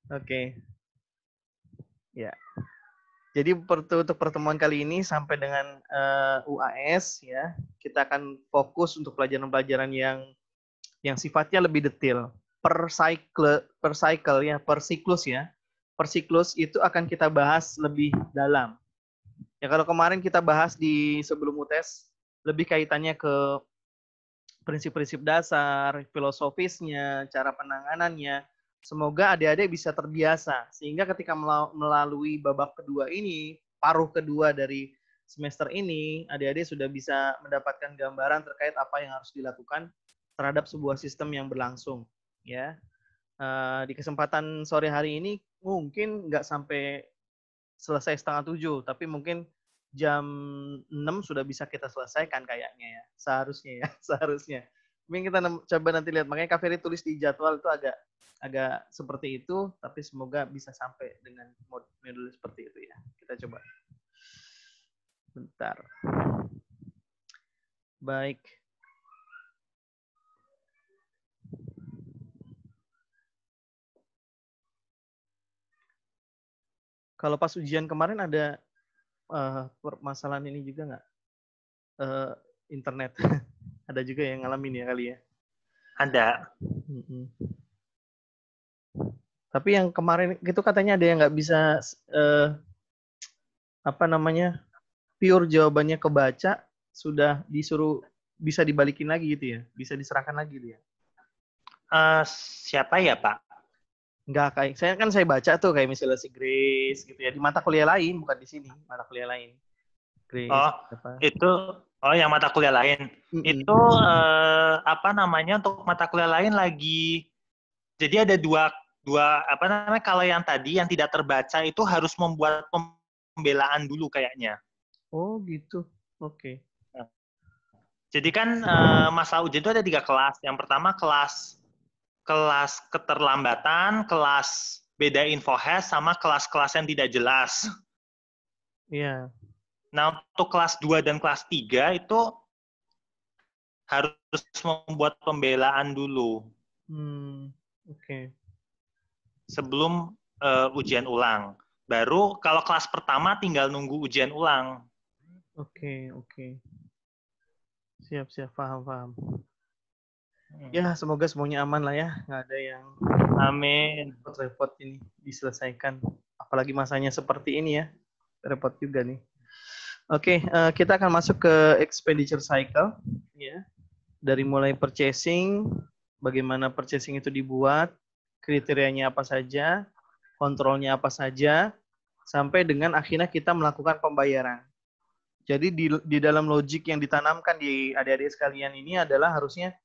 Oke. Ya. Jadi untuk pertemuan kali ini sampai dengan UAS ya, kita akan fokus untuk pelajaran-pelajaran yang sifatnya lebih detail. Per cycle ya, per siklus ya. Per siklus itu akan kita bahas lebih dalam. Ya kalau kemarin kita bahas di sebelum UTS lebih kaitannya ke prinsip-prinsip dasar, filosofisnya, cara penanganannya. Semoga adik-adik bisa terbiasa sehingga ketika melalui babak kedua ini, paruh kedua dari semester ini, adik-adik sudah bisa mendapatkan gambaran terkait apa yang harus dilakukan terhadap sebuah sistem yang berlangsung. Ya, di kesempatan sore hari ini mungkin nggak sampai selesai setengah 7, tapi mungkin jam 6 sudah bisa kita selesaikan kayaknya ya. Seharusnya ya, seharusnya. Mungkin kita coba nanti lihat. Makanya Kak Ferry tulis di jadwal itu agak seperti itu, tapi semoga bisa sampai dengan modul seperti itu ya. Kita coba. Bentar. Baik. Kalau pas ujian kemarin ada permasalahan ini juga nggak? Internet. Ada juga yang ngalamin ya kali ya? Ada. Tapi yang kemarin itu katanya ada yang nggak bisa pure jawabannya kebaca, sudah disuruh bisa dibalikin lagi gitu ya, bisa diserahkan lagi gitu ya. Siapa ya Pak? Enggak, kayak saya baca tuh kayak misalnya si Grace gitu ya, di mata kuliah lain, bukan di sini, mata kuliah lain. Grace apa? Yang mata kuliah lain. Itu untuk mata kuliah lain lagi. Jadi ada dua kalau yang tadi yang tidak terbaca itu harus membuat pembelaan dulu kayaknya. Oh gitu. Oke. Jadi kan masa ujian itu ada 3 kelas. Yang pertama kelas keterlambatan, kelas beda info hash, sama kelas-kelas yang tidak jelas. Iya. Nah, untuk kelas 2 dan kelas 3 itu harus membuat pembelaan dulu. Oke. Sebelum ujian ulang. Baru kalau kelas pertama tinggal nunggu ujian ulang. Oke. Siap, paham. Ya, semoga semuanya aman lah ya, nggak ada yang Amin. repot ini diselesaikan. Apalagi masanya seperti ini ya, repot juga nih. Oke, kita akan masuk ke expenditure cycle, ya. Dari mulai purchasing, bagaimana purchasing itu dibuat, kriterianya apa saja, kontrolnya apa saja, sampai dengan akhirnya kita melakukan pembayaran. Jadi di dalam logik yang ditanamkan di adik-adik sekalian ini adalah harusnya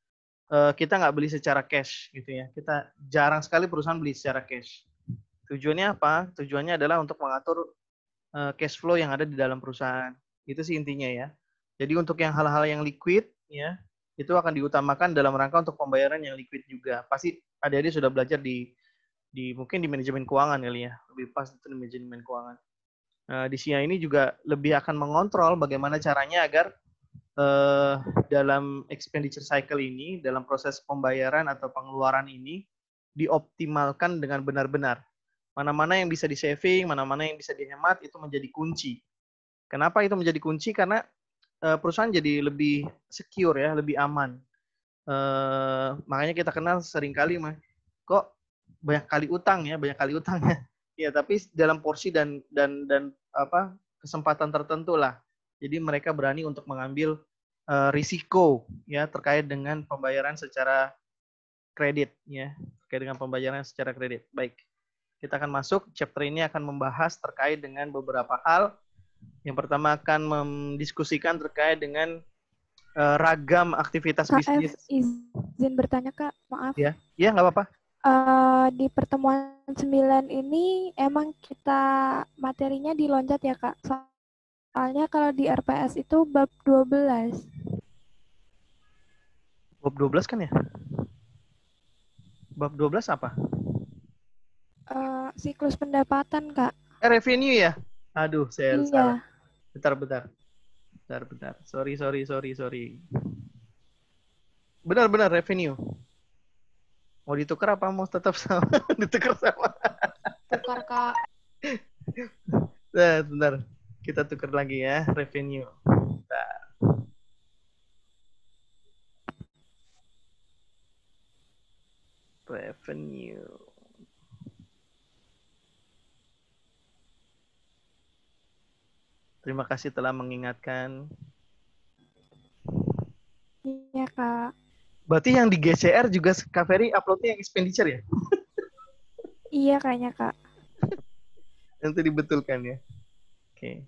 kita nggak beli secara cash gitu ya. Kita jarang sekali perusahaan beli secara cash. Tujuannya apa? Tujuannya adalah untuk mengatur cash flow yang ada di dalam perusahaan. Itu sih intinya ya. Jadi untuk yang hal-hal yang liquid ya, itu akan diutamakan dalam rangka untuk pembayaran yang liquid juga. Pasti adik-adik sudah belajar mungkin di manajemen keuangan kali ya. Lebih pas itu di manajemen keuangan. Di SIA ini juga lebih akan mengontrol bagaimana caranya agar dalam expenditure cycle ini, dalam proses pembayaran atau pengeluaran ini dioptimalkan dengan benar-benar. Mana-mana yang bisa di-saving, mana-mana yang bisa dihemat, itu menjadi kunci. Kenapa itu menjadi kunci? Karena perusahaan jadi lebih secure ya, lebih aman. Makanya kita kenal seringkali kok banyak kali utang ya. Ya, tapi dalam porsi dan kesempatan tertentu lah. Jadi mereka berani untuk mengambil risiko ya terkait dengan pembayaran secara kredit ya, terkait dengan pembayaran secara kredit. Baik. Kita akan masuk, chapter ini akan membahas terkait dengan beberapa hal. Yang pertama akan mendiskusikan terkait dengan ragam aktivitas bisnis. Izin bertanya Kak, maaf. Ya, nggak apa-apa. Di pertemuan 9 ini emang kita materinya diloncat ya Kak? Soalnya kalau di RPS itu bab 12. Bab 12 kan ya? Bab 12 apa? Siklus pendapatan Kak. Revenue ya? Aduh, saya salah. Bentar. Sorry. Benar revenue. Mau ditukar apa mau tetap sama? Ditukar sama. Bentar. Kita tukar lagi ya, revenue. Bentar. Revenue. Terima kasih telah mengingatkan. Iya, Kak. Berarti yang di GCR juga Kak Ferry uploadnya yang expenditure ya? Iya, kayaknya, Kak. Nanti dibetulkan ya. Oke.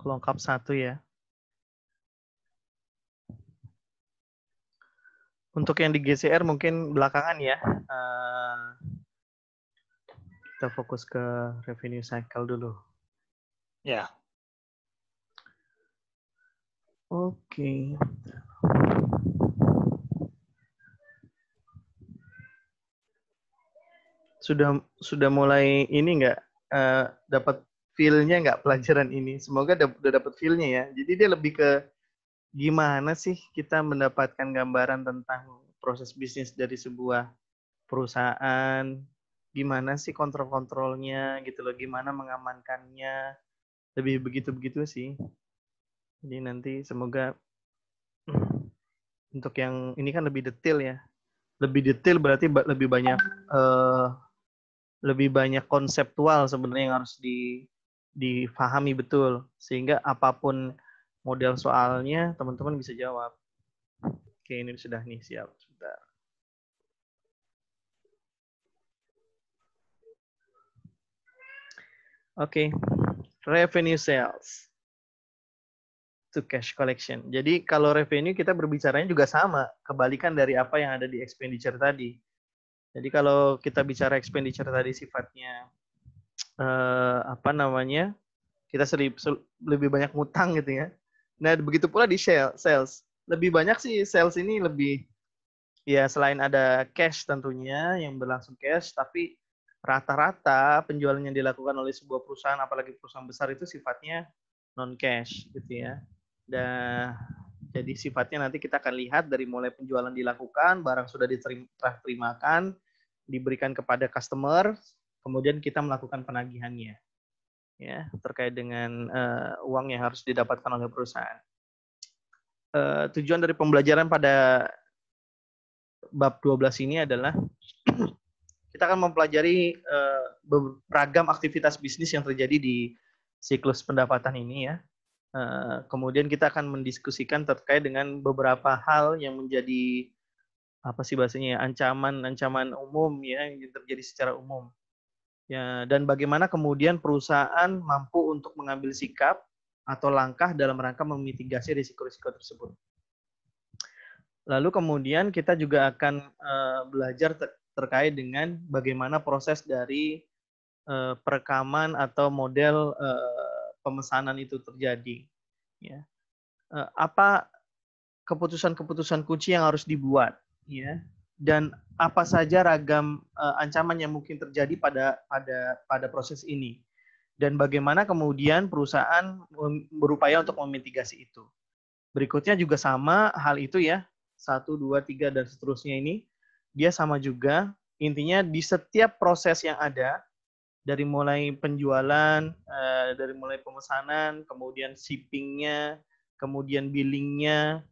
Kelengkap satu ya. Untuk yang di GCR mungkin belakangan ya. Kita fokus ke revenue cycle dulu. Ya. Oke. Sudah mulai ini nggak dapat feel-nya nggak pelajaran ini? Semoga udah dapat feel-nya ya. Jadi dia lebih ke gimana sih kita mendapatkan gambaran tentang proses bisnis dari sebuah perusahaan, gimana sih kontrol-kontrolnya gitu loh, gimana mengamankannya, lebih begitu-begitu sih. Jadi nanti semoga untuk yang ini kan lebih detail ya. Lebih detail berarti lebih banyak konseptual sebenarnya yang harus difahami betul sehingga apapun model soalnya teman-teman bisa jawab. Oke, ini sudah nih siap. Sudah. Oke, revenue sales to cash collection. Jadi kalau revenue kita berbicaranya juga sama, kebalikan dari apa yang ada di expenditure tadi. Jadi kalau kita bicara expenditure tadi sifatnya apa namanya? Kita lebih banyak ngutang gitu ya. Nah, begitu pula di sales. Lebih banyak sih sales ini lebih ya selain ada cash tentunya yang berlangsung cash, tapi rata-rata penjualan yang dilakukan oleh sebuah perusahaan, apalagi perusahaan besar itu sifatnya non cash gitu ya. Dan jadi sifatnya nanti kita akan lihat dari mulai penjualan dilakukan, barang sudah diterimakan, diberikan kepada customer, kemudian kita melakukan penagihannya ya terkait dengan uang yang harus didapatkan oleh perusahaan. Tujuan dari pembelajaran pada bab 12 ini adalah kita akan mempelajari beragam aktivitas bisnis yang terjadi di siklus pendapatan ini ya. Kemudian kita akan mendiskusikan terkait dengan beberapa hal yang menjadi apa sih bahasanya ancaman umum ya yang terjadi secara umum. Ya, dan bagaimana kemudian perusahaan mampu untuk mengambil sikap atau langkah dalam rangka memitigasi risiko-risiko tersebut. Lalu kemudian kita juga akan belajar terkait dengan bagaimana proses dari perekaman atau model pemesanan itu terjadi. Ya. Apa keputusan-keputusan kunci yang harus dibuat, ya, dan apa saja ragam ancaman yang mungkin terjadi pada proses ini, dan bagaimana kemudian perusahaan berupaya untuk memitigasi itu. Berikutnya juga sama hal itu ya, 1, 2, 3 dan seterusnya ini dia sama juga. Intinya di setiap proses yang ada dari mulai penjualan, dari mulai pemesanan, kemudian shippingnya, kemudian billingnya,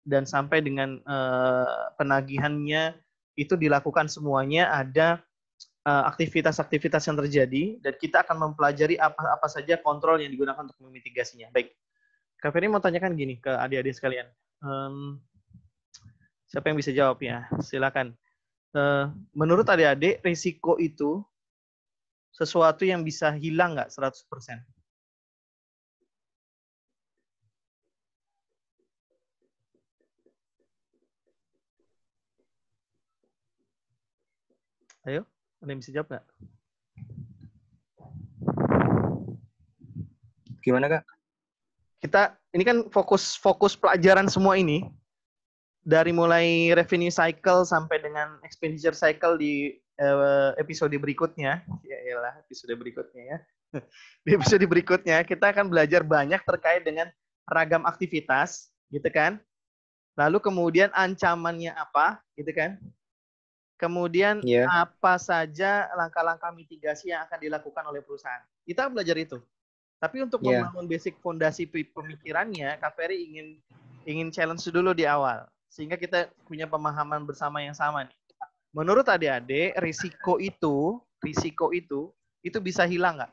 dan sampai dengan penagihannya itu dilakukan semuanya ada aktivitas-aktivitas yang terjadi dan kita akan mempelajari apa saja kontrol yang digunakan untuk memitigasinya. Baik, Kak Ferry mau tanyakan gini ke adik-adik sekalian. Siapa yang bisa jawab ya? Silakan. Menurut adik-adik, risiko itu sesuatu yang bisa hilang nggak 100%? Ayo, ada yang bisa jawab nggak? Gimana, Kak? Ini kan fokus pelajaran semua ini dari mulai revenue cycle sampai dengan expenditure cycle di episode berikutnya. Ya elah, episode berikutnya ya. Di episode berikutnya kita akan belajar banyak terkait dengan ragam aktivitas, gitu kan? Lalu kemudian ancamannya apa, gitu kan? Kemudian apa saja langkah-langkah mitigasi yang akan dilakukan oleh perusahaan. Kita belajar itu. Tapi untuk membangun basic fondasi pemikirannya, Kak Ferry ingin challenge dulu di awal. Sehingga kita punya pemahaman bersama yang sama nih. Menurut adik-adik, risiko itu bisa hilang nggak?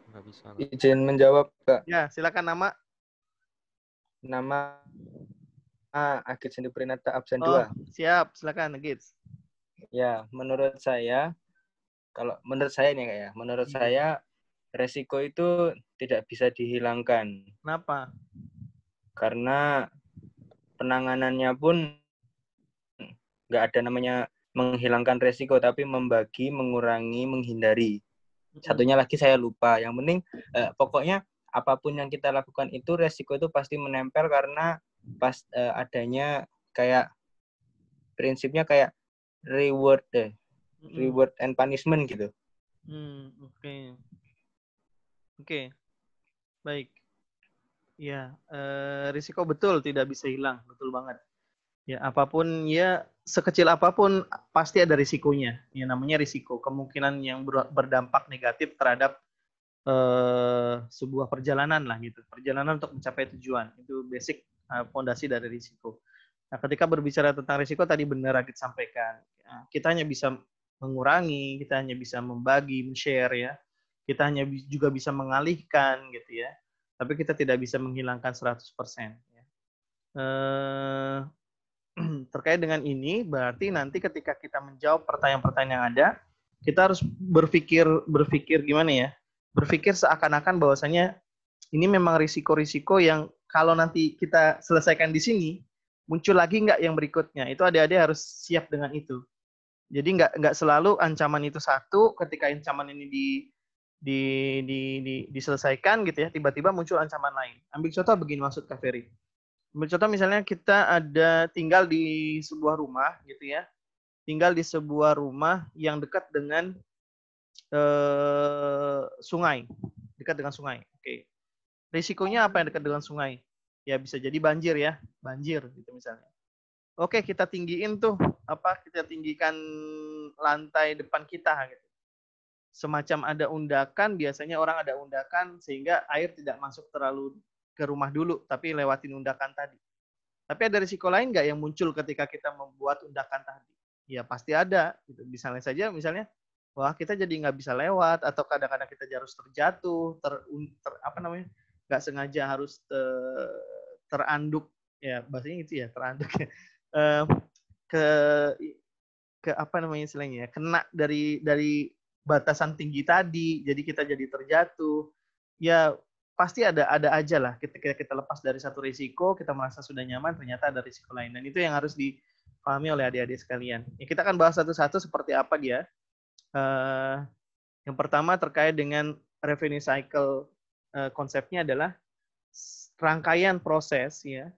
Nggak bisa. Izin menjawab, Kak. Ya, silakan nama. Nama Agit Sandi Prinata, absen 2. Oh, siap. Silakan, Agit. Ya, menurut saya nih, Kak ya. Menurut saya resiko itu tidak bisa dihilangkan. Kenapa? Karena penanganannya pun nggak ada namanya menghilangkan resiko, tapi membagi, mengurangi, menghindari. Satunya lagi saya lupa. Yang penting pokoknya apapun yang kita lakukan itu resiko itu pasti menempel karena adanya kayak prinsipnya kayak reward and punishment gitu. Oke. Baik. Ya, risiko betul tidak bisa hilang, betul banget. Ya, apapun ya sekecil apapun pasti ada risikonya. Ya, namanya risiko, kemungkinan yang berdampak negatif terhadap sebuah perjalanan lah gitu. Perjalanan untuk mencapai tujuan. Itu basic fondasi dari risiko. Nah, ketika berbicara tentang risiko tadi benar Agit sampaikan. Ya, kita hanya bisa mengurangi, kita hanya bisa membagi, men-share ya. Kita hanya juga bisa mengalihkan gitu ya. Tapi kita tidak bisa menghilangkan 100%. Ya. Terkait dengan ini, berarti nanti ketika kita menjawab pertanyaan-pertanyaan yang ada, kita harus berpikir gimana ya? Berpikir seakan-akan bahwasanya ini memang risiko-risiko yang kalau nanti kita selesaikan di sini, muncul lagi nggak yang berikutnya? Itu adik-adik harus siap dengan itu. Jadi nggak selalu ancaman itu satu, ketika ancaman ini diselesaikan gitu ya, tiba-tiba muncul ancaman lain. Ambil contoh begini maksud Kak Ferry. Contoh misalnya kita ada tinggal di sebuah rumah gitu ya, tinggal di sebuah rumah yang dekat dengan sungai, dekat dengan sungai. Oke, risikonya apa yang dekat dengan sungai? Ya bisa jadi banjir ya, banjir gitu misalnya. Oke, kita tinggiin tuh kita tinggikan lantai depan kita gitu. Semacam ada undakan, biasanya orang ada undakan sehingga air tidak masuk terlalu ke rumah dulu, tapi lewatin undakan tadi. Tapi ada risiko lain nggak yang muncul ketika kita membuat undakan tadi? Ya pasti ada. Gitu. Misalnya, wah kita jadi nggak bisa lewat, atau kadang-kadang kita harus terjatuh, nggak sengaja harus teranduk, ya bahasanya itu ya teranduk ya, ke apa namanya istilahnya ya, kena dari batasan tinggi tadi, jadi kita jadi terjatuh. Ya pasti ada aja lah ketika kita lepas dari satu risiko, kita merasa sudah nyaman, ternyata ada risiko lain. Dan itu yang harus dipahami oleh adik-adik sekalian. Ya, kita akan bahas satu-satu seperti apa dia. Yang pertama terkait dengan revenue cycle, konsepnya adalah rangkaian proses ya,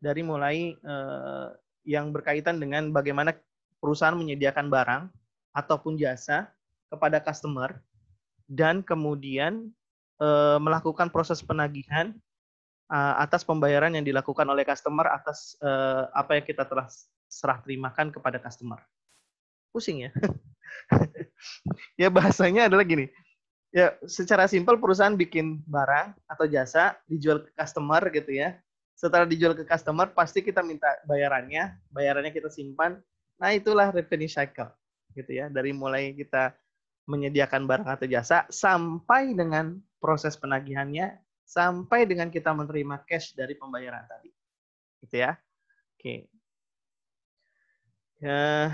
dari mulai yang berkaitan dengan bagaimana perusahaan menyediakan barang ataupun jasa kepada customer, dan kemudian melakukan proses penagihan atas pembayaran yang dilakukan oleh customer atas apa yang kita telah serah terimakan kepada customer. Pusing ya? Ya bahasanya adalah gini. Ya secara simpel perusahaan bikin barang atau jasa dijual ke customer gitu ya. Setelah dijual ke customer pasti kita minta bayarannya kita simpan. Nah itulah revenue cycle gitu ya. Dari mulai kita menyediakan barang atau jasa sampai dengan proses penagihannya, sampai dengan kita menerima cash dari pembayaran tadi. Gitu ya. Oke. Ya,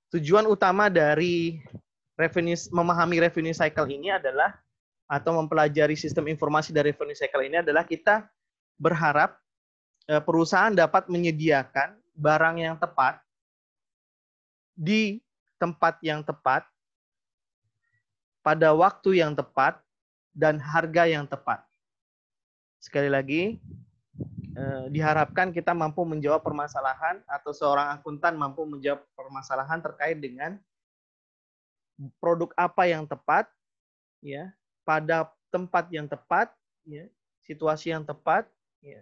tujuan utama dari memahami revenue cycle ini adalah, atau mempelajari sistem informasi dari revenue cycle ini adalah kita berharap perusahaan dapat menyediakan barang yang tepat di tempat yang tepat, pada waktu yang tepat, dan harga yang tepat. Sekali lagi, diharapkan kita mampu menjawab permasalahan atau seorang akuntan mampu menjawab permasalahan terkait dengan produk apa yang tepat, ya, pada tempat yang tepat, ya, situasi yang tepat, ya,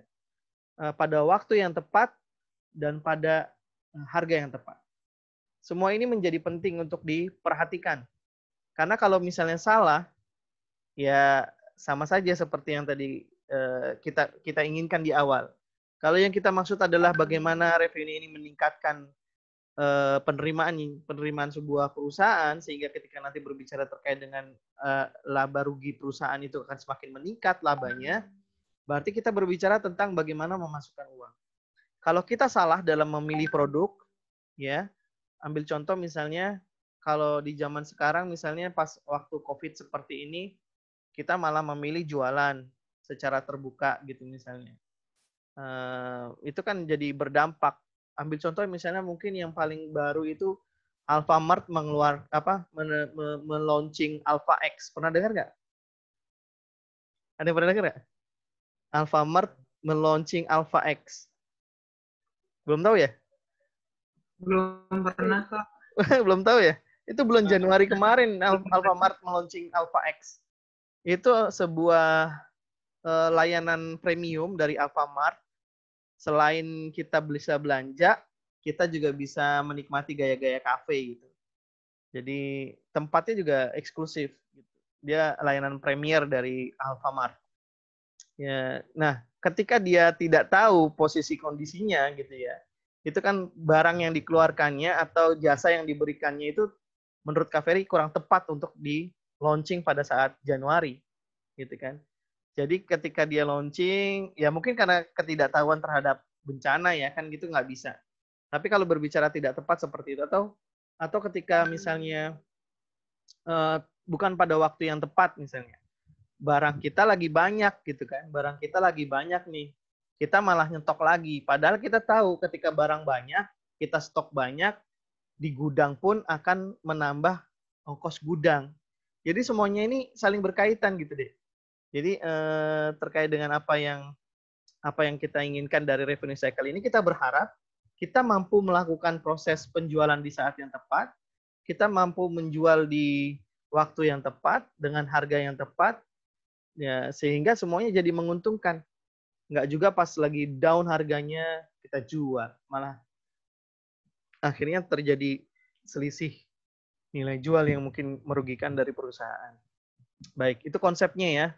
pada waktu yang tepat, dan pada harga yang tepat. Semua ini menjadi penting untuk diperhatikan. Karena kalau misalnya salah, ya sama saja seperti yang tadi kita inginkan di awal. Kalau yang kita maksud adalah bagaimana revenue ini meningkatkan penerimaan sebuah perusahaan, sehingga ketika nanti berbicara terkait dengan laba rugi perusahaan itu akan semakin meningkat labanya, berarti kita berbicara tentang bagaimana memasukkan uang. Kalau kita salah dalam memilih produk, ya, ambil contoh misalnya kalau di zaman sekarang misalnya pas waktu COVID seperti ini, kita malah memilih jualan secara terbuka gitu misalnya. Itu kan jadi berdampak. Ambil contoh misalnya mungkin yang paling baru itu Alfamart meluncing Alpha X. Pernah dengar nggak? Ada yang pernah dengar nggak? Alfamart meluncing Alpha X. Belum tahu ya? Belum pernah, Kak. Belum tahu ya? Itu bulan Januari kemarin Alfamart meluncing Alpha X. Itu sebuah layanan premium dari Alfamart. Selain kita bisa belanja, kita juga bisa menikmati gaya-gaya kafe gitu. Jadi tempatnya juga eksklusif. Gitu. Dia layanan premier dari Alfamart. Ya, nah ketika dia tidak tahu posisi kondisinya gitu ya, itu kan barang yang dikeluarkannya atau jasa yang diberikannya itu menurut Kak Ferry kurang tepat untuk di launching pada saat Januari, gitu kan. Jadi ketika dia launching, ya mungkin karena ketidaktahuan terhadap bencana ya kan gitu nggak bisa. Tapi kalau berbicara tidak tepat seperti itu atau ketika misalnya bukan pada waktu yang tepat misalnya, barang kita lagi banyak gitu kan, barang kita lagi banyak nih, kita malah nyetok lagi. Padahal kita tahu ketika barang banyak, kita stok banyak, di gudang pun akan menambah ongkos gudang. Jadi semuanya ini saling berkaitan gitu deh. Jadi terkait dengan apa yang kita inginkan dari revenue cycle ini, kita berharap kita mampu melakukan proses penjualan di saat yang tepat, kita mampu menjual di waktu yang tepat dengan harga yang tepat, ya sehingga semuanya jadi menguntungkan. Nggak juga pas lagi down harganya kita jual, malah akhirnya terjadi selisih nilai jual yang mungkin merugikan dari perusahaan. Baik, itu konsepnya ya.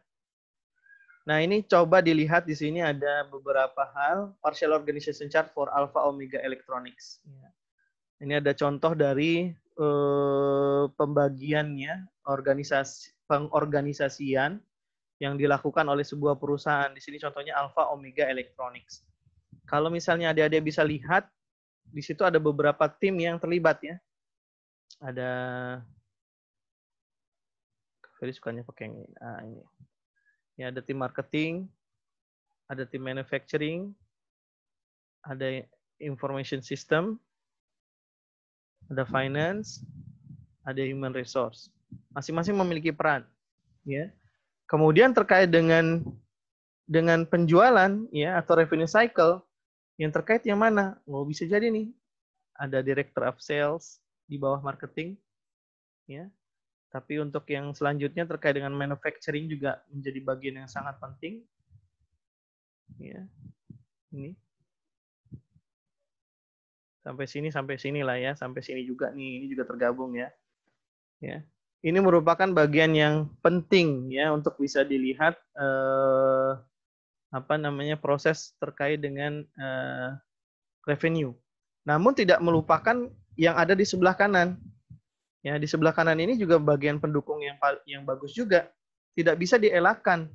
Nah, ini coba dilihat di sini ada beberapa hal partial organization chart for Alpha Omega Electronics. Ini ada contoh dari pembagiannya, pengorganisasian yang dilakukan oleh sebuah perusahaan. Di sini contohnya Alpha Omega Electronics. Kalau misalnya adik-adik bisa lihat, di situ ada beberapa tim yang terlibat ya. Ada, jadi sukanya pakai ini. Ini. Ya, ada tim marketing, ada tim manufacturing, ada information system, ada finance, ada human resource. Masing-masing memiliki peran. Ya. Kemudian terkait dengan penjualan ya atau revenue cycle, yang terkait yang mana? Oh, bisa jadi nih ada director of sales di bawah marketing, ya. Tapi untuk yang selanjutnya terkait dengan manufacturing juga menjadi bagian yang sangat penting, ya. Ini sampai sini lah ya, sampai sini juga nih, ini juga tergabung ya, ya. Ini merupakan bagian yang penting ya untuk bisa dilihat proses terkait dengan revenue. Namun tidak melupakan yang ada di sebelah kanan. Ya, di sebelah kanan ini juga bagian pendukung yang bagus juga. Tidak bisa dielakkan.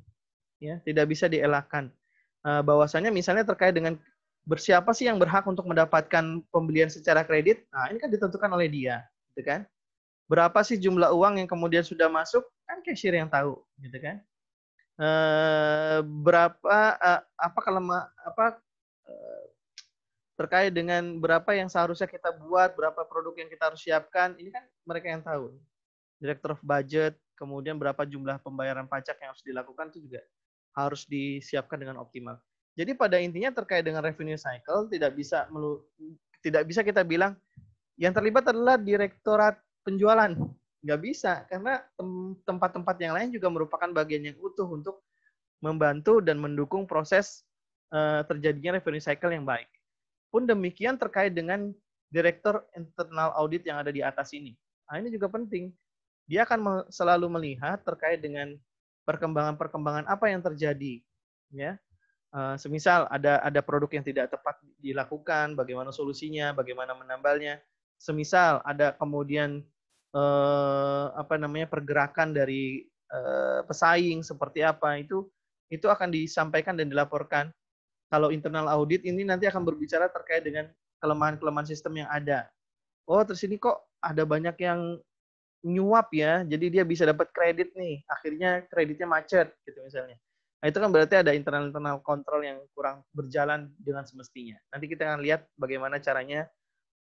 Ya, tidak bisa dielakkan. Bahwasanya misalnya terkait dengan bersiapa sih yang berhak untuk mendapatkan pembelian secara kredit? Nah, ini kan ditentukan oleh dia, gitu kan? Berapa sih jumlah uang yang kemudian sudah masuk? Kan cashier yang tahu, gitu kan? terkait dengan berapa yang seharusnya kita buat, berapa produk yang kita harus siapkan, ini kan mereka yang tahu. Director of Budget, kemudian berapa jumlah pembayaran pajak yang harus dilakukan itu juga harus disiapkan dengan optimal. Jadi pada intinya terkait dengan revenue cycle tidak bisa kita bilang yang terlibat adalah direktorat penjualan. Nggak bisa, karena tempat-tempat yang lain juga merupakan bagian yang utuh untuk membantu dan mendukung proses terjadinya revenue cycle yang baik. Pun demikian terkait dengan Direktur Internal Audit yang ada di atas ini. Nah, ini juga penting. Dia akan selalu melihat terkait dengan perkembangan-perkembangan apa yang terjadi. Ya, semisal ada produk yang tidak tepat dilakukan, bagaimana solusinya, bagaimana menambalnya. Semisal ada kemudian pergerakan dari pesaing seperti apa, itu akan disampaikan dan dilaporkan. Kalau internal audit ini nanti akan berbicara terkait dengan kelemahan-kelemahan sistem yang ada. Oh, terus ini kok ada banyak yang nyuap ya, jadi dia bisa dapat kredit nih, akhirnya kreditnya macet gitu misalnya. Nah, itu kan berarti ada internal control yang kurang berjalan dengan semestinya. Nanti kita akan lihat bagaimana caranya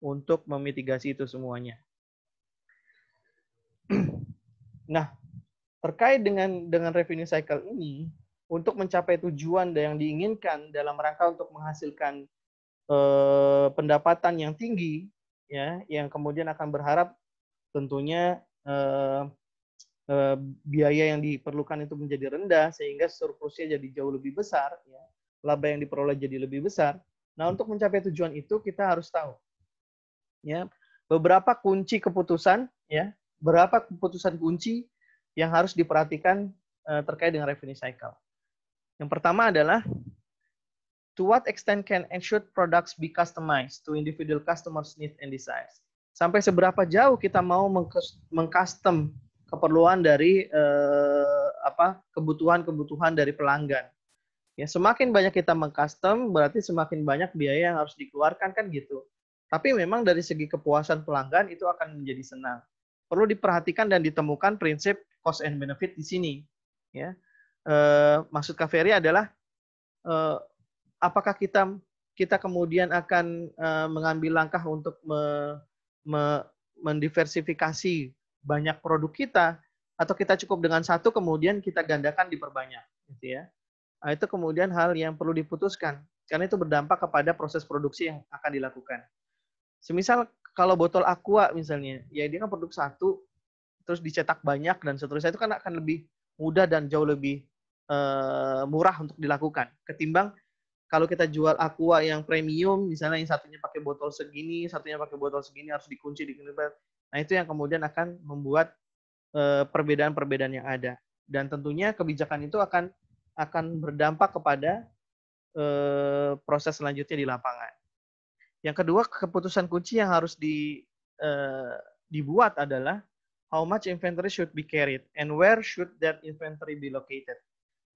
untuk memitigasi itu semuanya. Nah, terkait dengan revenue cycle ini, untuk mencapai tujuan yang diinginkan dalam rangka untuk menghasilkan pendapatan yang tinggi, ya, yang kemudian akan berharap tentunya biaya yang diperlukan itu menjadi rendah sehingga surplusnya jadi jauh lebih besar, ya, laba yang diperoleh jadi lebih besar. Nah, untuk mencapai tujuan itu kita harus tahu, ya, beberapa kunci keputusan, ya, berapa keputusan kunci yang harus diperhatikan terkait dengan revenue cycle. Yang pertama adalah, to what extent can and should products be customized to individual customers' needs and desires? Sampai seberapa jauh kita mau mengcustom keperluan dari kebutuhan dari pelanggan. Ya, semakin banyak kita mengcustom, berarti semakin banyak biaya yang harus dikeluarkan, kan gitu. Tapi memang dari segi kepuasan pelanggan itu akan menjadi senang. Perlu diperhatikan dan ditemukan prinsip cost and benefit di sini. Ya. Maksud Kak Ferry adalah apakah kita kemudian akan mengambil langkah untuk mendiversifikasi banyak produk kita, atau kita cukup dengan satu kemudian kita gandakan diperbanyak, gitu ya. Nah, itu kemudian hal yang perlu diputuskan karena itu berdampak kepada proses produksi yang akan dilakukan. Semisal kalau botol Aqua misalnya, ya dia kan produk satu terus dicetak banyak dan seterusnya, itu kan akan lebih mudah dan jauh lebih murah untuk dilakukan ketimbang kalau kita jual Aqua yang premium, misalnya yang satunya pakai botol segini, satunya pakai botol segini, harus dikunci di kelipet. Nah, itu yang kemudian akan membuat perbedaan-perbedaan yang ada. Dan tentunya kebijakan itu akan berdampak kepada proses selanjutnya di lapangan. Yang kedua, keputusan kunci yang harus dibuat adalah how much inventory should be carried and where should that inventory be located.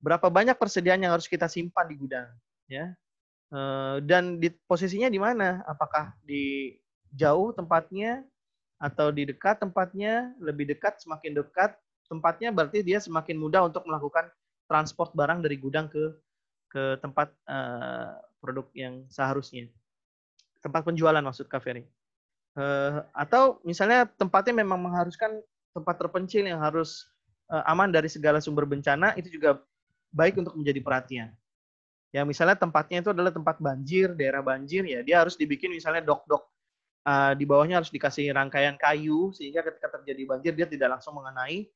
Berapa banyak persediaan yang harus kita simpan di gudang, ya, dan di posisinya di mana? Apakah di jauh tempatnya atau di dekat tempatnya? Lebih dekat, semakin dekat tempatnya berarti dia semakin mudah untuk melakukan transport barang dari gudang ke tempat produk yang seharusnya, tempat penjualan maksud Kak Ferry. Atau misalnya tempatnya memang mengharuskan tempat terpencil yang harus aman dari segala sumber bencana, itu juga baik untuk menjadi perhatian. Ya, misalnya tempatnya itu adalah tempat banjir, daerah banjir, ya dia harus dibikin misalnya dok-dok, di bawahnya harus dikasih rangkaian kayu sehingga ketika terjadi banjir dia tidak langsung mengenai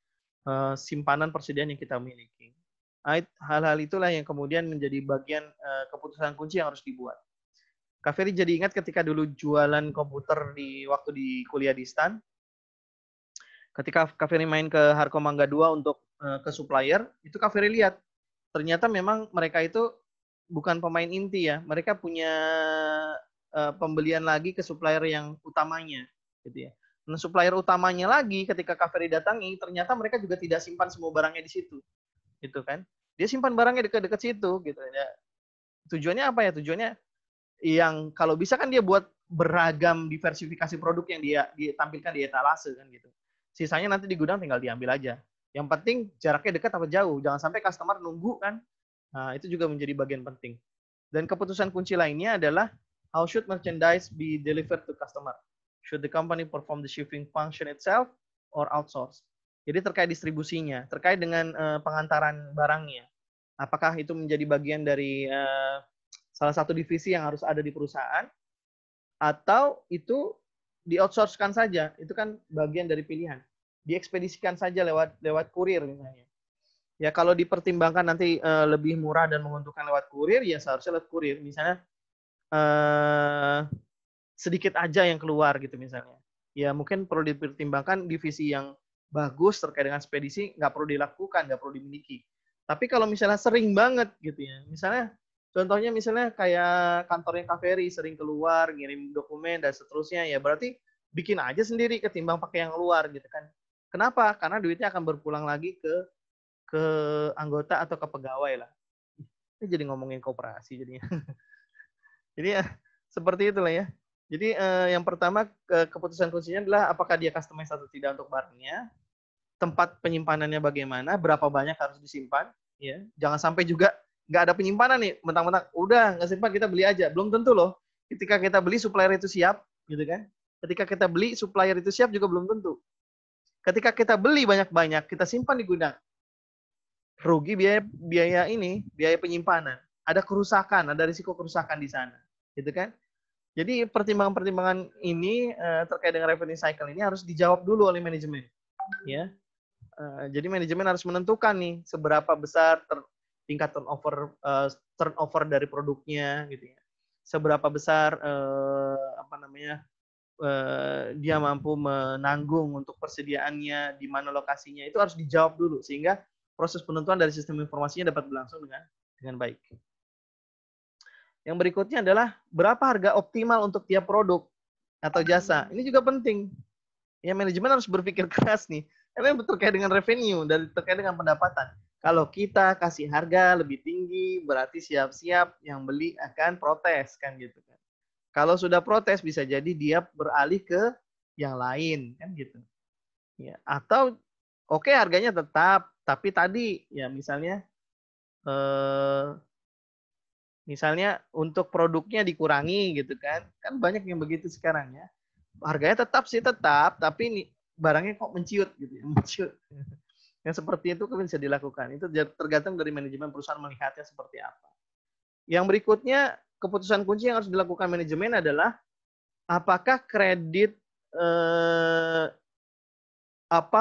simpanan persediaan yang kita miliki. Nah, hal-hal itulah yang kemudian menjadi bagian keputusan kunci yang harus dibuat. Kak Ferry jadi ingat ketika dulu jualan komputer waktu di kuliah di STAN, ketika Kak Ferry main ke Harko Mangga 2 untuk ke supplier, itu Kak Ferry lihat ternyata memang mereka itu bukan pemain inti ya, mereka punya pembelian lagi ke supplier yang utamanya, gitu ya. Nah, supplier utamanya lagi ketika Kak Ferry datangi, ternyata mereka juga tidak simpan semua barangnya di situ, gitu kan? Dia simpan barangnya dekat-dekat situ, gitu ya. Tujuannya apa ya? Tujuannya yang kalau bisa kan dia buat beragam diversifikasi produk yang dia tampilkan di etalase kan gitu. Sisanya nanti di gudang tinggal diambil aja. Yang penting jaraknya dekat apa jauh, jangan sampai customer nunggu kan. Nah, itu juga menjadi bagian penting. Dan keputusan kunci lainnya adalah How should merchandise be delivered to customer? Should the company perform the shipping function itself or outsource? Jadi terkait distribusinya, terkait dengan pengantaran barangnya. Apakah itu menjadi bagian dari salah satu divisi yang harus ada di perusahaan, atau itu di-outsource-kan saja? Itu kan bagian dari pilihan. Diekspedisikan saja lewat kurir misalnya. Ya kalau dipertimbangkan nanti lebih murah dan menguntungkan lewat kurir, ya seharusnya lewat kurir. Misalnya sedikit aja yang keluar gitu misalnya. Ya mungkin perlu dipertimbangkan divisi yang bagus terkait dengan ekspedisi nggak perlu dilakukan, nggak perlu dimiliki. Tapi kalau misalnya sering banget gitu ya, misalnya contohnya misalnya kayak kantornya KVRI sering keluar, ngirim dokumen dan seterusnya, ya berarti bikin aja sendiri ketimbang pakai yang luar gitu kan. Kenapa? Karena duitnya akan berpulang lagi ke anggota atau ke pegawai lah. Ini jadi ngomongin koperasi jadinya. Jadi ya seperti itulah ya. Jadi yang pertama keputusan kuncinya adalah apakah dia customize atau tidak untuk barangnya, tempat penyimpanannya bagaimana, berapa banyak harus disimpan, ya. Jangan sampai juga nggak ada penyimpanan nih, mentang-mentang udah nggak simpan kita beli aja, belum tentu loh. Ketika kita beli supplier itu siap, gitu kan? Ketika kita beli supplier itu siap juga belum tentu. Ketika kita beli banyak-banyak, kita simpan di gudang, rugi biaya penyimpanan, ada kerusakan, ada risiko kerusakan di sana, gitu kan? Jadi pertimbangan-pertimbangan ini terkait dengan revenue cycle ini harus dijawab dulu oleh manajemen, ya. Jadi manajemen harus menentukan nih seberapa besar tingkat turnover dari produknya, gitu ya. Seberapa besar dia mampu menanggung untuk persediaannya, di mana lokasinya, itu harus dijawab dulu sehingga proses penentuan dari sistem informasinya dapat berlangsung dengan baik. Yang berikutnya adalah berapa harga optimal untuk tiap produk atau jasa. Ini juga penting. Ya, manajemen harus berpikir keras nih. Karena terkait dengan revenue dan terkait dengan pendapatan. Kalau kita kasih harga lebih tinggi, berarti siap-siap yang beli akan protes kan gitu kan. Kalau sudah protes bisa jadi dia beralih ke yang lain kan gitu. Ya, atau oke, harganya tetap, tapi tadi ya misalnya untuk produknya dikurangi gitu kan banyak yang begitu sekarang ya, harganya tetap, tapi ini barangnya kok menciut gitu ya, menciut. Yang seperti itu kan bisa dilakukan, itu tergantung dari manajemen perusahaan melihatnya seperti apa. Yang berikutnya, keputusan kunci yang harus dilakukan manajemen adalah apakah kredit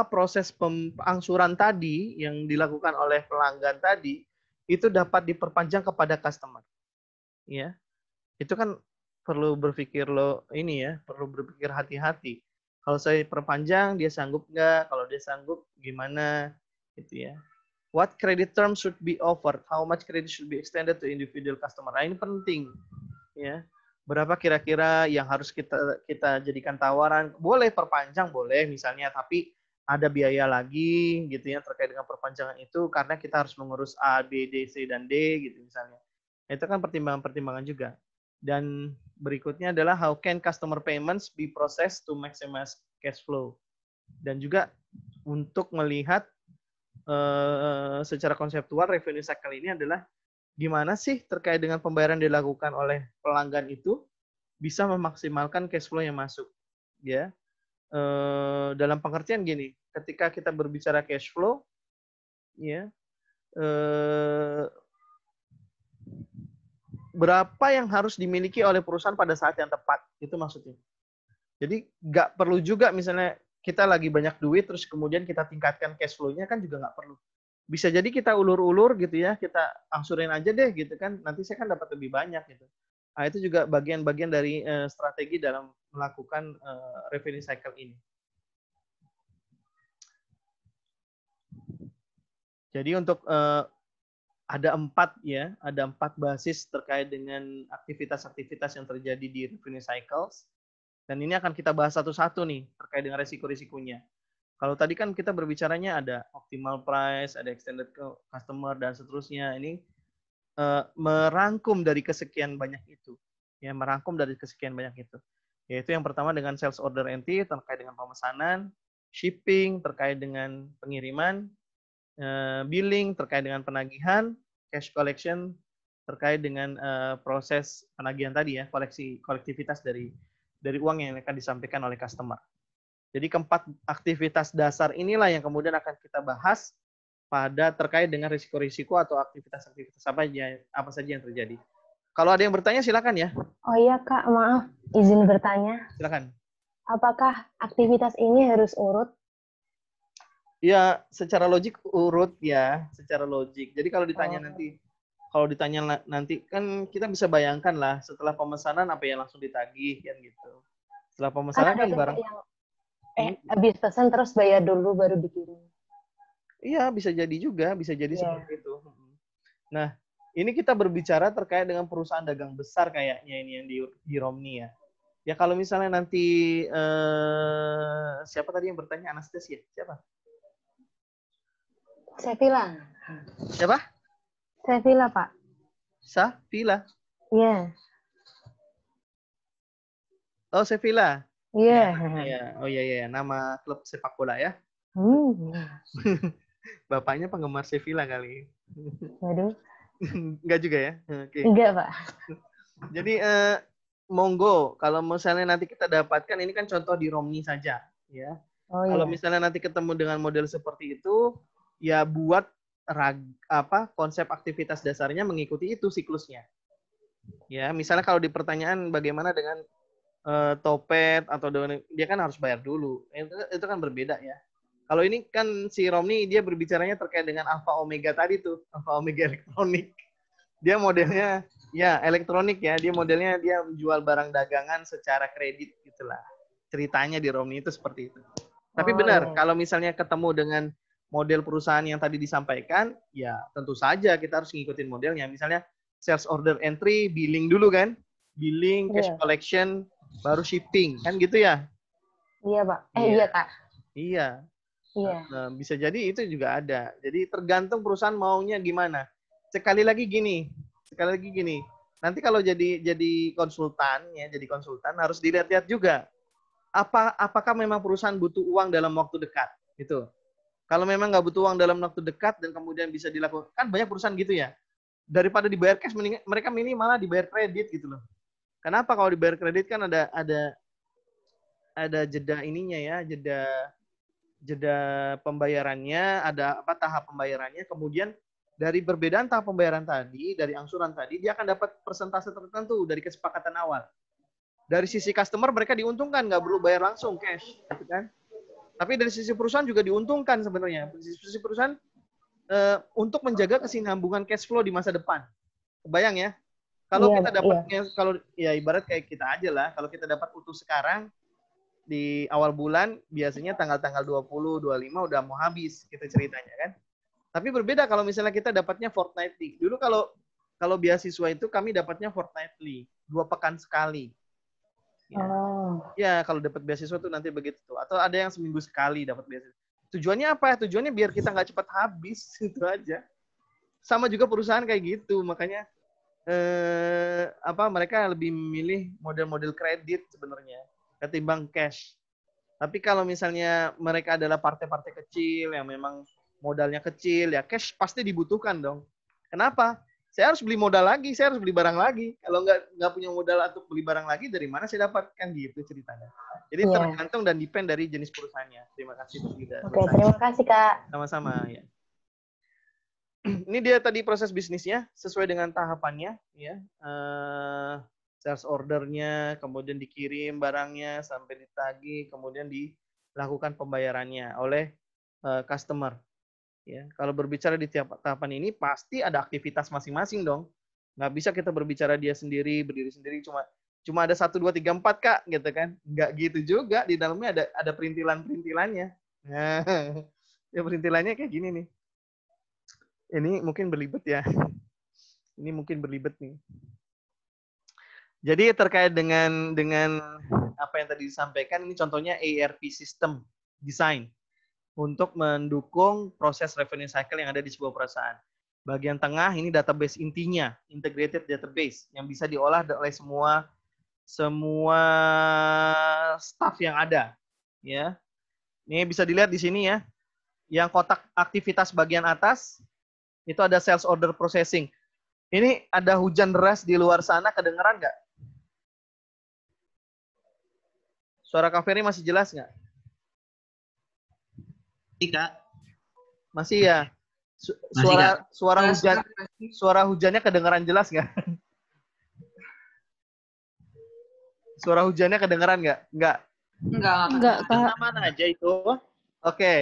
proses pengangsuran tadi yang dilakukan oleh pelanggan tadi itu dapat diperpanjang kepada customer. Ya, itu kan perlu berpikir perlu berpikir hati-hati. Kalau saya perpanjang, dia sanggup nggak? Kalau dia sanggup, gimana? Gitu ya. What credit terms should be offered? How much credit should be extended to individual customer? Nah, ini penting. Ya, berapa kira-kira yang harus kita jadikan tawaran? Boleh perpanjang, boleh misalnya, tapi ada biaya lagi gitu ya terkait dengan perpanjangan itu karena kita harus mengurus A, B, D, C, dan D gitu misalnya. Itu kan pertimbangan-pertimbangan juga. Dan berikutnya adalah how can customer payments be processed to maximize cash flow. Dan juga untuk melihat secara konseptual revenue cycle ini adalah gimana sih terkait dengan pembayaran dilakukan oleh pelanggan itu bisa memaksimalkan cash flow yang masuk. Ya, dalam pengertian gini, ketika kita berbicara cash flow, ya, berapa yang harus dimiliki oleh perusahaan pada saat yang tepat, itu maksudnya. Jadi nggak perlu juga misalnya kita lagi banyak duit terus kemudian kita tingkatkan cash flow-nya, kan juga nggak perlu. Bisa jadi kita ulur-ulur gitu ya, kita angsurin aja deh gitu kan, nanti saya kan dapat lebih banyak gitu. Nah, itu juga bagian-bagian dari strategi dalam melakukan revenue cycle ini. Jadi untuk ada 4 basis terkait dengan aktivitas-aktivitas yang terjadi di revenue cycles. Dan ini akan kita bahas satu-satu nih terkait dengan resiko-risikonya. Kalau tadi kan kita berbicaranya ada optimal price, ada extended customer dan seterusnya. Ini merangkum dari kesekian banyak itu. Ya, merangkum dari kesekian banyak itu. Yaitu yang pertama dengan sales order entry terkait dengan pemesanan, shipping terkait dengan pengiriman, billing terkait dengan penagihan, cash collection terkait dengan proses penagihan tadi ya, kolektivitas dari uang yang akan disampaikan oleh customer. Jadi keempat aktivitas dasar inilah yang kemudian akan kita bahas pada terkait dengan risiko-risiko atau aktivitas-aktivitas apa saja yang terjadi. Kalau ada yang bertanya silakan ya. Oh iya Kak, maaf izin bertanya. Silakan. Apakah aktivitas ini harus urut? Ya, secara logik urut ya, secara logik. Jadi kalau ditanya nanti kan kita bisa bayangkan lah setelah pemesanan apa yang langsung ditagih kan gitu. Setelah pemesanan kan barang yang habis pesan terus bayar dulu baru dikirim. Iya, bisa jadi juga, bisa jadi seperti itu. Nah, ini kita berbicara terkait dengan perusahaan dagang besar kayaknya ini yang di Romni ya. Ya kalau misalnya nanti siapa tadi yang bertanya, Anastasia? Siapa? Sevilla. Siapa? Sevilla, Pak. Sevilla? Iya. Oh, Sevilla. Iya. Ya. Oh iya, nama klub sepak bola ya. Bapaknya penggemar Sevilla kali. Waduh. Enggak juga ya? Okay. Enggak, Pak. Jadi monggo kalau misalnya nanti kita dapatkan, ini kan contoh di Romni saja ya. Oh, kalau iya. misalnya nanti ketemu dengan model seperti itu, ya buat konsep aktivitas dasarnya mengikuti itu siklusnya. Ya, misalnya kalau di pertanyaan bagaimana dengan Topet atau dia kan harus bayar dulu. Itu kan berbeda ya. Kalau ini kan si Romni dia berbicaranya terkait dengan Alfa Omega tadi tuh, Alfa Omega elektronik. Dia modelnya ya elektronik ya, dia modelnya dia menjual barang dagangan secara kredit gitulah. Ceritanya di Romni itu seperti itu. Tapi benar, kalau misalnya ketemu dengan model perusahaan yang tadi disampaikan, ya tentu saja kita harus ngikutin modelnya. Misalnya sales order entry, billing dulu kan? Billing, cash collection, baru shipping, kan gitu ya? Iya, Pak. Iya, Kak. Iya. Iya. Nah, bisa jadi itu juga ada. Jadi tergantung perusahaan maunya gimana. Sekali lagi gini. Nanti kalau jadi konsultan ya, jadi konsultan harus dilihat-lihat juga. Apakah memang perusahaan butuh uang dalam waktu dekat? Gitu. Kalau memang nggak butuh uang dalam waktu dekat dan kemudian bisa dilakukan, kan banyak perusahaan gitu ya. Daripada dibayar cash, mereka milih malah dibayar kredit gitu loh. Kenapa? Kalau dibayar kredit kan ada jeda ininya ya, jeda pembayarannya, ada tahap pembayarannya, kemudian dari perbedaan tahap pembayaran tadi, dari angsuran tadi, dia akan dapat persentase tertentu dari kesepakatan awal. Dari sisi customer mereka diuntungkan, nggak perlu bayar langsung cash, gitu kan? Tapi dari sisi perusahaan juga diuntungkan sebenarnya. Dari sisi perusahaan untuk menjaga kesinambungan cash flow di masa depan. Kebayang ya? Kalau kita dapatnya, kalau ya ibarat kayak kita aja lah, kalau kita dapat utuh sekarang di awal bulan, biasanya tanggal-tanggal 20, 25 udah mau habis gitu ceritanya kan. Tapi berbeda kalau misalnya kita dapatnya fortnightly. Dulu kalau beasiswa itu kami dapatnya fortnightly, 2 pekan sekali. Ya, ya kalau dapat beasiswa tuh nanti begitu tuh. Atau ada yang seminggu sekali dapat beasiswa. Tujuannya apa? Tujuannya biar kita nggak cepat habis, itu aja. Sama juga perusahaan kayak gitu, makanya mereka lebih memilih model-model kredit sebenarnya ketimbang cash. Tapi kalau misalnya mereka adalah partai-partai kecil yang memang modalnya kecil, ya cash pasti dibutuhkan dong. Kenapa? Saya harus beli modal lagi, saya harus beli barang lagi. Kalau nggak punya modal untuk beli barang lagi, dari mana saya dapatkan gitu ceritanya. Jadi tergantung dan depend dari jenis perusahaannya. Terima kasih. Oke, terima kasih Kak. Sama-sama ya. Ini dia tadi proses bisnisnya sesuai dengan tahapannya, ya. Sales ordernya, kemudian dikirim barangnya sampai ditagih, kemudian dilakukan pembayarannya oleh customer. Ya, kalau berbicara di tiap tahapan ini pasti ada aktivitas masing-masing dong. Nggak bisa kita berbicara dia sendiri, berdiri sendiri cuma ada 1, 2, 3, 4 Kak, gitu kan. Nggak gitu juga, di dalamnya ada perintilan-perintilannya. Nah, ya perintilannya kayak gini nih. Ini mungkin berlibet ya. Ini mungkin berlibet nih. Jadi terkait dengan apa yang tadi disampaikan, ini contohnya ERP system design untuk mendukung proses revenue cycle yang ada di sebuah perusahaan. Bagian tengah ini database intinya, integrated database yang bisa diolah oleh semua staff yang ada. Ya, ini bisa dilihat di sini ya. Yang kotak aktivitas bagian atas itu ada sales order processing. Ini ada hujan deras di luar sana, kedengeran nggak? Suara Kak Ferry masih jelas nggak? Kak. Masih ya? Masih, Kak. Suara hujannya kedengeran jelas nggak? Suara hujannya kedengeran nggak? Nggak. Enggak, Kak. Aman aja itu. Oke.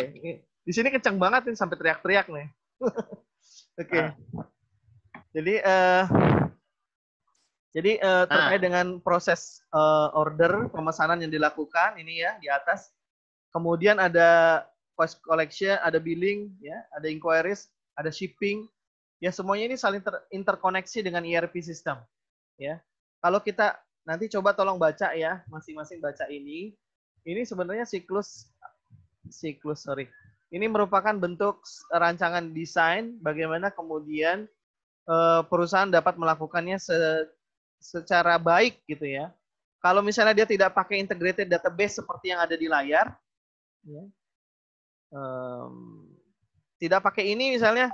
Di sini kencang banget nih sampai teriak-teriak nih. Oke. Jadi terkait dengan proses order pemesanan yang dilakukan ini ya di atas. Kemudian ada post collection, ada billing, ya, ada inquiries, ada shipping. Ya semuanya ini saling interkoneksi dengan ERP system. Ya. Kalau kita nanti coba tolong baca ya, masing-masing baca ini. Ini sebenarnya siklus. Ini merupakan bentuk rancangan desain bagaimana kemudian perusahaan dapat melakukannya secara baik gitu ya. Kalau misalnya dia tidak pakai integrated database seperti yang ada di layar, ya, tidak pakai ini misalnya,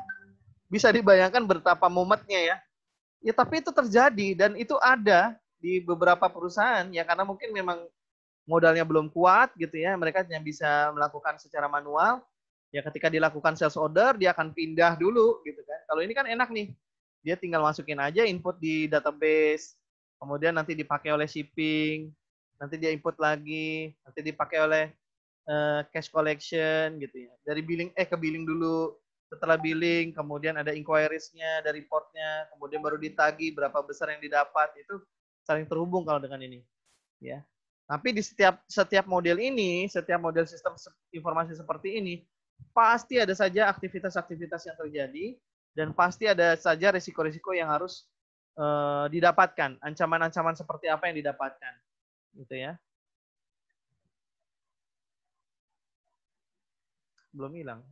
bisa dibayangkan betapa mumetnya ya. Ya tapi itu terjadi dan itu ada di beberapa perusahaan ya karena mungkin memang modalnya belum kuat gitu ya, mereka hanya bisa melakukan secara manual. Ya ketika dilakukan sales order, dia akan pindah dulu gitu kan. Kalau ini kan enak nih, dia tinggal masukin aja input di database, kemudian nanti dipakai oleh shipping, nanti dia input lagi, nanti dipakai oleh cash collection gitu ya. Dari billing ke billing dulu, setelah billing kemudian ada inquiries-nya, ada report-nya, kemudian baru ditagih berapa besar yang didapat. Itu saling terhubung kalau dengan ini ya. Tapi di setiap model ini, setiap model sistem informasi seperti ini, pasti ada saja aktivitas-aktivitas yang terjadi dan pasti ada saja risiko-risiko yang harus didapatkan. Ancaman-ancaman seperti apa yang didapatkan, gitu ya. Belum hilang.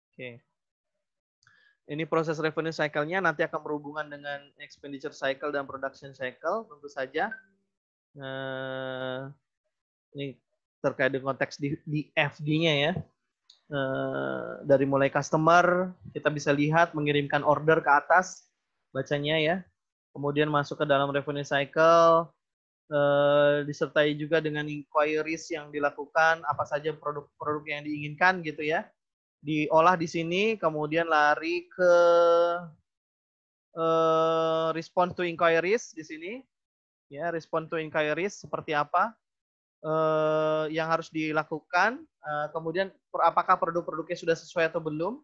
Oke. Ini proses revenue cycle-nya nanti akan berhubungan dengan expenditure cycle dan production cycle, tentu saja. Ini terkait dengan konteks di FD-nya ya. Dari mulai customer, kita bisa lihat mengirimkan order ke atas, bacanya ya. Kemudian masuk ke dalam revenue cycle, disertai juga dengan inquiries yang dilakukan, apa saja produk-produk yang diinginkan gitu ya. Diolah di sini, kemudian lari ke response to inquiries di sini, ya response to inquiries seperti apa yang harus dilakukan, kemudian apakah produk-produknya sudah sesuai atau belum,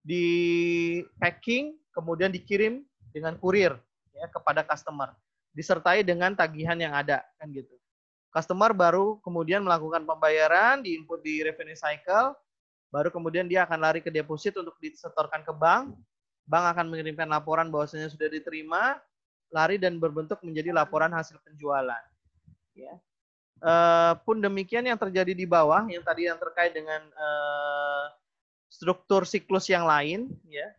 di packing, kemudian dikirim dengan kurir ya kepada customer, disertai dengan tagihan yang ada kan gitu. Customer baru kemudian melakukan pembayaran, diinput di revenue cycle. Baru kemudian dia akan lari ke deposit untuk disetorkan ke bank. Bank akan mengirimkan laporan bahwasanya sudah diterima, lari dan berbentuk menjadi laporan hasil penjualan. Ya. Pun demikian yang terjadi di bawah, yang tadi yang terkait dengan struktur siklus yang lain. Ya.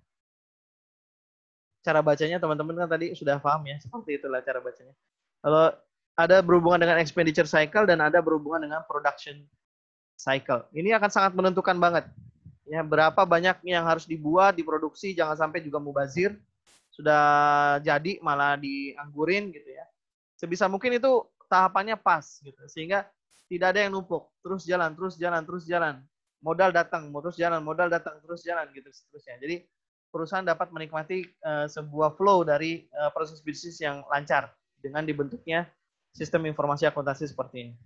Cara bacanya teman-teman kan tadi sudah paham ya, seperti itulah cara bacanya. Kalau ada berhubungan dengan expenditure cycle dan ada berhubungan dengan production cycle. Ini akan sangat menentukan banget. Ya, berapa banyak yang harus dibuat, diproduksi, jangan sampai juga mubazir. Sudah jadi malah dianggurin gitu ya. Sebisa mungkin itu tahapannya pas gitu. Sehingga tidak ada yang numpuk. Terus jalan, terus jalan, terus jalan. Modal datang, terus jalan, modal datang, terus jalan gitu seterusnya. Jadi perusahaan dapat menikmati sebuah flow dari proses bisnis yang lancar dengan dibentuknya sistem informasi akuntansi seperti ini.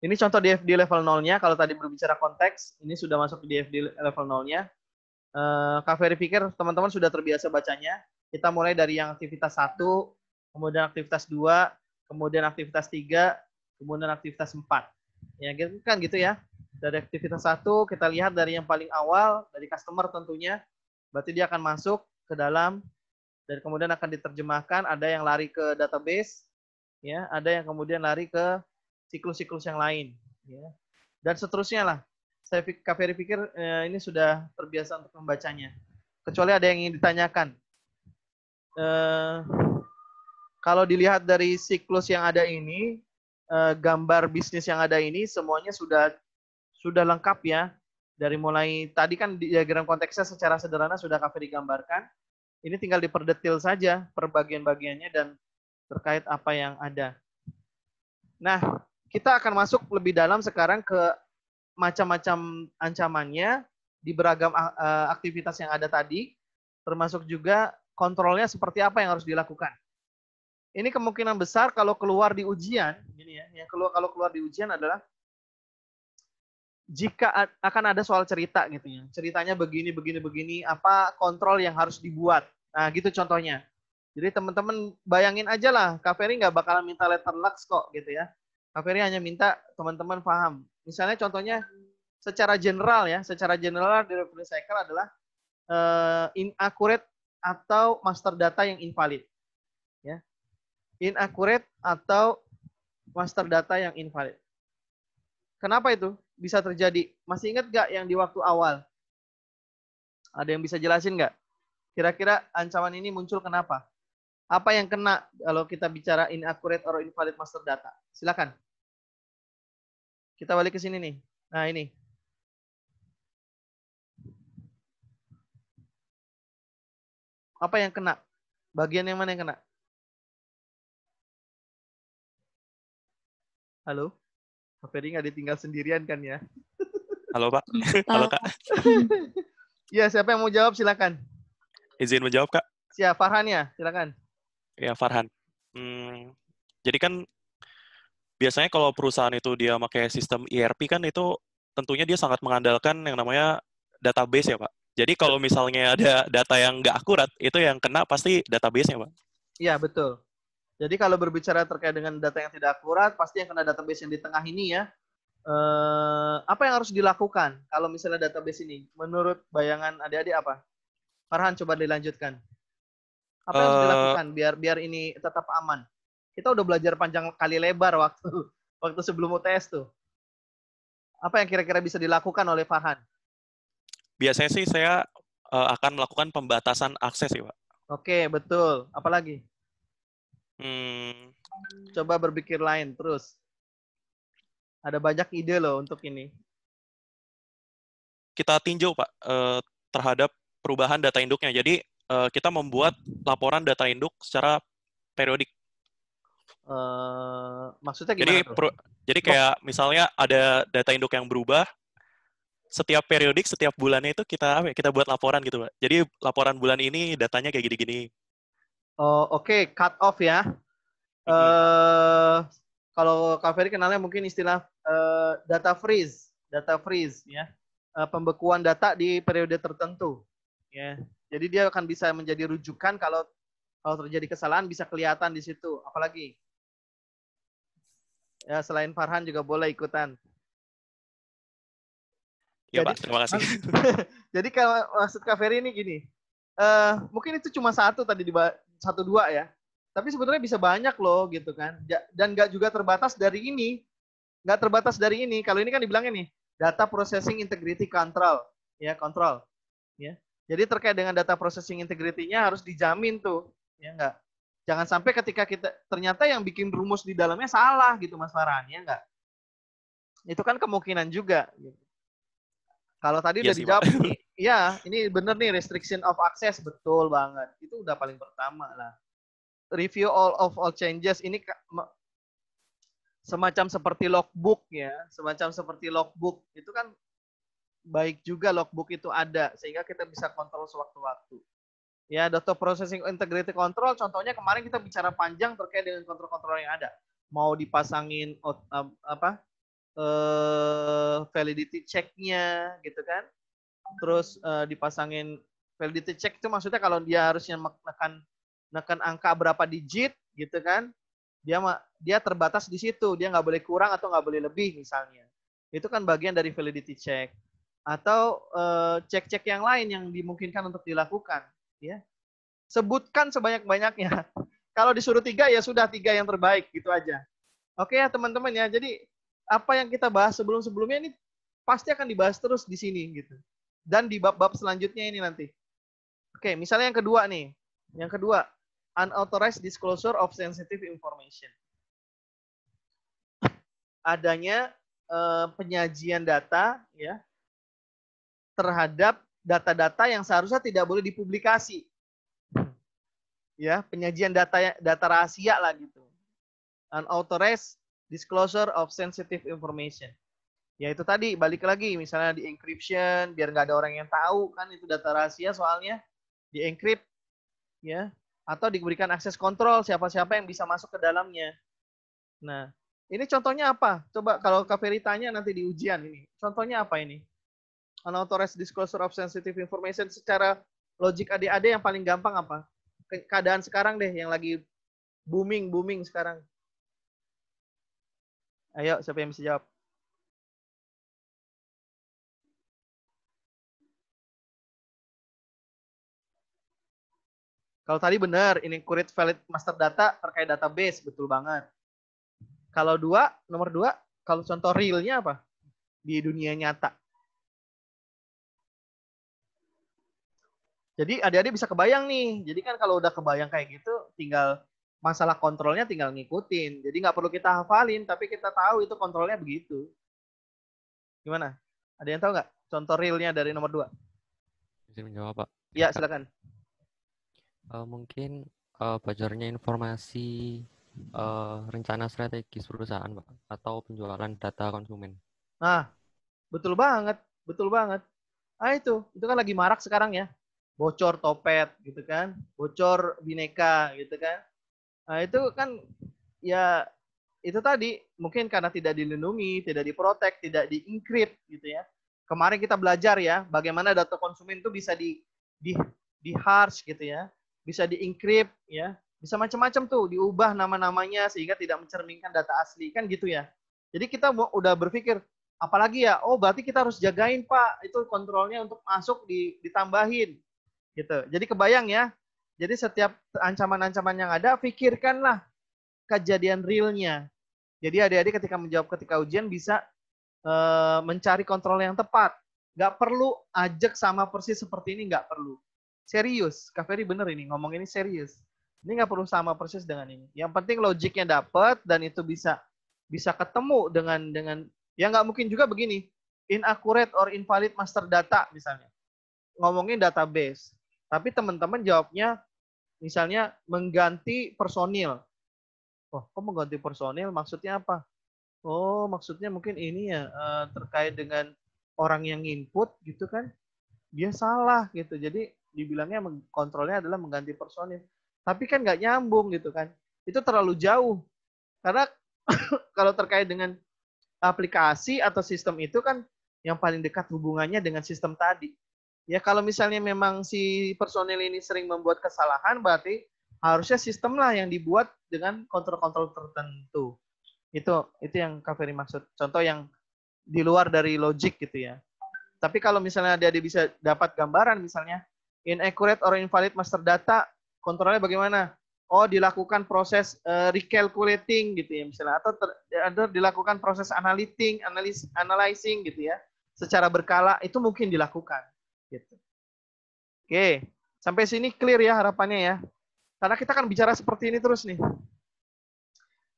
Ini contoh DFD level 0-nya. Kalau tadi berbicara konteks, ini sudah masuk ke DFD level 0-nya. Kak Ferry pikir teman-teman sudah terbiasa bacanya. Kita mulai dari yang aktivitas 1, kemudian aktivitas 2, kemudian aktivitas 3, kemudian aktivitas 4. Ya, kan gitu ya. Dari aktivitas 1, kita lihat dari yang paling awal, dari customer tentunya. Berarti dia akan masuk ke dalam, dan kemudian akan diterjemahkan. Ada yang lari ke database, ya, ada yang kemudian lari ke siklus-siklus yang lain, ya. Dan seterusnya lah. Kak Ferry pikir ini sudah terbiasa untuk membacanya. Kecuali ada yang ingin ditanyakan. Kalau dilihat dari siklus yang ada ini, gambar bisnis yang ada ini, semuanya sudah lengkap ya. Dari mulai tadi kan diagram konteksnya secara sederhana sudah Kak Ferry gambarkan. Ini tinggal diperdetil saja per bagian-bagiannya dan terkait apa yang ada. Nah, kita akan masuk lebih dalam sekarang ke macam-macam ancamannya di beragam aktivitas yang ada tadi, termasuk juga kontrolnya seperti apa yang harus dilakukan. Ini kemungkinan besar kalau keluar di ujian, gini ya, yang kalau keluar di ujian adalah jika akan ada soal cerita gitu ya. Ceritanya begini, apa kontrol yang harus dibuat. Nah, gitu contohnya. Jadi teman-teman bayangin aja lah, Kak Ferry nggak bakalan minta letter lux kok gitu ya. Kak Ferry hanya minta teman-teman paham. Misalnya contohnya secara general ya, secara general di reference cycle adalah inaccurate atau master data yang invalid. Ya. Inaccurate atau master data yang invalid. Kenapa itu bisa terjadi? Masih ingat nggak yang di waktu awal? Ada yang bisa jelasin nggak? Kira-kira ancaman ini muncul kenapa? Apa yang kena kalau kita bicara inaccurate or invalid master data? Silakan. Kita balik ke sini nih. Nah ini. Apa yang kena? Bagian yang mana yang kena? Halo? Kak Ferry nggak ditinggal sendirian kan ya? Halo Pak. Halo Kak. Iya, siapa yang mau jawab silakan. Izin menjawab Kak. Siap, Farhan ya, silakan. Ya Farhan. Jadi kan biasanya kalau perusahaan itu dia pakai sistem ERP kan itu tentunya dia sangat mengandalkan yang namanya database ya Pak. Jadi kalau misalnya ada data yang nggak akurat, itu yang kena pasti database-nya Pak. Iya, betul. Jadi kalau berbicara terkait dengan data yang tidak akurat, pasti yang kena database yang di tengah ini ya. Apa yang harus dilakukan kalau misalnya database ini? Menurut bayangan adik-adik apa? Farhan, coba dilanjutkan. Apa yang harus dilakukan biar ini tetap aman? Kita udah belajar panjang kali lebar waktu sebelum UTS tuh. Apa yang kira-kira bisa dilakukan oleh Farhan? Biasanya sih saya akan melakukan pembatasan akses ya Pak. Oke, betul. Apalagi? Coba berpikir lain terus. Ada banyak ide loh untuk ini. Kita tinjau Pak terhadap perubahan data induknya. Jadi kita membuat laporan data induk secara periodik. Maksudnya gimana? Jadi kayak misalnya ada data induk yang berubah, setiap periodik, setiap bulannya itu kita buat laporan gitu Pak. Jadi laporan bulan ini datanya kayak gini-gini. Oke, cut off ya. Kalau Kak Ferry kenalnya mungkin istilah data freeze ya. Pembekuan data di periode tertentu ya. Jadi dia akan bisa menjadi rujukan kalau terjadi kesalahan bisa kelihatan di situ. Apalagi ya, selain Farhan juga boleh ikutan. Ya Pak, terima kasih. Jadi kalau maksud Kak Ferry ini gini, mungkin itu cuma satu tadi, 1-2 ya. Tapi sebenarnya bisa banyak loh gitu kan. Dan nggak juga terbatas dari ini. Nggak terbatas dari ini. Kalau ini kan dibilangnya nih, data processing integrity control. Ya, kontrol. Ya. Jadi terkait dengan data processing integrity-nya harus dijamin tuh. Ya nggak? Jangan sampai ketika kita ternyata yang bikin rumus di dalamnya salah gitu Mas Farhan, ya nggak? Itu kan kemungkinan juga. Gitu. Kalau tadi udah dijawab, ini bener nih, restriction of access, betul banget. Itu udah paling pertama lah. Review all changes, ini semacam seperti logbook ya, itu kan baik juga logbook itu ada, sehingga kita bisa kontrol sewaktu-waktu. Ya, data processing integrity control, contohnya kemarin kita bicara panjang terkait dengan kontrol-kontrol yang ada. Mau dipasangin validity check-nya gitu kan. Terus dipasangin validity check itu maksudnya kalau dia harusnya menekan angka berapa digit gitu kan. Dia terbatas di situ, dia nggak boleh kurang atau nggak boleh lebih misalnya. Itu kan bagian dari validity check. Atau cek-cek yang lain yang dimungkinkan untuk dilakukan. Ya. Sebutkan sebanyak-banyaknya. Kalau disuruh 3 ya sudah 3 yang terbaik gitu aja. Oke ya teman-teman ya. Jadi apa yang kita bahas sebelum-sebelumnya ini pasti akan dibahas terus di sini gitu. Dan di bab-bab selanjutnya ini nanti. Oke, misalnya yang kedua nih. Yang kedua, unauthorized disclosure of sensitive information. Adanya penyajian data ya terhadap data-data yang seharusnya tidak boleh dipublikasi. Ya, penyajian data rahasia lah gitu. Unauthorized disclosure of sensitive information. Ya itu tadi, balik lagi, misalnya di encryption, biar nggak ada orang yang tahu, kan itu data rahasia soalnya, di encrypt, ya, atau diberikan akses kontrol siapa-siapa yang bisa masuk ke dalamnya. Nah, ini contohnya apa? Coba kalau Kak Ferry tanya nanti di ujian ini, contohnya apa ini? Unauthorized disclosure of sensitive information secara logik adik-adik yang paling gampang apa? Keadaan sekarang deh, yang lagi booming sekarang. Ayo, siapa yang bisa jawab? Kalau tadi benar, inaccurate valid master data terkait database, betul banget. Kalau nomor dua, kalau contoh realnya apa? Di dunia nyata. Jadi adik-adik bisa kebayang nih. Jadi kan kalau udah kebayang kayak gitu, tinggal masalah kontrolnya tinggal ngikutin. Jadi nggak perlu kita hafalin, tapi kita tahu itu kontrolnya begitu. Gimana? Ada yang tahu nggak contoh realnya dari nomor 2? Bisa menjawab, Pak? Ya, silakan. Mungkin bocornya informasi rencana strategis perusahaan, Pak, atau penjualan data konsumen. Nah, betul banget. Ah itu kan lagi marak sekarang ya. Bocor Topet gitu kan, bocor Bineka gitu kan. Nah, itu kan ya itu tadi mungkin karena tidak dilindungi, tidak diprotek, tidak di-encrypt gitu ya. Kemarin kita belajar ya bagaimana data konsumen itu bisa di harsh gitu ya. Bisa di-encrypt ya. Bisa macam-macam tuh, diubah nama-namanya sehingga tidak mencerminkan data asli kan gitu ya. Jadi kita udah berpikir apalagi ya, oh berarti kita harus jagain Pak, itu kontrolnya untuk masuk ditambahin. Gitu. Jadi kebayang ya. Jadi setiap ancaman-ancaman yang ada, pikirkanlah kejadian realnya. Jadi adik-adik ketika menjawab ketika ujian bisa mencari kontrol yang tepat. Nggak perlu ajak sama persis seperti ini, nggak perlu. Serius, Kak Ferry bener ini, ngomong ini serius. Ini nggak perlu sama persis dengan ini. Yang penting logiknya dapat dan itu bisa ketemu dengan ya nggak mungkin juga begini, inaccurate or invalid master data misalnya. Ngomongin database. Tapi teman-teman jawabnya misalnya mengganti personil. Oh, kok mengganti personil? Maksudnya apa? Oh, maksudnya mungkin ini ya terkait dengan orang yang input gitu kan. Dia salah gitu. Jadi dibilangnya kontrolnya adalah mengganti personil. Tapi kan nggak nyambung gitu kan. Itu terlalu jauh. Karena kalau terkait dengan aplikasi atau sistem itu kan yang paling dekat hubungannya dengan sistem tadi. Ya kalau misalnya memang si personil ini sering membuat kesalahan, berarti harusnya sistem lah yang dibuat dengan kontrol-kontrol tertentu. Itu yang Kak Ferry maksud. Contoh yang di luar dari logik gitu ya. Tapi kalau misalnya dia bisa dapat gambaran misalnya inaccurate or invalid master data, kontrolnya bagaimana? Oh, dilakukan proses recalculating gitu ya misalnya, atau dilakukan proses analyzing gitu ya. Secara berkala itu mungkin dilakukan. Gitu. Oke, sampai sini clear ya harapannya ya. Karena kita akan bicara seperti ini terus nih.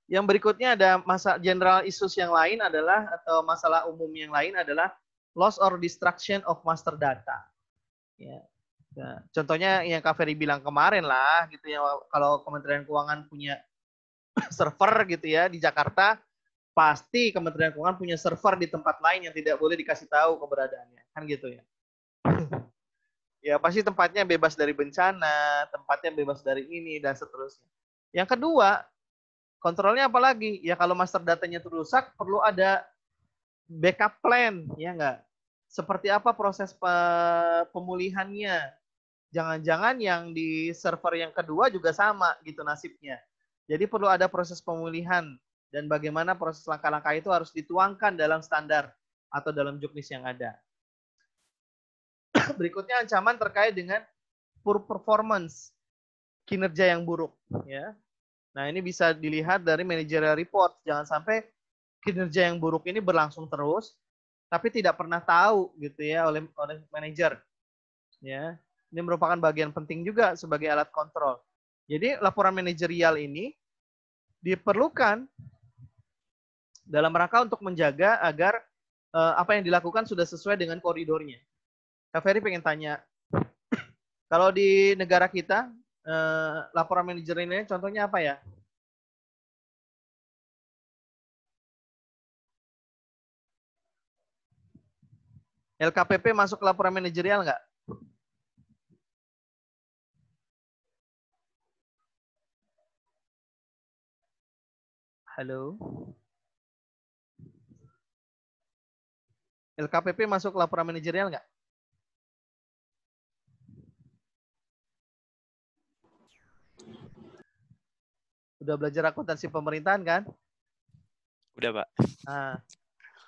Yang berikutnya ada general issues yang lain adalah, atau masalah umum yang lain adalah loss or destruction of master data. Ya. Nah, contohnya yang Kak Ferry bilang kemarin lah, gitu ya. Kalau Kementerian Keuangan punya server gitu ya di Jakarta, pasti Kementerian Keuangan punya server di tempat lain yang tidak boleh dikasih tahu keberadaannya, kan gitu ya. Ya pasti tempatnya bebas dari bencana, tempatnya bebas dari ini dan seterusnya. Yang kedua, kontrolnya apa lagi? Ya kalau master datanya rusak, perlu ada backup plan, ya enggak? Seperti apa proses pemulihannya? Jangan-jangan yang di server yang kedua juga sama gitu nasibnya. Jadi perlu ada proses pemulihan dan bagaimana proses langkah-langkah itu harus dituangkan dalam standar atau dalam juknis yang ada. Berikutnya ancaman terkait dengan poor performance, kinerja yang buruk. Ya. Nah ini bisa dilihat dari managerial report. Jangan sampai kinerja yang buruk ini berlangsung terus, tapi tidak pernah tahu gitu ya oleh manajer. Ya, ini merupakan bagian penting juga sebagai alat kontrol. Jadi laporan manajerial ini diperlukan dalam rangka untuk menjaga agar apa yang dilakukan sudah sesuai dengan koridornya. Kak Ferry pengen tanya, kalau di negara kita, laporan manajer ini contohnya apa ya? LKPP masuk laporan manajerial nggak? Halo? LKPP masuk laporan manajerial nggak? Udah belajar akuntansi pemerintahan kan? Udah, Pak. Nah,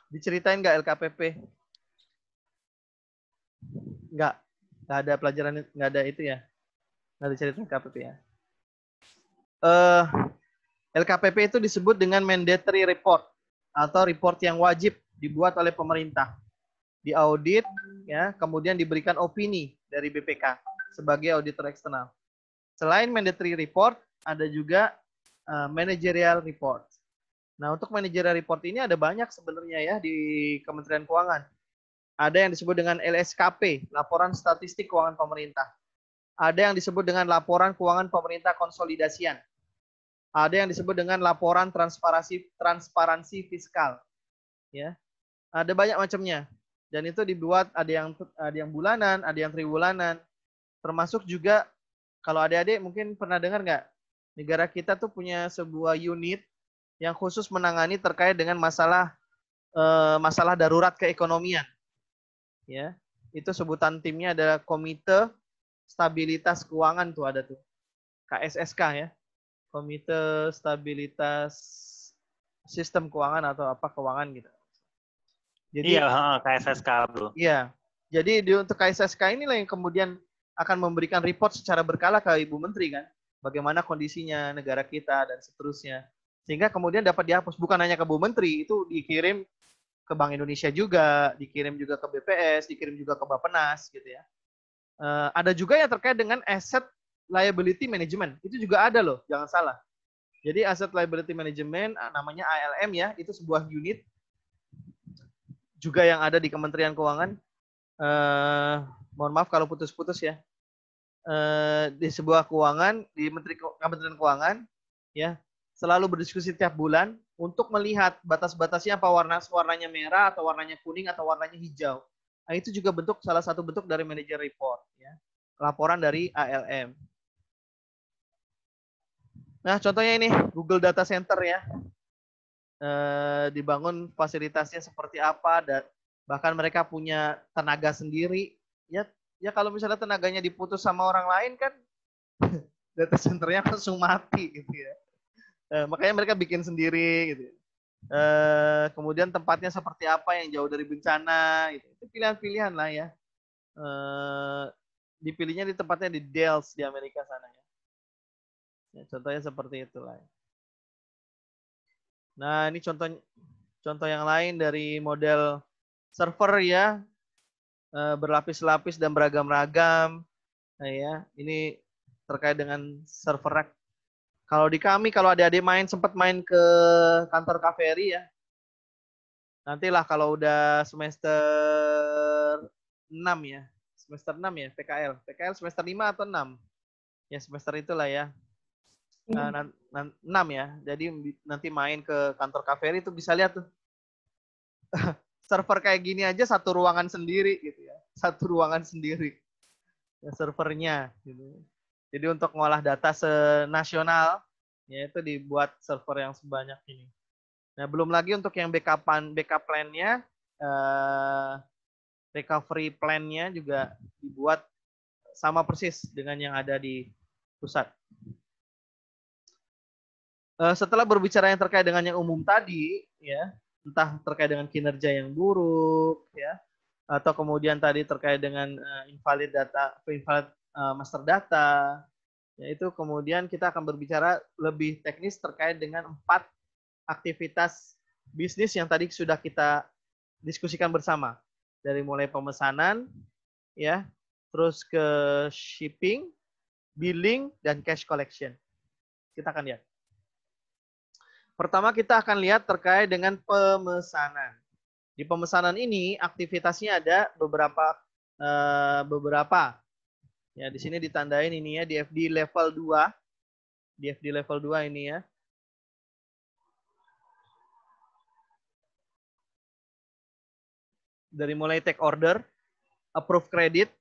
diceritain nggak LKPP? Nggak ada pelajaran, nggak ada itu ya? Nggak ada cerita LKPP ya? LKPP itu disebut dengan mandatory report atau report yang wajib dibuat oleh pemerintah, diaudit, ya, kemudian diberikan opini dari BPK sebagai auditor eksternal. Selain mandatory report, ada juga managerial report. Nah, untuk managerial report ini ada banyak sebenarnya ya di Kementerian Keuangan. Ada yang disebut dengan LSKP, Laporan Statistik Keuangan Pemerintah. Ada yang disebut dengan Laporan Keuangan Pemerintah Konsolidasian. Ada yang disebut dengan laporan transparansi fiskal. Ya. Ada banyak macamnya. Dan itu dibuat ada yang bulanan, ada yang triwulanan. Termasuk juga kalau adik-adik mungkin pernah dengar nggak? Negara kita tuh punya sebuah unit yang khusus menangani terkait dengan masalah darurat keekonomian. Ya. Itu sebutan timnya adalah Komite Stabilitas Keuangan tuh ada tuh. KSSK ya. Komite Stabilitas Sistem Keuangan atau apa keuangan gitu. Jadi Iya, KSSK, Bro. Iya. Jadi untuk KSSK inilah yang kemudian akan memberikan report secara berkala ke Ibu Menteri kan, bagaimana kondisinya negara kita dan seterusnya. Sehingga kemudian dapat dihapus, bukan hanya ke Bu Menteri, itu dikirim ke Bank Indonesia juga, dikirim juga ke BPS, dikirim juga ke Bappenas gitu ya. Ada juga yang terkait dengan asset liability management. Itu juga ada loh, jangan salah. Jadi asset liability management namanya ALM ya, itu sebuah unit juga yang ada di Kementerian Keuangan. Mohon maaf kalau putus-putus ya. Di sebuah keuangan, di Kementerian Keuangan ya, selalu berdiskusi tiap bulan untuk melihat batas-batasnya apa, warnanya merah atau warnanya kuning atau warnanya hijau. Nah, itu juga salah satu bentuk dari manager report ya. Laporan dari ALM. Nah, contohnya ini Google Data Center ya. Dibangun fasilitasnya seperti apa, dan bahkan mereka punya tenaga sendiri. Ya kalau misalnya tenaganya diputus sama orang lain kan data centernya langsung mati gitu ya. Makanya mereka bikin sendiri gitu. Kemudian tempatnya seperti apa yang jauh dari bencana gitu. Itu pilihan-pilihan lah ya. Dipilihnya di tempatnya di Dells di Amerika sana ya. Contohnya seperti itulah. Nah, ini contoh yang lain dari model server ya, berlapis-lapis dan beragam-ragam. Nah ya, ini terkait dengan server rack. Kalau di kami, kalau adik-adik sempat main ke kantor KVRI ya, nantilah kalau udah semester 6 ya, semester 6 ya, PKL semester 5 atau 6? Ya semester itulah ya. 6 ya. Jadi nanti main ke kantor KVRI itu bisa lihat tuh. Server kayak gini aja satu ruangan sendiri gitu ya. Satu ruangan sendiri. Ya, servernya gitu. Jadi untuk ngolah data senasional ya itu dibuat server yang sebanyak ini. Nah, belum lagi untuk yang backup plan-nya, recovery plan-nya juga dibuat sama persis dengan yang ada di pusat. Setelah berbicara yang terkait dengan yang umum tadi, ya, entah terkait dengan kinerja yang buruk, ya, atau kemudian tadi terkait dengan invalid master data, yaitu kemudian kita akan berbicara lebih teknis terkait dengan 4 aktivitas bisnis yang tadi sudah kita diskusikan bersama, dari mulai pemesanan, ya, terus ke shipping, billing, dan cash collection. Kita akan lihat. Pertama kita akan lihat terkait dengan pemesanan. Di pemesanan ini aktivitasnya ada beberapa beberapa. Ya, di sini ditandain ini ya, DFD level 2. DFD level 2 ini ya. Dari mulai take order, approve credit,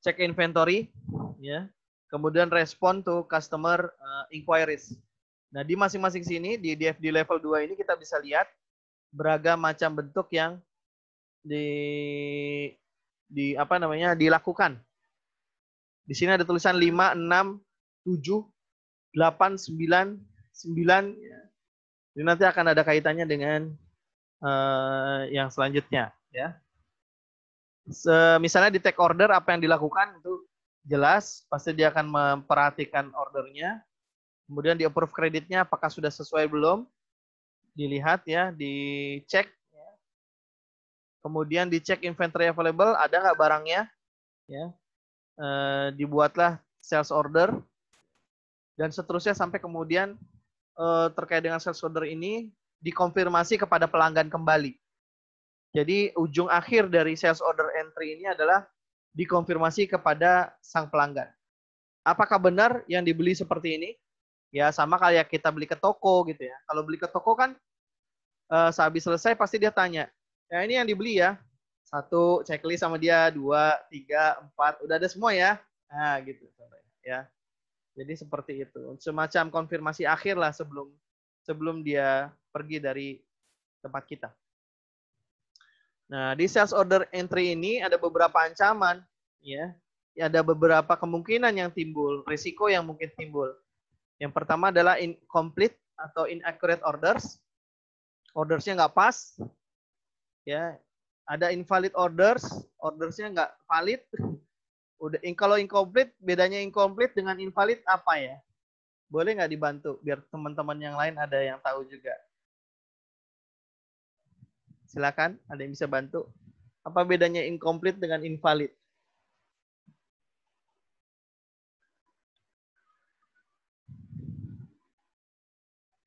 check inventory, ya. Kemudian respond to customer inquiries. Nah, di masing-masing sini di DFD level 2 ini kita bisa lihat beragam macam bentuk yang dilakukan. Di sini ada tulisan 5, 6, 7, 8, 9, 9. Ini nanti akan ada kaitannya dengan yang selanjutnya, ya. Misalnya di take order apa yang dilakukan itu jelas, pasti dia akan memperhatikan ordernya. Kemudian di approve kreditnya apakah sudah sesuai belum? Dilihat ya, dicek. Kemudian dicek inventory available, ada nggak barangnya? Ya. Dibuatlah sales order dan seterusnya sampai kemudian terkait dengan sales order ini dikonfirmasi kepada pelanggan kembali. Jadi ujung akhir dari sales order entry ini adalah dikonfirmasi kepada sang pelanggan. Apakah benar yang dibeli seperti ini? Ya sama kayak kita beli ke toko gitu ya. Kalau beli ke toko kan sehabis selesai pasti dia tanya, ya ini yang dibeli ya. 1, checklist sama dia, 2, 3, 4, udah ada semua ya. Nah gitu ya. Jadi seperti itu. Semacam konfirmasi akhir lah sebelum dia pergi dari tempat kita. Nah, di sales order entry ini ada beberapa ancaman, ya. Ada beberapa kemungkinan yang timbul, risiko yang mungkin timbul. Yang pertama adalah incomplete atau inaccurate orders. Ordersnya nggak pas, ya. Ada invalid orders, ordersnya nggak valid. Udah, kalau incomplete, bedanya incomplete dengan invalid apa ya? Boleh nggak dibantu biar teman-teman yang lain ada yang tahu juga? Silakan, ada yang bisa bantu. Apa bedanya incomplete dengan invalid?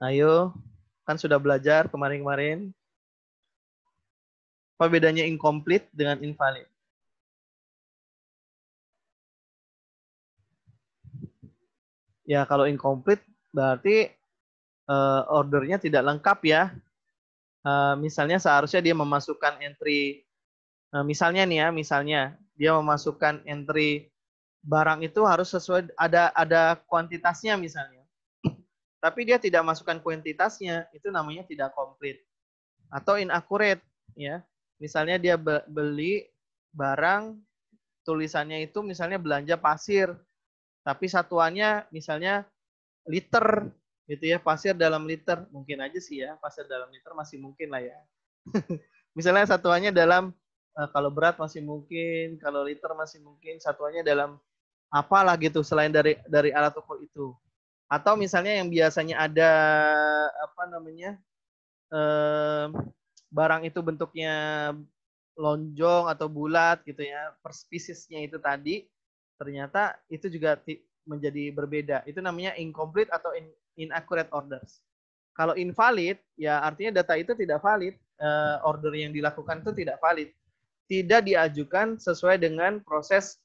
Ayo, kan sudah belajar kemarin-kemarin. Apa bedanya incomplete dengan invalid? Ya, kalau incomplete berarti ordernya tidak lengkap ya. Misalnya seharusnya dia memasukkan entry, misalnya nih ya, misalnya dia memasukkan entry barang itu harus sesuai, ada kuantitasnya misalnya. Tapi dia tidak masukkan kuantitasnya, itu namanya tidak komplit. Atau inaccurate, ya. Misalnya dia beli barang, tulisannya itu misalnya belanja pasir, tapi satuannya misalnya liter, gitu ya, pasir dalam liter. Mungkin aja sih ya, pasir dalam liter masih mungkin lah ya. Misalnya satuannya dalam, kalau berat masih mungkin, kalau liter masih mungkin, satuannya dalam apalah gitu, selain dari alat ukur itu. Atau misalnya yang biasanya ada, apa namanya, barang itu bentuknya lonjong atau bulat gitu ya, per spesiesnya itu tadi, ternyata itu juga menjadi berbeda. Itu namanya incomplete atau inaccurate orders. Kalau invalid, ya artinya data itu tidak valid, order yang dilakukan itu tidak valid. Tidak diajukan sesuai dengan proses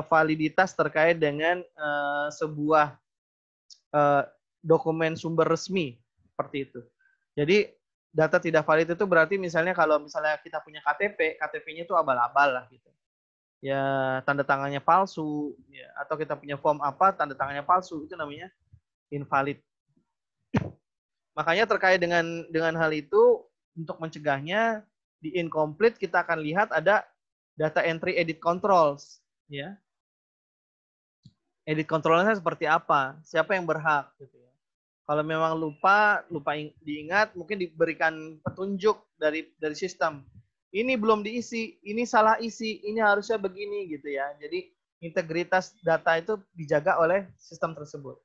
validitas terkait dengan sebuah dokumen sumber resmi, seperti itu. Jadi data tidak valid itu berarti misalnya kalau misalnya kita punya KTP, KTP-nya itu abal-abal lah gitu. Ya tanda tangannya palsu, ya, atau kita punya form apa tanda tangannya palsu, itu namanya invalid. Makanya terkait dengan hal itu, untuk mencegahnya di incomplete kita akan lihat ada data entry edit controls, ya. Edit controlnya seperti apa? Siapa yang berhak gitu ya. Kalau memang lupa diingat, mungkin diberikan petunjuk dari sistem. Ini belum diisi, ini salah isi, ini harusnya begini gitu ya. Jadi integritas data itu dijaga oleh sistem tersebut.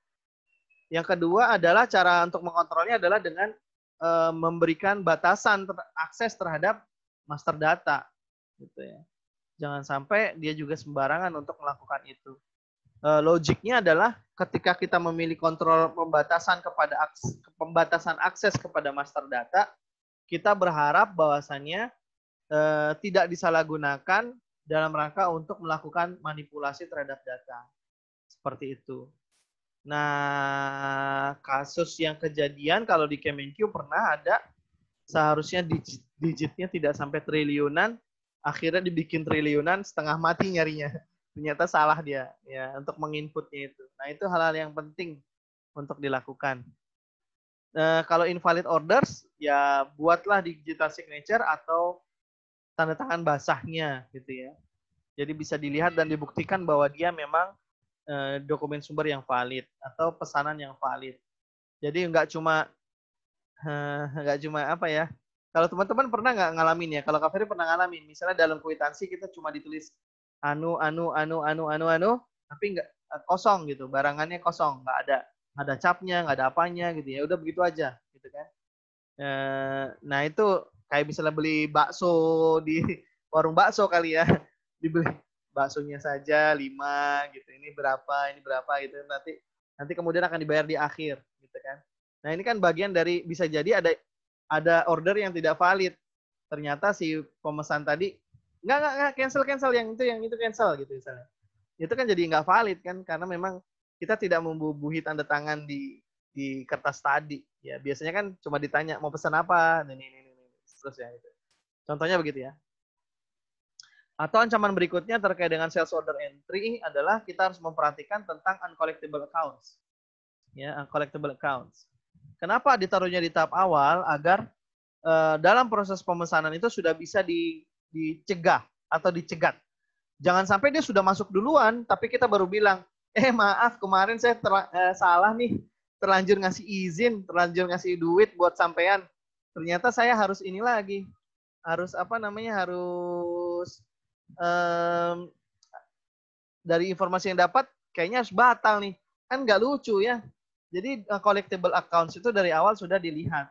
Yang kedua adalah cara untuk mengontrolnya adalah dengan memberikan batasan akses terhadap master data, gitu ya. Jangan sampai dia juga sembarangan untuk melakukan itu. Logiknya adalah ketika kita memilih kontrol pembatasan akses kepada master data, kita berharap bahwasannya tidak disalahgunakan dalam rangka untuk melakukan manipulasi terhadap data. Seperti itu. Nah, kasus yang kejadian kalau di Kemenq pernah ada seharusnya digitnya tidak sampai triliunan, akhirnya dibikin triliunan, setengah mati nyarinya. Ternyata salah dia ya untuk menginputnya itu. Nah, itu hal-hal yang penting untuk dilakukan. Kalau invalid orders, ya buatlah digital signature atau tanda tangan basahnya gitu ya. Jadi bisa dilihat dan dibuktikan bahwa dia memang dokumen sumber yang valid atau pesanan yang valid. Jadi nggak cuma apa ya. Kalau teman-teman pernah nggak ngalamin ya? Kalau Kak Ferry pernah ngalamin, misalnya dalam kwitansi kita cuma ditulis anu, tapi nggak kosong gitu, barangannya kosong, nggak ada capnya, nggak ada apanya gitu ya. Udah begitu aja gitu kan. Nah itu kayak misalnya beli bakso di warung bakso kali ya, dibeli baksonya saja 5 gitu, ini berapa gitu, nanti kemudian akan dibayar di akhir gitu kan. Nah ini kan bagian dari, bisa jadi ada order yang tidak valid, ternyata si pemesan tadi nggak cancel yang itu cancel gitu misalnya, itu kan jadi nggak valid kan, karena memang kita tidak membubuhi tanda tangan di kertas tadi ya. Biasanya kan cuma ditanya mau pesan apa, ini terus ya itu. Contohnya begitu ya. Atau ancaman berikutnya terkait dengan sales order entry adalah kita harus memperhatikan tentang uncollectible accounts. Ya, uncollectible accounts. Kenapa ditaruhnya di tahap awal? Agar dalam proses pemesanan itu sudah bisa dicegah atau dicegat. Jangan sampai dia sudah masuk duluan, tapi kita baru bilang, maaf kemarin saya salah nih, terlanjur ngasih izin, terlanjur ngasih duit buat sampean. Ternyata saya harus ini lagi, harus dari informasi yang dapat kayaknya harus batal nih, kan nggak lucu ya. Jadi collectible accounts itu dari awal sudah dilihat.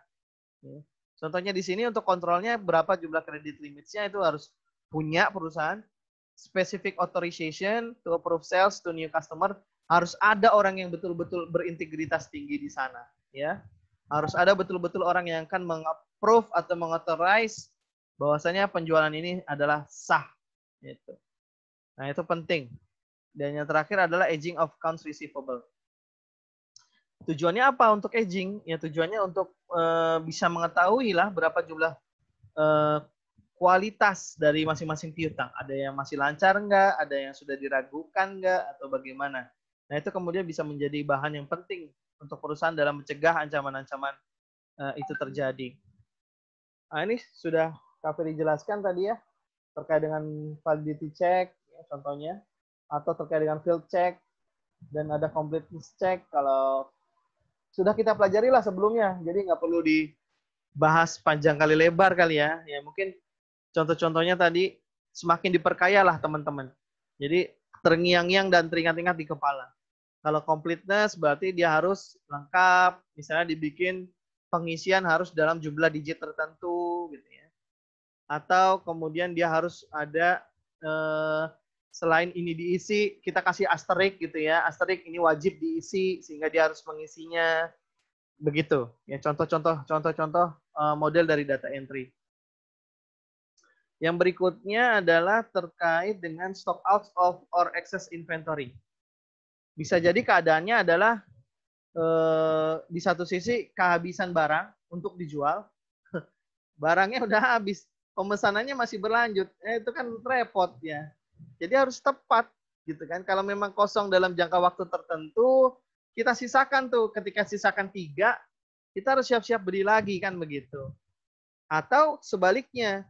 Contohnya di sini untuk kontrolnya berapa jumlah kredit limitnya itu harus punya perusahaan, specific authorization to approve sales to new customer, harus ada orang yang betul-betul berintegritas tinggi di sana ya. Harus ada betul-betul orang yang akan meng-approve atau meng-authorize bahwasanya penjualan ini adalah sah gitu. Nah, itu penting. Dan yang terakhir adalah aging of accounts receivable. Tujuannya apa untuk aging? Ya tujuannya untuk bisa mengetahui lah berapa jumlah kualitas dari masing-masing piutang. Ada yang masih lancar nggak? Ada yang sudah diragukan nggak? Atau bagaimana? Nah, itu kemudian bisa menjadi bahan yang penting untuk perusahaan dalam mencegah ancaman-ancaman itu terjadi. Nah, ini sudah Kak Ferry jelaskan tadi ya, terkait dengan validity check, ya, contohnya, atau terkait dengan field check, dan ada completeness check, kalau sudah kita pelajari lah sebelumnya, jadi nggak perlu dibahas panjang kali lebar kali ya. Ya mungkin contoh-contohnya tadi semakin diperkaya lah teman-teman. Jadi terngiang-ngiang dan teringat-ingat di kepala. Kalau completeness berarti dia harus lengkap, misalnya dibikin pengisian harus dalam jumlah digit tertentu gitu ya. Atau kemudian dia harus ada selain ini diisi, kita kasih asterik gitu ya. Asterik ini wajib diisi sehingga dia harus mengisinya. Begitu. Ya, contoh-contoh model dari data entry. Yang berikutnya adalah terkait dengan stock out of or excess inventory. Bisa jadi keadaannya adalah di satu sisi kehabisan barang untuk dijual. Barangnya udah habis, pemesanannya masih berlanjut. Itu kan repot ya. Jadi harus tepat gitu kan. Kalau memang kosong dalam jangka waktu tertentu, kita sisakan tuh. Ketika sisakan 3, kita harus siap-siap beli lagi kan begitu. Atau sebaliknya,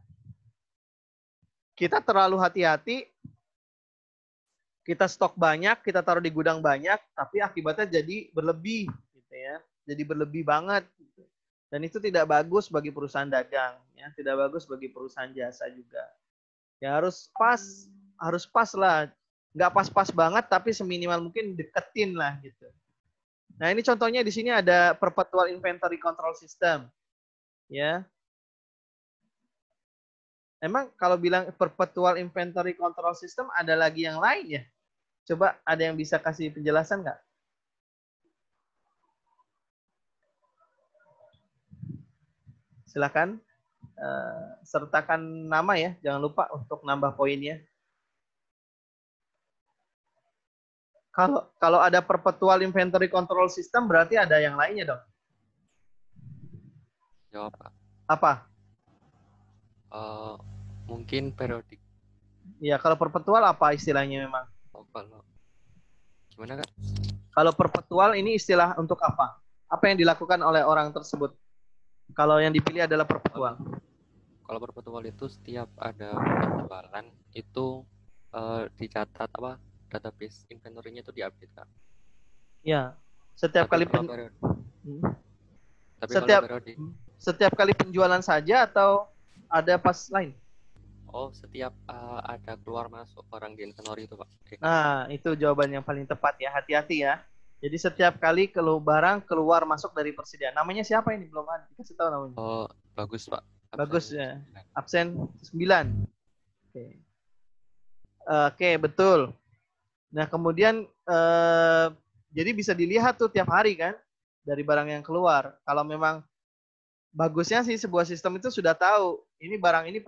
kita terlalu hati-hati, kita stok banyak, kita taruh di gudang banyak, tapi akibatnya jadi berlebih gitu ya. Jadi berlebih banget gitu. Dan itu tidak bagus bagi perusahaan dagang ya, tidak bagus bagi perusahaan jasa juga. Ya harus pas lah. Nggak pas-pas banget, tapi seminimal mungkin deketin lah gitu. Nah ini contohnya di sini ada perpetual inventory control system. Ya. Emang kalau bilang perpetual inventory control system ada lagi yang lain ya? Coba ada yang bisa kasih penjelasan nggak? Silakan. sertakan nama ya, jangan lupa untuk nambah poinnya. Kalau ada perpetual inventory control system berarti ada yang lainnya dong. Jawab, Pak. Apa? Mungkin periodik. Ya, kalau perpetual apa istilahnya memang? Oh, kalau gimana, Kak? Kalau perpetual ini istilah untuk apa? Apa yang dilakukan oleh orang tersebut? Kalau yang dipilih adalah perpetual. Kalau perpetual itu setiap ada penjualan itu dicatat apa database inventory-nya itu diupdate, Kak. Ya, setiap Tapi kali kalau periode- Tapi setiap kalau periodik, setiap kali penjualan saja atau ada pas lain? setiap ada keluar masuk barang di inventory itu, Pak. Nah, itu jawaban yang paling tepat ya. Hati-hati ya. Jadi setiap kali barang keluar masuk dari persediaan. Namanya siapa ini? Belum ada dikasih tahu namanya. Oh, bagus, Pak. Bagus ya. Absen 9. Oke. Oke, betul. Nah, kemudian jadi bisa dilihat tuh tiap hari kan dari barang yang keluar. Kalau memang bagusnya sih sebuah sistem itu sudah tahu ini barang ini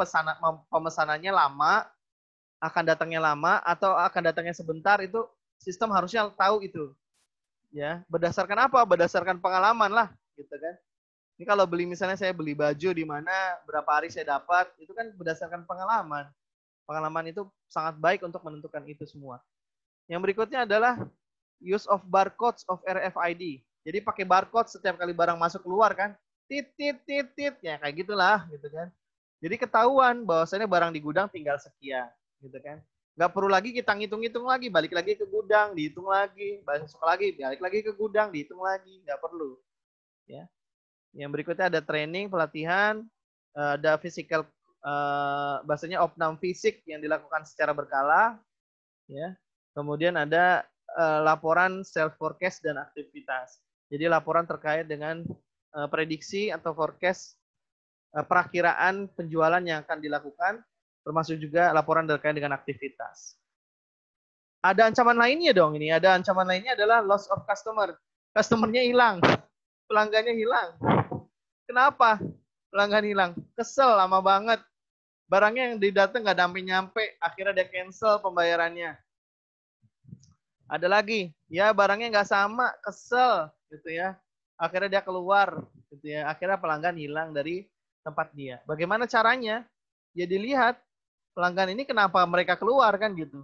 pemesanannya lama, akan datangnya lama atau akan datangnya sebentar, itu sistem harusnya tahu itu. Ya, berdasarkan apa? Berdasarkan pengalaman lah, gitu kan. Ini kalau beli misalnya saya beli baju di mana berapa hari saya dapat, itu kan berdasarkan pengalaman. Pengalaman itu sangat baik untuk menentukan itu semua. Yang berikutnya adalah use of barcodes of RFID. Jadi pakai barcode setiap kali barang masuk keluar kan. Tit ya kayak gitulah gitu kan. Jadi ketahuan bahwasanya barang di gudang tinggal sekian gitu kan. Nggak perlu lagi kita ngitung-ngitung lagi, balik lagi ke gudang, dihitung lagi, masuk lagi, balik lagi ke gudang, dihitung lagi, nggak perlu. Ya. Yang berikutnya ada training, pelatihan, ada physical, bahasanya opnam fisik yang dilakukan secara berkala, ya. Kemudian ada laporan self forecast dan aktivitas. Jadi laporan terkait dengan prediksi atau forecast perakiraan penjualan yang akan dilakukan, termasuk juga laporan terkait dengan aktivitas. Ada ancaman lainnya dong ini. Ada ancaman lainnya adalah loss of customer. Customernya hilang, pelanggannya hilang. Kenapa pelanggan hilang? Kesel lama banget. Barangnya yang didatang nggak nyampe, akhirnya dia cancel pembayarannya. Ada lagi, ya barangnya nggak sama, kesel, gitu ya. Akhirnya dia keluar, gitu ya. Akhirnya pelanggan hilang dari tempat dia. Bagaimana caranya? Ya dilihat pelanggan ini kenapa mereka keluar kan gitu.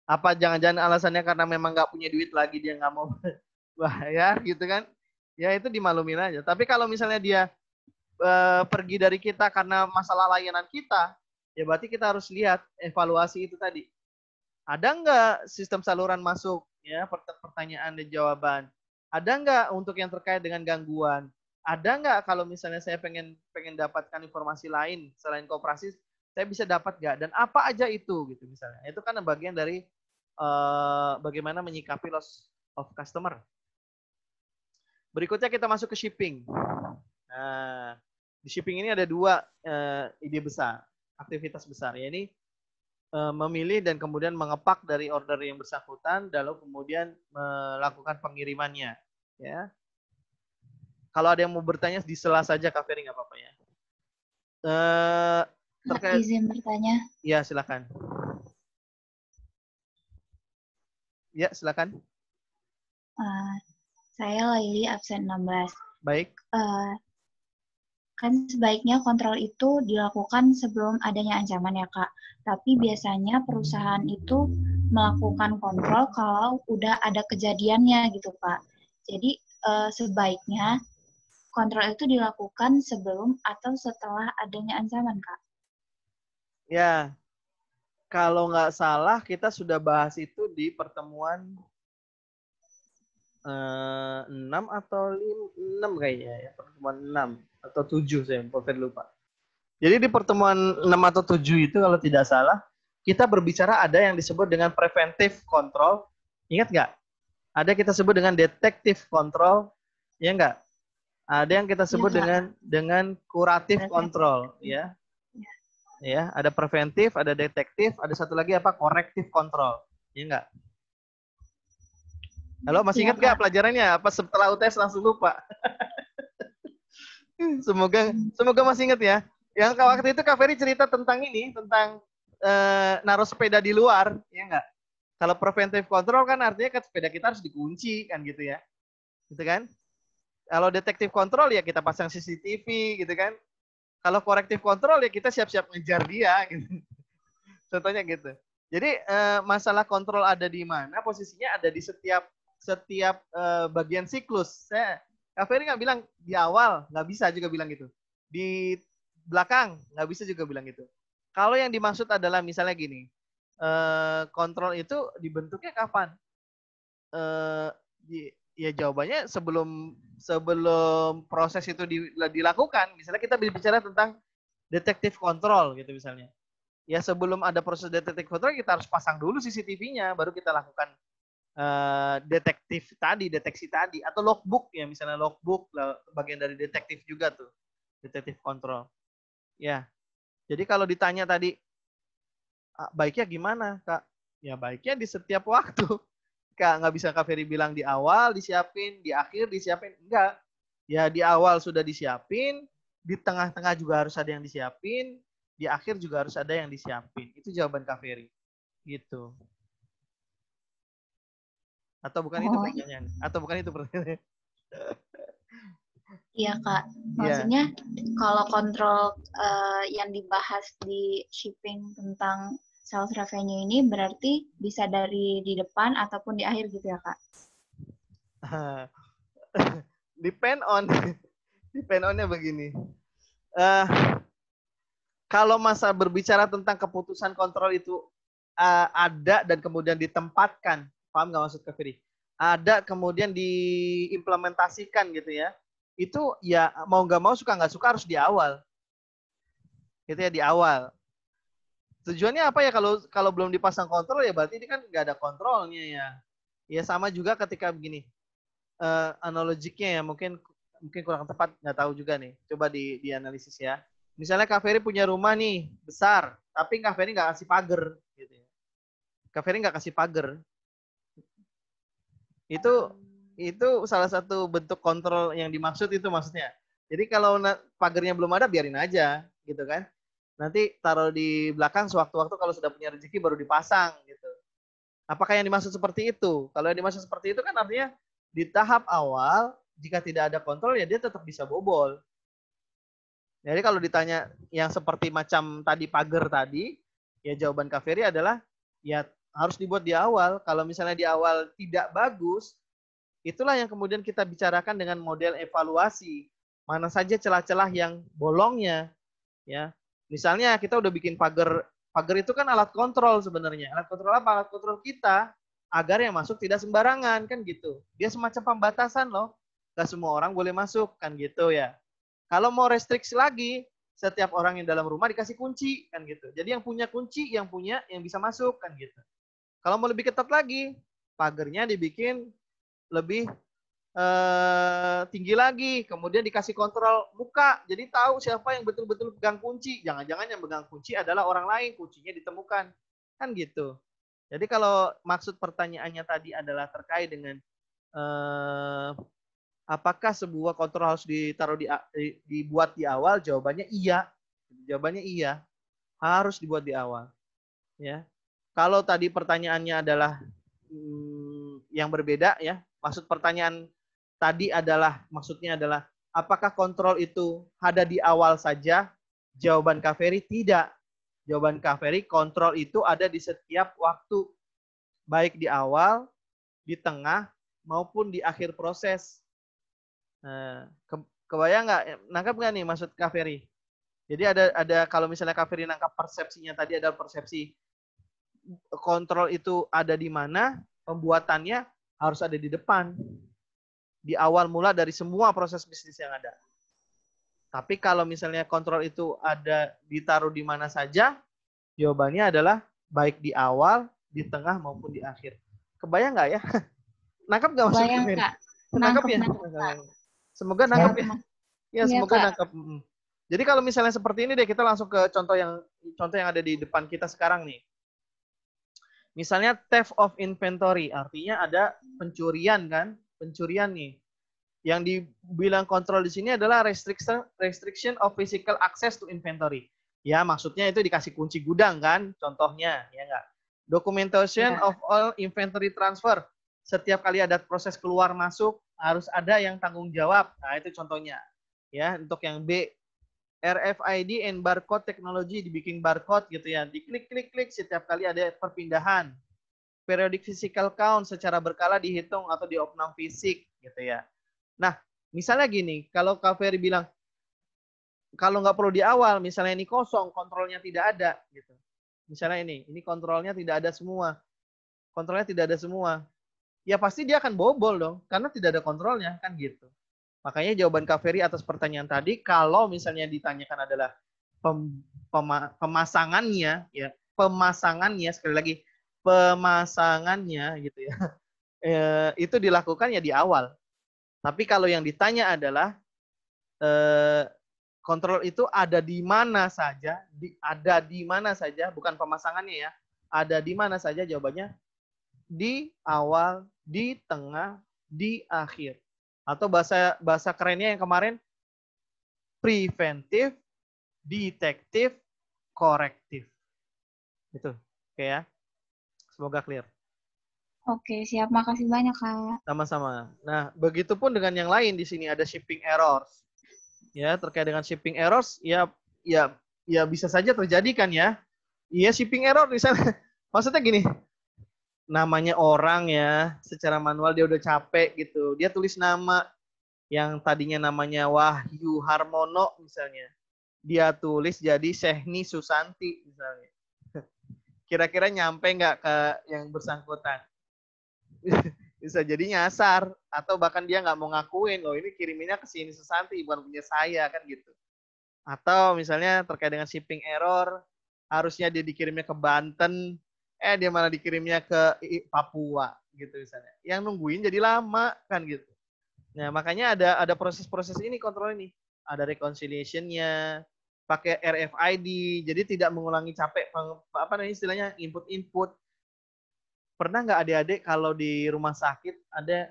Apa jangan-jangan alasannya karena memang nggak punya duit lagi, dia nggak mau bayar gitu kan? Ya itu dimaklumin aja. Tapi kalau misalnya dia pergi dari kita karena masalah layanan kita, ya berarti kita harus lihat evaluasi itu tadi. Ada nggak sistem saluran masuk, ya pertanyaan dan jawaban. Ada nggak untuk yang terkait dengan gangguan? Ada nggak kalau misalnya saya pengen dapatkan informasi lain selain koperasi, saya bisa dapat nggak? Dan apa aja itu gitu misalnya. Itu kan bagian dari bagaimana menyikapi loss of customer. Berikutnya kita masuk ke shipping. Nah, di shipping ini ada dua ide besar, aktivitas besar. Ya, ini memilih dan kemudian mengepak dari order yang bersangkutan, lalu kemudian melakukan pengirimannya. Ya. Kalau ada yang mau bertanya di sela saja, Kak Ferry nggak apa-apa ya. Terkait, izin bertanya. Ya, silakan. Ya, silakan. Saya Laili, absen 16. Baik. Kan sebaiknya kontrol itu dilakukan sebelum adanya ancaman ya, Kak. Tapi biasanya perusahaan itu melakukan kontrol kalau udah ada kejadiannya gitu, Pak. Jadi sebaiknya kontrol itu dilakukan sebelum atau setelah adanya ancaman, Kak. Ya, kalau nggak salah kita sudah bahas itu di pertemuan 6 atau 6 kayaknya ya, pertemuan 6 atau 7 saya lupa. Jadi di pertemuan 6 atau 7 itu kalau tidak salah kita berbicara ada yang disebut dengan preventive control. Ingat nggak? Ada kita sebut dengan detective control, ya nggak? Ada yang kita sebut dengan curative control, ya. Ya, ada preventif, ada detektif, ada satu lagi apa? Corrective control. Ya enggak? Halo, masih ingat nggak pelajarannya? Apa setelah UTS langsung lupa? Semoga masih ingat ya. Yang waktu itu Kak Ferry cerita tentang ini, tentang naruh sepeda di luar, ya nggak? Kalau preventive control kan artinya kan sepeda kita harus dikunci kan gitu ya, gitu kan? Kalau detektif control ya kita pasang CCTV gitu kan. Kalau corrective control ya kita siap-siap ngejar dia gitu. Contohnya gitu. Jadi masalah kontrol ada di mana? Posisinya ada di setiap bagian siklus. Kak Ferry nggak bilang di awal, nggak bisa juga bilang gitu. Di belakang nggak bisa juga bilang gitu. Kalau yang dimaksud adalah misalnya gini, kontrol itu dibentuknya kapan? Ya jawabannya sebelum proses itu dilakukan. Misalnya kita bicara tentang detektif kontrol gitu misalnya. Ya sebelum ada proses detektif kontrol kita harus pasang dulu CCTV-nya, baru kita lakukan deteksi tadi, atau logbook ya, misalnya logbook bagian dari detektif juga tuh, detektif kontrol. Ya, jadi kalau ditanya tadi baiknya gimana, Kak? Ya baiknya di setiap waktu. Kak, nggak bisa Kak Ferry bilang di awal disiapin, di akhir disiapin. Enggak. Ya di awal sudah disiapin, di tengah-tengah juga harus ada yang disiapin, di akhir juga harus ada yang disiapin. Itu jawaban Kak Ferry. Gitu. Atau bukan itu pertanyaan? Atau bukan itu pertanyaan? Iya, Kak. Maksudnya kalau kontrol yang dibahas di shipping tentang sales revenue ini berarti bisa dari di depan ataupun di akhir gitu ya, Kak? Depend on-nya begini. Kalau masa berbicara tentang keputusan kontrol itu ada dan kemudian ditempatkan, paham nggak maksud Kak Ferry? Ada kemudian diimplementasikan gitu ya. Itu ya mau nggak mau, suka nggak suka harus di awal. Gitu ya, di awal. Tujuannya apa ya, kalau belum dipasang kontrol ya berarti ini kan nggak ada kontrolnya ya. Ya sama juga ketika begini. Analogiknya ya mungkin kurang tepat, nggak tahu juga nih. Coba dianalisis ya. Misalnya Kak Ferry punya rumah nih besar, tapi Kak Ferry nggak kasih pagar, gitu ya. Kak Ferry nggak kasih pagar. Itu salah satu bentuk kontrol yang dimaksud itu maksudnya. Jadi kalau pagarnya belum ada biarin aja, gitu kan. Nanti taruh di belakang sewaktu-waktu kalau sudah punya rezeki baru dipasang gitu. Apakah yang dimaksud seperti itu? Kalau yang dimaksud seperti itu kan artinya di tahap awal jika tidak ada kontrol ya dia tetap bisa bobol. Jadi kalau ditanya yang seperti macam tadi pagar tadi, ya jawaban Kak Ferry adalah ya harus dibuat di awal. Kalau misalnya di awal tidak bagus, itulah yang kemudian kita bicarakan dengan model evaluasi. Mana saja celah-celah yang bolongnya, ya. Misalnya kita udah bikin pagar itu kan alat kontrol sebenarnya. Alat kontrol apa? Alat kontrol kita agar yang masuk tidak sembarangan kan gitu. Dia semacam pembatasan loh. Gak semua orang boleh masuk kan gitu ya. Kalau mau restriksi lagi, setiap orang yang dalam rumah dikasih kunci kan gitu. Jadi yang punya kunci, yang bisa masuk kan gitu. Kalau mau lebih ketat lagi, pagarnya dibikin lebih tinggi lagi, kemudian dikasih kontrol muka, jadi tahu siapa yang betul-betul pegang kunci. Jangan-jangan yang pegang kunci adalah orang lain, kuncinya ditemukan, kan gitu. Jadi kalau maksud pertanyaannya tadi adalah terkait dengan apakah sebuah kontrol harus dibuat di awal? Jawabannya iya. Jawabannya iya, harus dibuat di awal. Ya. Kalau tadi pertanyaannya adalah yang berbeda ya, maksud pertanyaan tadi maksudnya adalah apakah kontrol itu ada di awal saja? Jawaban Kak Ferry tidak. Jawaban Kak Ferry, kontrol itu ada di setiap waktu. Baik di awal, di tengah, maupun di akhir proses. Kebayang nggak? Nangkap nggak nih maksud Kak Ferry? Jadi ada kalau misalnya Kak Ferry nangkap persepsinya tadi adalah persepsi kontrol itu ada di mana, pembuatannya harus ada di depan. Di awal mula dari semua proses bisnis yang ada. Tapi kalau misalnya kontrol itu ditaruh di mana saja, jawabannya adalah baik di awal, di tengah, maupun di akhir. Kebayang nggak ya? Nangkap nggak maksudnya? Kebayang, Kak. Nangkap ya? Semoga nangkap ya. Ya, semoga nangkap. Jadi kalau misalnya seperti ini deh, kita langsung ke contoh yang ada di depan kita sekarang nih. Misalnya theft of inventory, artinya ada pencurian kan? Pencurian nih. Yang dibilang kontrol di sini adalah restriction of physical access to inventory. Ya, maksudnya itu dikasih kunci gudang kan, contohnya, ya enggak? Documentation of all inventory transfer. Setiap kali ada proses keluar masuk harus ada yang tanggung jawab. Nah, itu contohnya. Ya, untuk yang B, RFID and barcode technology, dibikin barcode gitu ya. Diklik-klik-klik setiap kali ada perpindahan. Periodic physical count secara berkala dihitung atau diopnam fisik gitu ya. Nah, misalnya gini, kalau Kak Ferry bilang, kalau nggak perlu di awal, misalnya ini kosong, kontrolnya tidak ada, gitu. Misalnya ini kontrolnya tidak ada semua. Kontrolnya tidak ada semua. Ya pasti dia akan bobol dong, karena tidak ada kontrolnya, kan gitu. Makanya jawaban Kak Ferry atas pertanyaan tadi, kalau misalnya ditanyakan adalah pemasangannya, ya pemasangannya, sekali lagi, pemasangannya, gitu ya, itu dilakukan ya di awal. Tapi kalau yang ditanya adalah kontrol itu ada di mana saja, ada di mana saja, bukan pemasangannya ya, ada di mana saja, jawabannya di awal, di tengah, di akhir. Atau bahasa kerennya yang kemarin, preventif, detektif, korektif. Itu, oke ya. Semoga clear. Oke, siap. Makasih banyak, Kak. Sama-sama. Nah, begitupun dengan yang lain di sini ada shipping errors. Ya, terkait dengan shipping errors, ya bisa saja terjadi kan ya. Iya, shipping error misalnya. Maksudnya gini, namanya orang ya, secara manual dia udah capek gitu. Dia tulis nama yang tadinya namanya Wahyu Harmono misalnya. Dia tulis jadi Sehni Susanti misalnya. Kira-kira nyampe nggak ke yang bersangkutan? Bisa jadi nyasar, atau bahkan dia nggak mau ngakuin, loh ini kiriminnya ke sini Susanti, bukan punya saya, kan gitu. Atau misalnya terkait dengan shipping error, harusnya dia dikirimnya ke Banten, dia malah dikirimnya ke Papua, gitu misalnya. Yang nungguin jadi lama, kan gitu. Nah, makanya ada proses-proses ini, kontrol ini. Ada reconciliation-nya, pakai RFID, jadi tidak mengulangi capek, apa namanya istilahnya, input-input. Pernah nggak adik-adik kalau di rumah sakit ada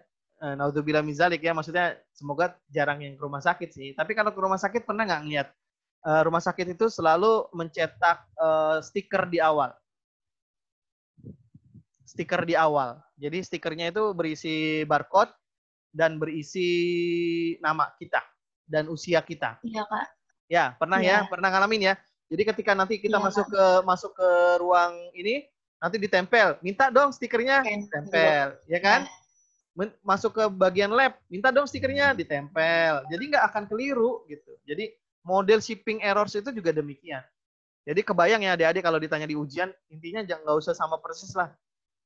naudzubillah min dzalik ya, maksudnya semoga jarang yang ke rumah sakit sih. Tapi kalau ke rumah sakit pernah nggak ngeliat rumah sakit itu selalu mencetak stiker di awal. Stiker di awal. Jadi stikernya itu berisi barcode dan berisi nama kita dan usia kita. Iya, Kak. Ya, pernah Iya. ya, pernah ngalamin ya. Jadi ketika nanti kita Iya, masuk ke ruang ini, nanti ditempel, minta dong stikernya, tempel, ya kan? Masuk ke bagian lab, minta dong stikernya, ditempel. Jadi nggak akan keliru gitu. Jadi model shipping errors itu juga demikian. Jadi kebayang ya adik-adik kalau ditanya di ujian, intinya nggak usah sama persis lah.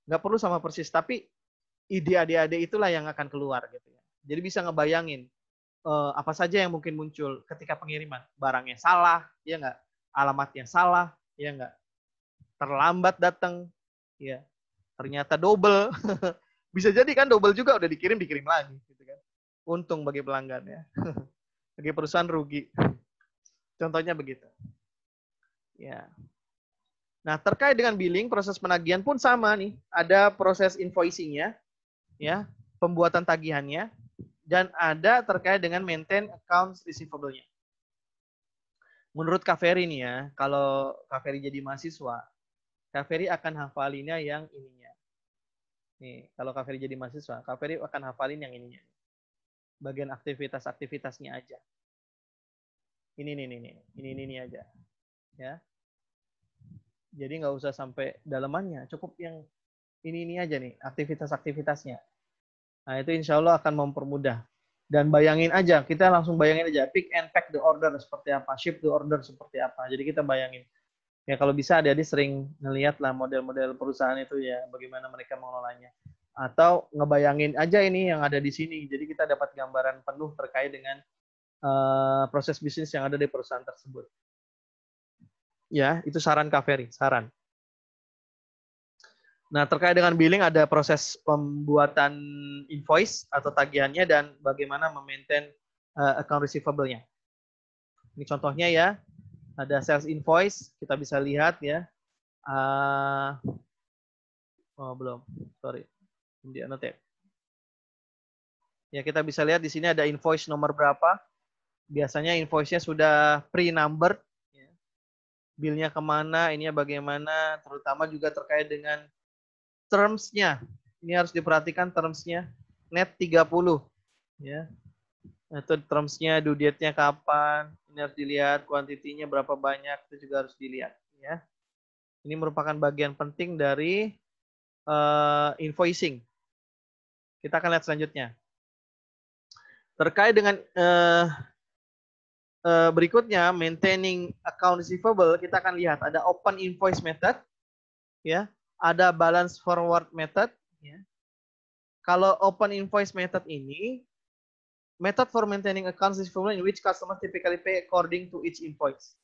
Nggak perlu sama persis, tapi ide adik-adik itulah yang akan keluar gitu ya. Jadi bisa ngebayangin apa saja yang mungkin muncul ketika pengiriman. Barangnya salah, ya nggak? Alamatnya salah, ya nggak? Terlambat datang, ya ternyata double. Bisa jadi kan double juga, udah dikirim lagi, gitu kan? Untung bagi pelanggan ya, bagi perusahaan rugi. Contohnya begitu. Ya. Nah terkait dengan billing, proses penagihan pun sama nih. Ada proses invoicing-nya, ya, pembuatan tagihannya, dan ada terkait dengan maintain accounts receivable-nya. Menurut Kak Ferry nih ya, kalau Kak Ferry jadi mahasiswa, Kak Ferry akan hafalinnya yang ininya. Nih, kalau Kak Ferry jadi mahasiswa, Kak Ferry akan hafalin yang ininya. Bagian aktivitas-aktivitasnya aja. Ini aja. Ya. Jadi nggak usah sampai dalamannya, cukup yang ini aja nih, aktivitas-aktivitasnya. Nah, itu insya Allah akan mempermudah. Dan bayangin aja, kita langsung bayangin aja, pick and pack the order seperti apa, ship the order seperti apa. Jadi kita bayangin. Ya kalau bisa adik-adik sering ngelihat lah model-model perusahaan itu ya, bagaimana mereka mengelolanya. Atau ngebayangin aja ini yang ada di sini. Jadi kita dapat gambaran penuh terkait dengan proses bisnis yang ada di perusahaan tersebut. Ya, itu saran Kak Ferry, saran. Nah, terkait dengan billing ada proses pembuatan invoice atau tagihannya dan bagaimana memaintain account receivable-nya. Ini contohnya ya. Ada sales invoice, kita bisa lihat ya. Belum, sorry. Belum di-annotate. Ya, kita bisa lihat di sini ada invoice nomor berapa. Biasanya invoice-nya sudah pre-numbered. Ya. Bill-nya kemana, ininya bagaimana, terutama juga terkait dengan terms-nya. Ini harus diperhatikan terms-nya. Net 30. Ya. Itu terms-nya, due date-nya kapan. Ini harus dilihat, kuantitinya berapa banyak, itu juga harus dilihat. Ya. Ini merupakan bagian penting dari invoicing. Kita akan lihat selanjutnya. Terkait dengan berikutnya, maintaining account receivable, kita akan lihat ada open invoice method, ya, ada balance forward method. Ya. Kalau open invoice method ini, method for maintaining accounts receivable in which customer typically pay according to each invoice.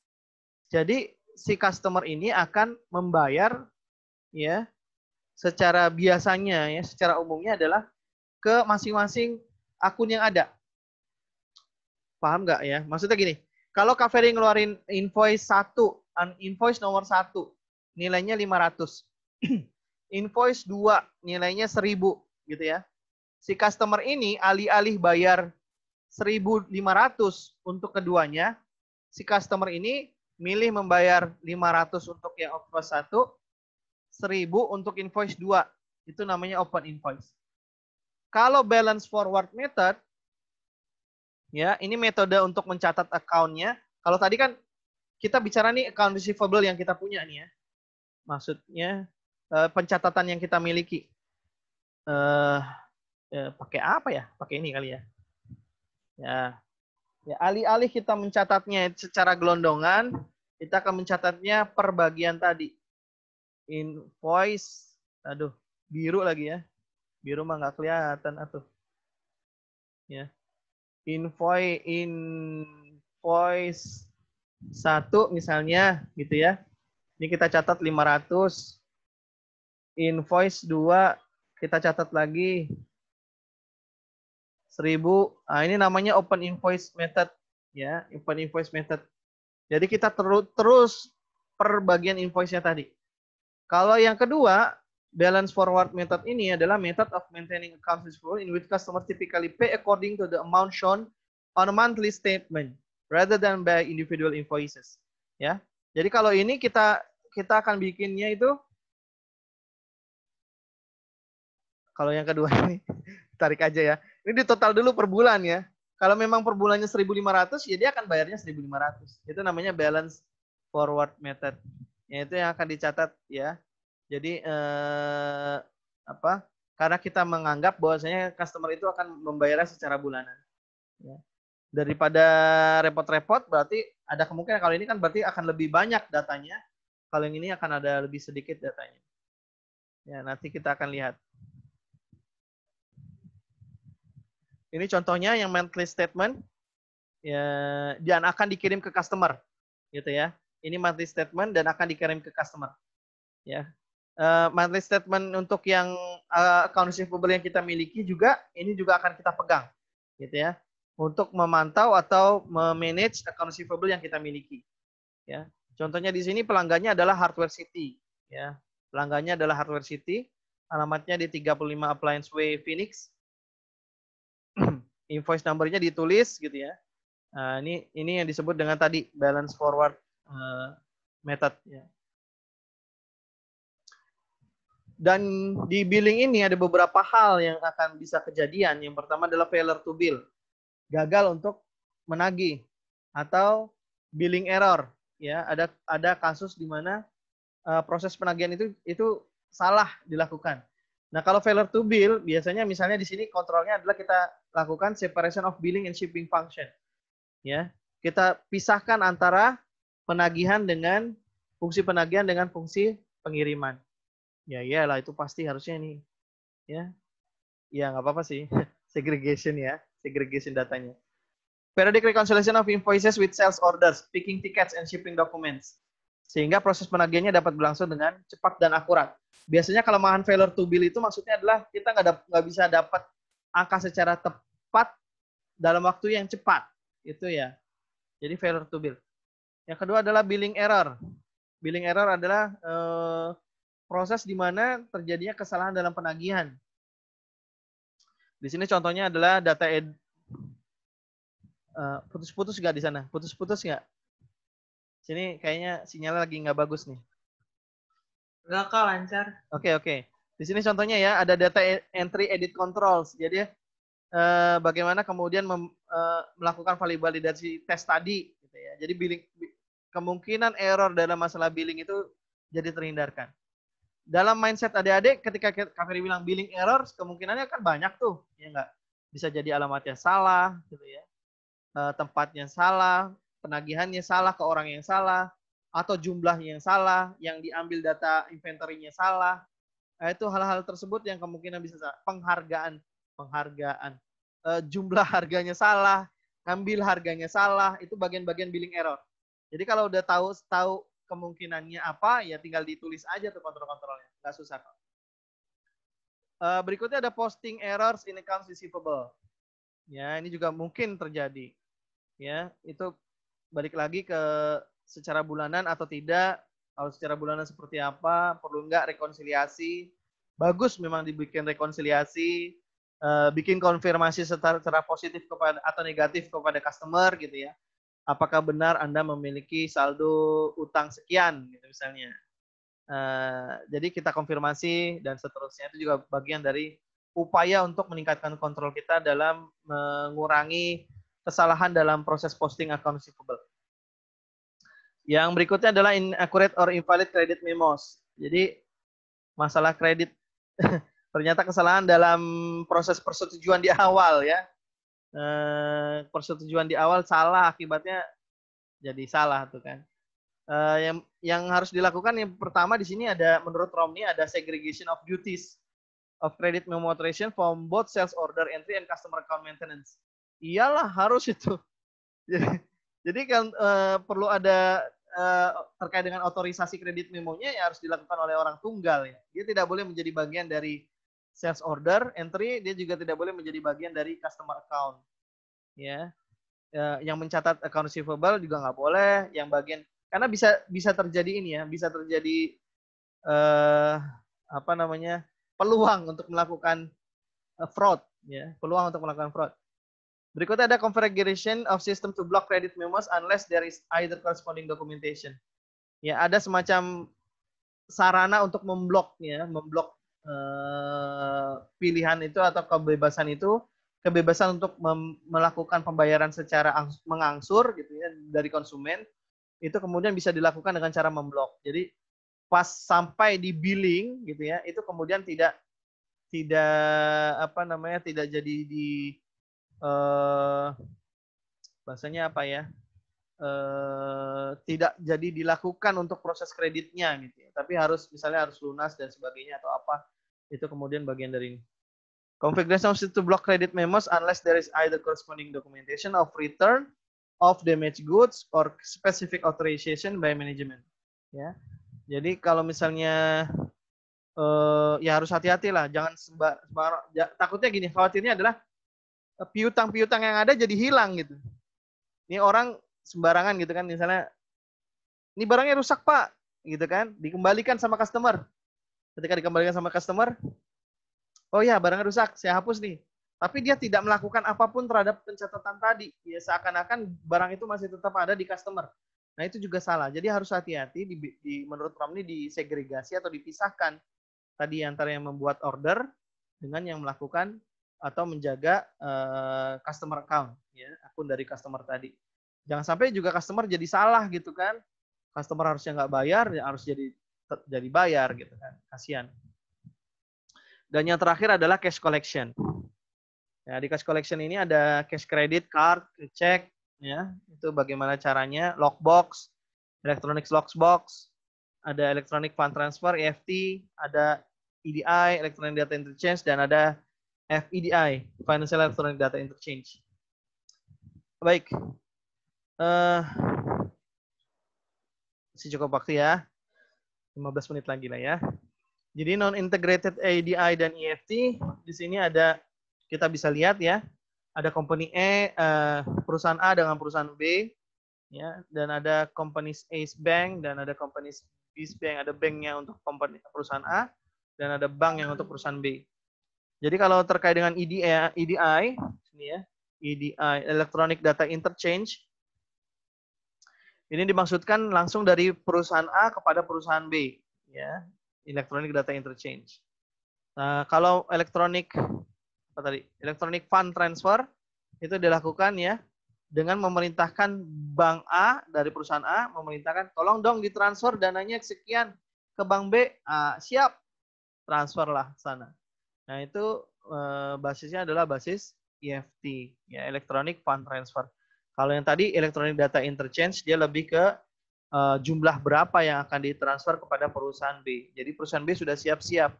Jadi si customer ini akan membayar, ya, secara biasanya, ya, secara umumnya adalah ke masing-masing akun yang ada. Paham nggak ya? Maksudnya gini, kalau Kak Ferry ngeluarin invoice 1, invoice nomor 1, nilainya 500. Invoice 2, nilainya 1000, gitu ya. Si customer ini alih-alih bayar 1.500 untuk keduanya, si customer ini milih membayar 500 untuk yang invoice 1, 1.000 untuk invoice 2. Itu namanya open invoice. Kalau balance forward method, ya, ini metode untuk mencatat account-nya. Kalau tadi kan kita bicara nih account receivable yang kita punya nih ya. Maksudnya pencatatan yang kita miliki. Pakai apa ya? Pakai ini kali ya. Ya, alih-alih kita mencatatnya secara gelondongan, kita akan mencatatnya per bagian tadi. Invoice, aduh, biru lagi ya. Biru mah nggak kelihatan atuh. Ya. Invoice 1 misalnya gitu ya. Ini kita catat 500. Invoice 2 kita catat lagi 1.000. Nah, ini namanya open invoice method ya, open invoice method. Jadi kita terus per bagian invoice-nya tadi. Kalau yang kedua, balance forward method ini adalah method of maintaining accounts receivable in which customer typically pay according to the amount shown on a monthly statement rather than by individual invoices. Ya. Jadi kalau ini kita akan bikinnya itu, kalau yang kedua ini tarik aja ya. Ini di total dulu per bulan ya. Kalau memang per bulannya 1.500, ya dia akan bayarnya 1.500. Itu namanya balance forward method. Ya, itu yang akan dicatat ya. Jadi karena kita menganggap bahwasanya customer itu akan membayarnya secara bulanan. Ya. Daripada repot-repot, berarti ada kemungkinan kalau ini kan berarti akan lebih banyak datanya. Kalau yang ini akan ada lebih sedikit datanya. Ya, nanti kita akan lihat. Ini contohnya yang monthly statement, ya, dan akan dikirim ke customer, gitu ya. Ini monthly statement dan akan dikirim ke customer. Ya. Monthly statement untuk yang account receivable yang kita miliki juga, ini juga akan kita pegang, gitu ya, untuk memantau atau memanage account receivable yang kita miliki. Ya, contohnya di sini pelanggannya adalah Hardware City. Ya, pelanggannya adalah Hardware City, alamatnya di 35 Appliance Way, Phoenix. Invoice number-nya ditulis, gitu ya. Nah, ini yang disebut dengan tadi balance forward method. Ya. Dan di billing ini ada beberapa hal yang akan bisa kejadian. Yang pertama adalah failure to bill, gagal untuk menagih, atau billing error. Ya, ada kasus di mana proses penagihan itu salah dilakukan. Nah, kalau failure to bill, biasanya misalnya di sini kontrolnya adalah kita lakukan separation of billing and shipping function. Ya, kita pisahkan antara penagihan dengan fungsi penagihan dengan fungsi pengiriman. Ya iyalah, itu pasti harusnya nih. Ya. Ya nggak apa-apa sih. Segregation ya, segregation datanya. Periodic reconciliation of invoices with sales orders, picking tickets and shipping documents. Sehingga proses penagihannya dapat berlangsung dengan cepat dan akurat. Biasanya kelemahan failure to bill itu maksudnya adalah kita nggak bisa dapat angka secara tepat dalam waktu yang cepat. Itu ya. Jadi failure to bill. Yang kedua adalah billing error. Billing error adalah proses di mana terjadinya kesalahan dalam penagihan. Di sini contohnya adalah data putus-putus nggak di sana? Putus-putus nggak? Sini kayaknya sinyalnya lagi nggak bagus nih. Enggak Kak, lancar. Oke. Di sini contohnya ya, ada data entry edit controls. Jadi bagaimana kemudian melakukan validasi tes tadi. Gitu ya. Jadi kemungkinan error dalam masalah billing itu jadi terhindarkan. Dalam mindset adik-adik, ketika Kak Ferry bilang billing error, kemungkinannya kan banyak tuh. Ya nggak? Bisa jadi alamatnya salah, gitu ya. Tempatnya salah, penagihannya salah ke orang yang salah, atau jumlahnya yang salah, yang diambil data inventory-nya salah. Itu hal-hal tersebut yang kemungkinan bisa salah. Penghargaan, jumlah harganya salah, ngambil harganya salah, itu bagian-bagian billing error. Jadi kalau udah tahu kemungkinannya apa, ya tinggal ditulis aja tuh kontrol-kontrolnya, nggak susah kok. Berikutnya ada posting errors in accounts receivable. Ya, ini juga mungkin terjadi. Ya, itu balik lagi ke secara bulanan atau tidak. Kalau secara bulanan seperti apa, perlu nggak rekonsiliasi. Bagus memang dibikin rekonsiliasi, bikin konfirmasi secara positif kepada atau negatif kepada customer gitu ya. Apakah benar Anda memiliki saldo utang sekian gitu misalnya. Jadi kita konfirmasi dan seterusnya, itu juga bagian dari upaya untuk meningkatkan kontrol kita dalam mengurangi kesalahan dalam proses posting account receivable. Yang berikutnya adalah inaccurate or invalid credit memos. Jadi masalah kredit ternyata kesalahan dalam proses persetujuan di awal ya. Persetujuan di awal salah, akibatnya jadi salah tuh kan. Yang harus dilakukan yang pertama di sini ada, menurut Romney, ada segregation of duties of credit memo authorization from both sales order entry and customer account maintenance. Iyalah, harus itu. Jadi kan perlu ada terkait dengan otorisasi kredit memonya ya harus dilakukan oleh orang tunggal ya. Dia tidak boleh menjadi bagian dari sales order entry, dia juga tidak boleh menjadi bagian dari customer account. Ya. Yang mencatat account receivable juga nggak boleh, yang bagian, karena bisa terjadi ini ya, bisa terjadi peluang untuk melakukan fraud ya, peluang untuk melakukan fraud. Berikutnya ada configuration of system to block credit memos unless there is either corresponding documentation. Ya, ada semacam sarana untuk memblok pilihan itu atau kebebasan itu, kebebasan untuk melakukan pembayaran secara mengangsur gitu ya dari konsumen, itu kemudian bisa dilakukan dengan cara memblok. Jadi pas sampai di billing gitu ya, itu kemudian tidak jadi di bahasanya apa ya, tidak jadi dilakukan untuk proses kreditnya gitu ya. Tapi misalnya harus lunas dan sebagainya atau apa, itu kemudian bagian dari ini. Configuration to block credit memos unless there is either corresponding documentation of return of damaged goods or specific authorization by management. Ya, jadi kalau misalnya ya harus hati-hati lah, jangan sembarang. Takutnya gini, khawatirnya adalah piutang-piutang yang ada jadi hilang gitu. Ini orang sembarangan gitu kan, misalnya ini barangnya rusak Pak, gitu kan, dikembalikan sama customer. Ketika dikembalikan sama customer, oh ya barangnya rusak, saya hapus nih. Tapi dia tidak melakukan apapun terhadap pencatatan tadi. Ya seakan-akan barang itu masih tetap ada di customer. Nah itu juga salah. Jadi harus hati-hati, menurut Romney disegregasi atau dipisahkan tadi antara yang membuat order dengan yang melakukan atau menjaga customer account, ya, akun dari customer tadi. Jangan sampai juga customer jadi salah gitu kan. Customer harusnya nggak bayar, ya harus jadi bayar gitu kan. Kasihan. Dan yang terakhir adalah cash collection. Ya, di cash collection ini ada cash credit, card, check, ya. Itu bagaimana caranya, lockbox, electronic lockbox, ada electronic fund transfer, EFT, ada EDI, electronic data interchange, dan ada FEDI, Financial Electronic Data Interchange. Baik. Masih cukup waktu ya. 15 menit lagi lah ya. Jadi non-integrated EDI dan EFT, di sini ada, kita bisa lihat ya, ada company perusahaan A dengan perusahaan B, ya, dan ada company A bank, dan ada company B bank, ada banknya untuk perusahaan A, dan ada bank yang untuk perusahaan B. Jadi kalau terkait dengan EDI ini ya, EDI Electronic Data Interchange, ini dimaksudkan langsung dari perusahaan A kepada perusahaan B, ya, Electronic Data Interchange. Nah, kalau Electronic Fund Transfer itu dilakukan ya dengan memerintahkan bank A dari perusahaan A memerintahkan tolong dong ditransfer dananya sekian ke bank B, siap, transferlah sana. Nah, itu basisnya adalah basis EFT, ya, Electronic Fund Transfer. Kalau yang tadi Electronic Data Interchange, dia lebih ke jumlah berapa yang akan ditransfer kepada perusahaan B. Jadi perusahaan B sudah siap-siap.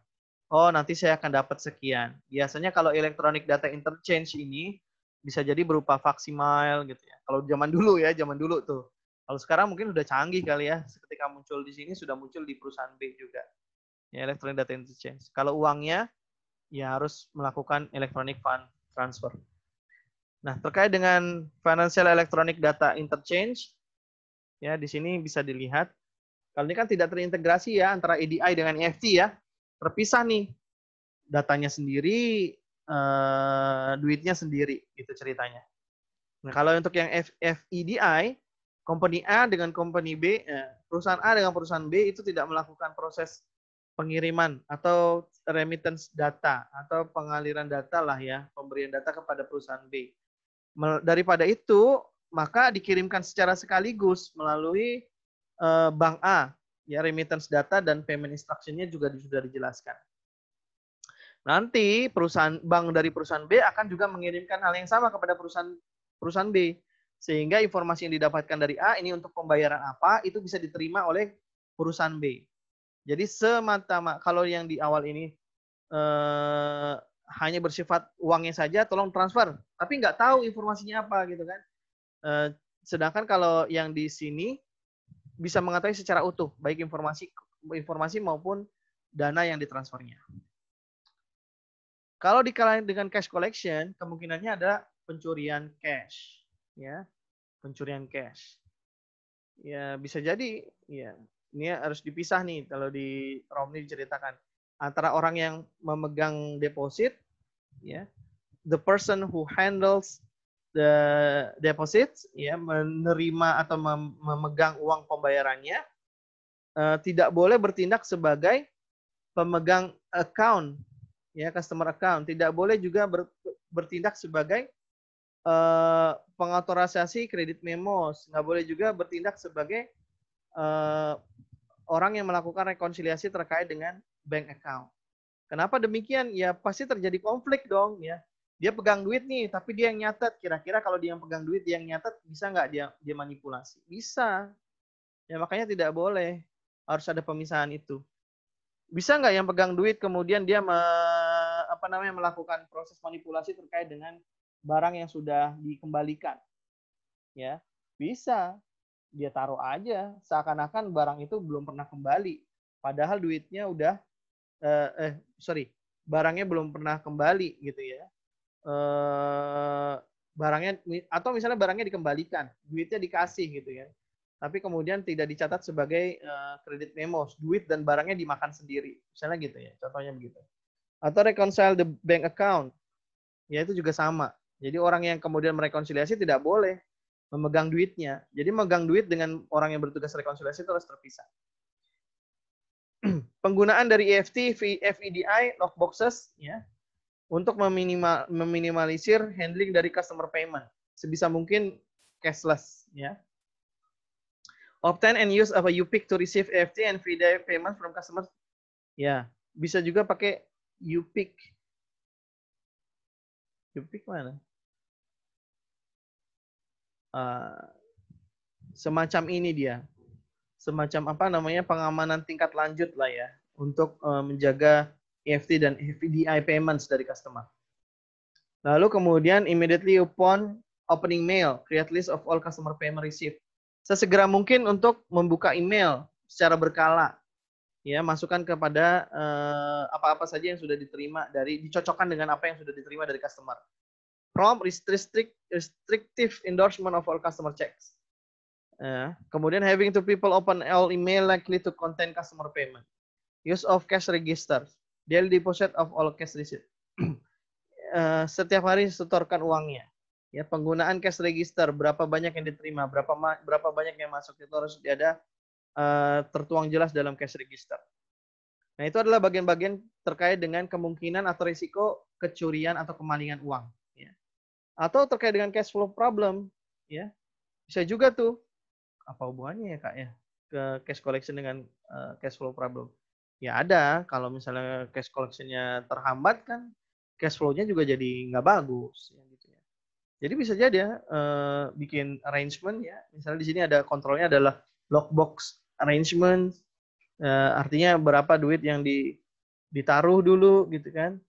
Oh, nanti saya akan dapat sekian. Biasanya kalau Electronic Data Interchange ini bisa jadi berupa faksimile gitu ya. Kalau zaman dulu ya, zaman dulu tuh. Kalau sekarang mungkin udah canggih kali ya. Ketika muncul di sini sudah muncul di perusahaan B juga. Ya, Electronic Data Interchange. Kalau uangnya ya harus melakukan electronic fund transfer. Nah, terkait dengan financial electronic data interchange, ya di sini bisa dilihat, kalau ini kan tidak terintegrasi ya antara EDI dengan EFT ya, terpisah nih, datanya sendiri, duitnya sendiri, gitu ceritanya. Nah, kalau untuk yang FEDI, company A dengan company B, perusahaan A dengan perusahaan B itu tidak melakukan proses pengiriman atau remittance data atau pengaliran data lah ya, pemberian data kepada perusahaan B. Daripada itu, maka dikirimkan secara sekaligus melalui bank A, ya, remittance data dan payment instruction-nya juga sudah dijelaskan. Nanti bank dari perusahaan B akan juga mengirimkan hal yang sama kepada perusahaan B, sehingga informasi yang didapatkan dari A ini untuk pembayaran apa itu bisa diterima oleh perusahaan B. Jadi semata-mata kalau yang di awal ini hanya bersifat uangnya saja, tolong transfer, tapi nggak tahu informasinya apa gitu kan. Sedangkan kalau yang di sini bisa mengetahui secara utuh, baik informasi maupun dana yang ditransfernya. Kalau dikalikan dengan cash collection, kemungkinannya ada pencurian cash, ya, pencurian cash. Ya bisa jadi, ya. Ini harus dipisah nih kalau di Romney diceritakan antara orang yang memegang deposit, ya, the person who handles the deposits, ya, menerima atau memegang uang pembayarannya, tidak boleh bertindak sebagai pemegang account, ya, customer account, tidak boleh juga bertindak sebagai pengautorisasi kredit memos, nggak boleh juga bertindak sebagai orang yang melakukan rekonsiliasi terkait dengan bank account. Kenapa demikian? Ya pasti terjadi konflik dong ya. Dia pegang duit nih, tapi dia yang nyatet. Kira-kira kalau dia yang pegang duit, dia yang nyatet, bisa nggak dia manipulasi? Bisa. Ya makanya tidak boleh. Harus ada pemisahan itu. Bisa nggak yang pegang duit kemudian dia melakukan proses manipulasi terkait dengan barang yang sudah dikembalikan? Ya, bisa. Dia taruh aja seakan-akan barang itu belum pernah kembali, padahal duitnya udah barangnya belum pernah kembali gitu ya. Barangnya, atau misalnya barangnya dikembalikan, duitnya dikasih gitu ya, tapi kemudian tidak dicatat sebagai kredit memos, duit dan barangnya dimakan sendiri, misalnya gitu ya, contohnya begitu. Atau reconcile the bank account, ya itu juga sama. Jadi orang yang kemudian merekonsiliasi tidak boleh memegang duitnya. Jadi memegang duit dengan orang yang bertugas rekonsiliasi itu harus terpisah. Penggunaan dari EFT, FEDI, lockboxes, ya, untuk meminimalisir handling dari customer payment. Sebisa mungkin cashless. Ya. Obtain and use of a UPIC to receive EFT and FEDI payment from customers. Ya, bisa juga pakai UPIC. UPIC mana? Semacam ini dia, semacam pengamanan tingkat lanjut lah ya untuk menjaga EFT dan FEDI payments dari customer. Lalu kemudian immediately upon opening mail, create list of all customer payment received. Sesegera mungkin untuk membuka email secara berkala, ya, masukkan kepada apa-apa saja yang sudah diterima dicocokkan dengan apa yang sudah diterima dari customer. Prompt restrictive endorsement of all customer checks. Kemudian having to people open all email likely to contain customer payment. Use of cash register. Daily deposit of all cash receipt. setiap hari setorkan uangnya. Ya, penggunaan cash register, berapa banyak yang diterima, berapa banyak yang masuk, itu harus ada tertuang jelas dalam cash register. Nah, itu adalah bagian-bagian terkait dengan kemungkinan atau risiko kecurian atau kemalingan uang. Ya. Atau terkait dengan cash flow problem. Ya. Bisa juga tuh, apa hubungannya ya Kak ya, ke cash collection dengan cash flow problem. Ya ada, kalau misalnya cash collection-nya terhambat kan, cash flow-nya juga jadi nggak bagus. Ya, gitu ya. Jadi bisa jadi ya, bikin arrangement ya. Misalnya di sini ada kontrolnya adalah lockbox arrangement, artinya berapa duit yang ditaruh dulu gitu kan.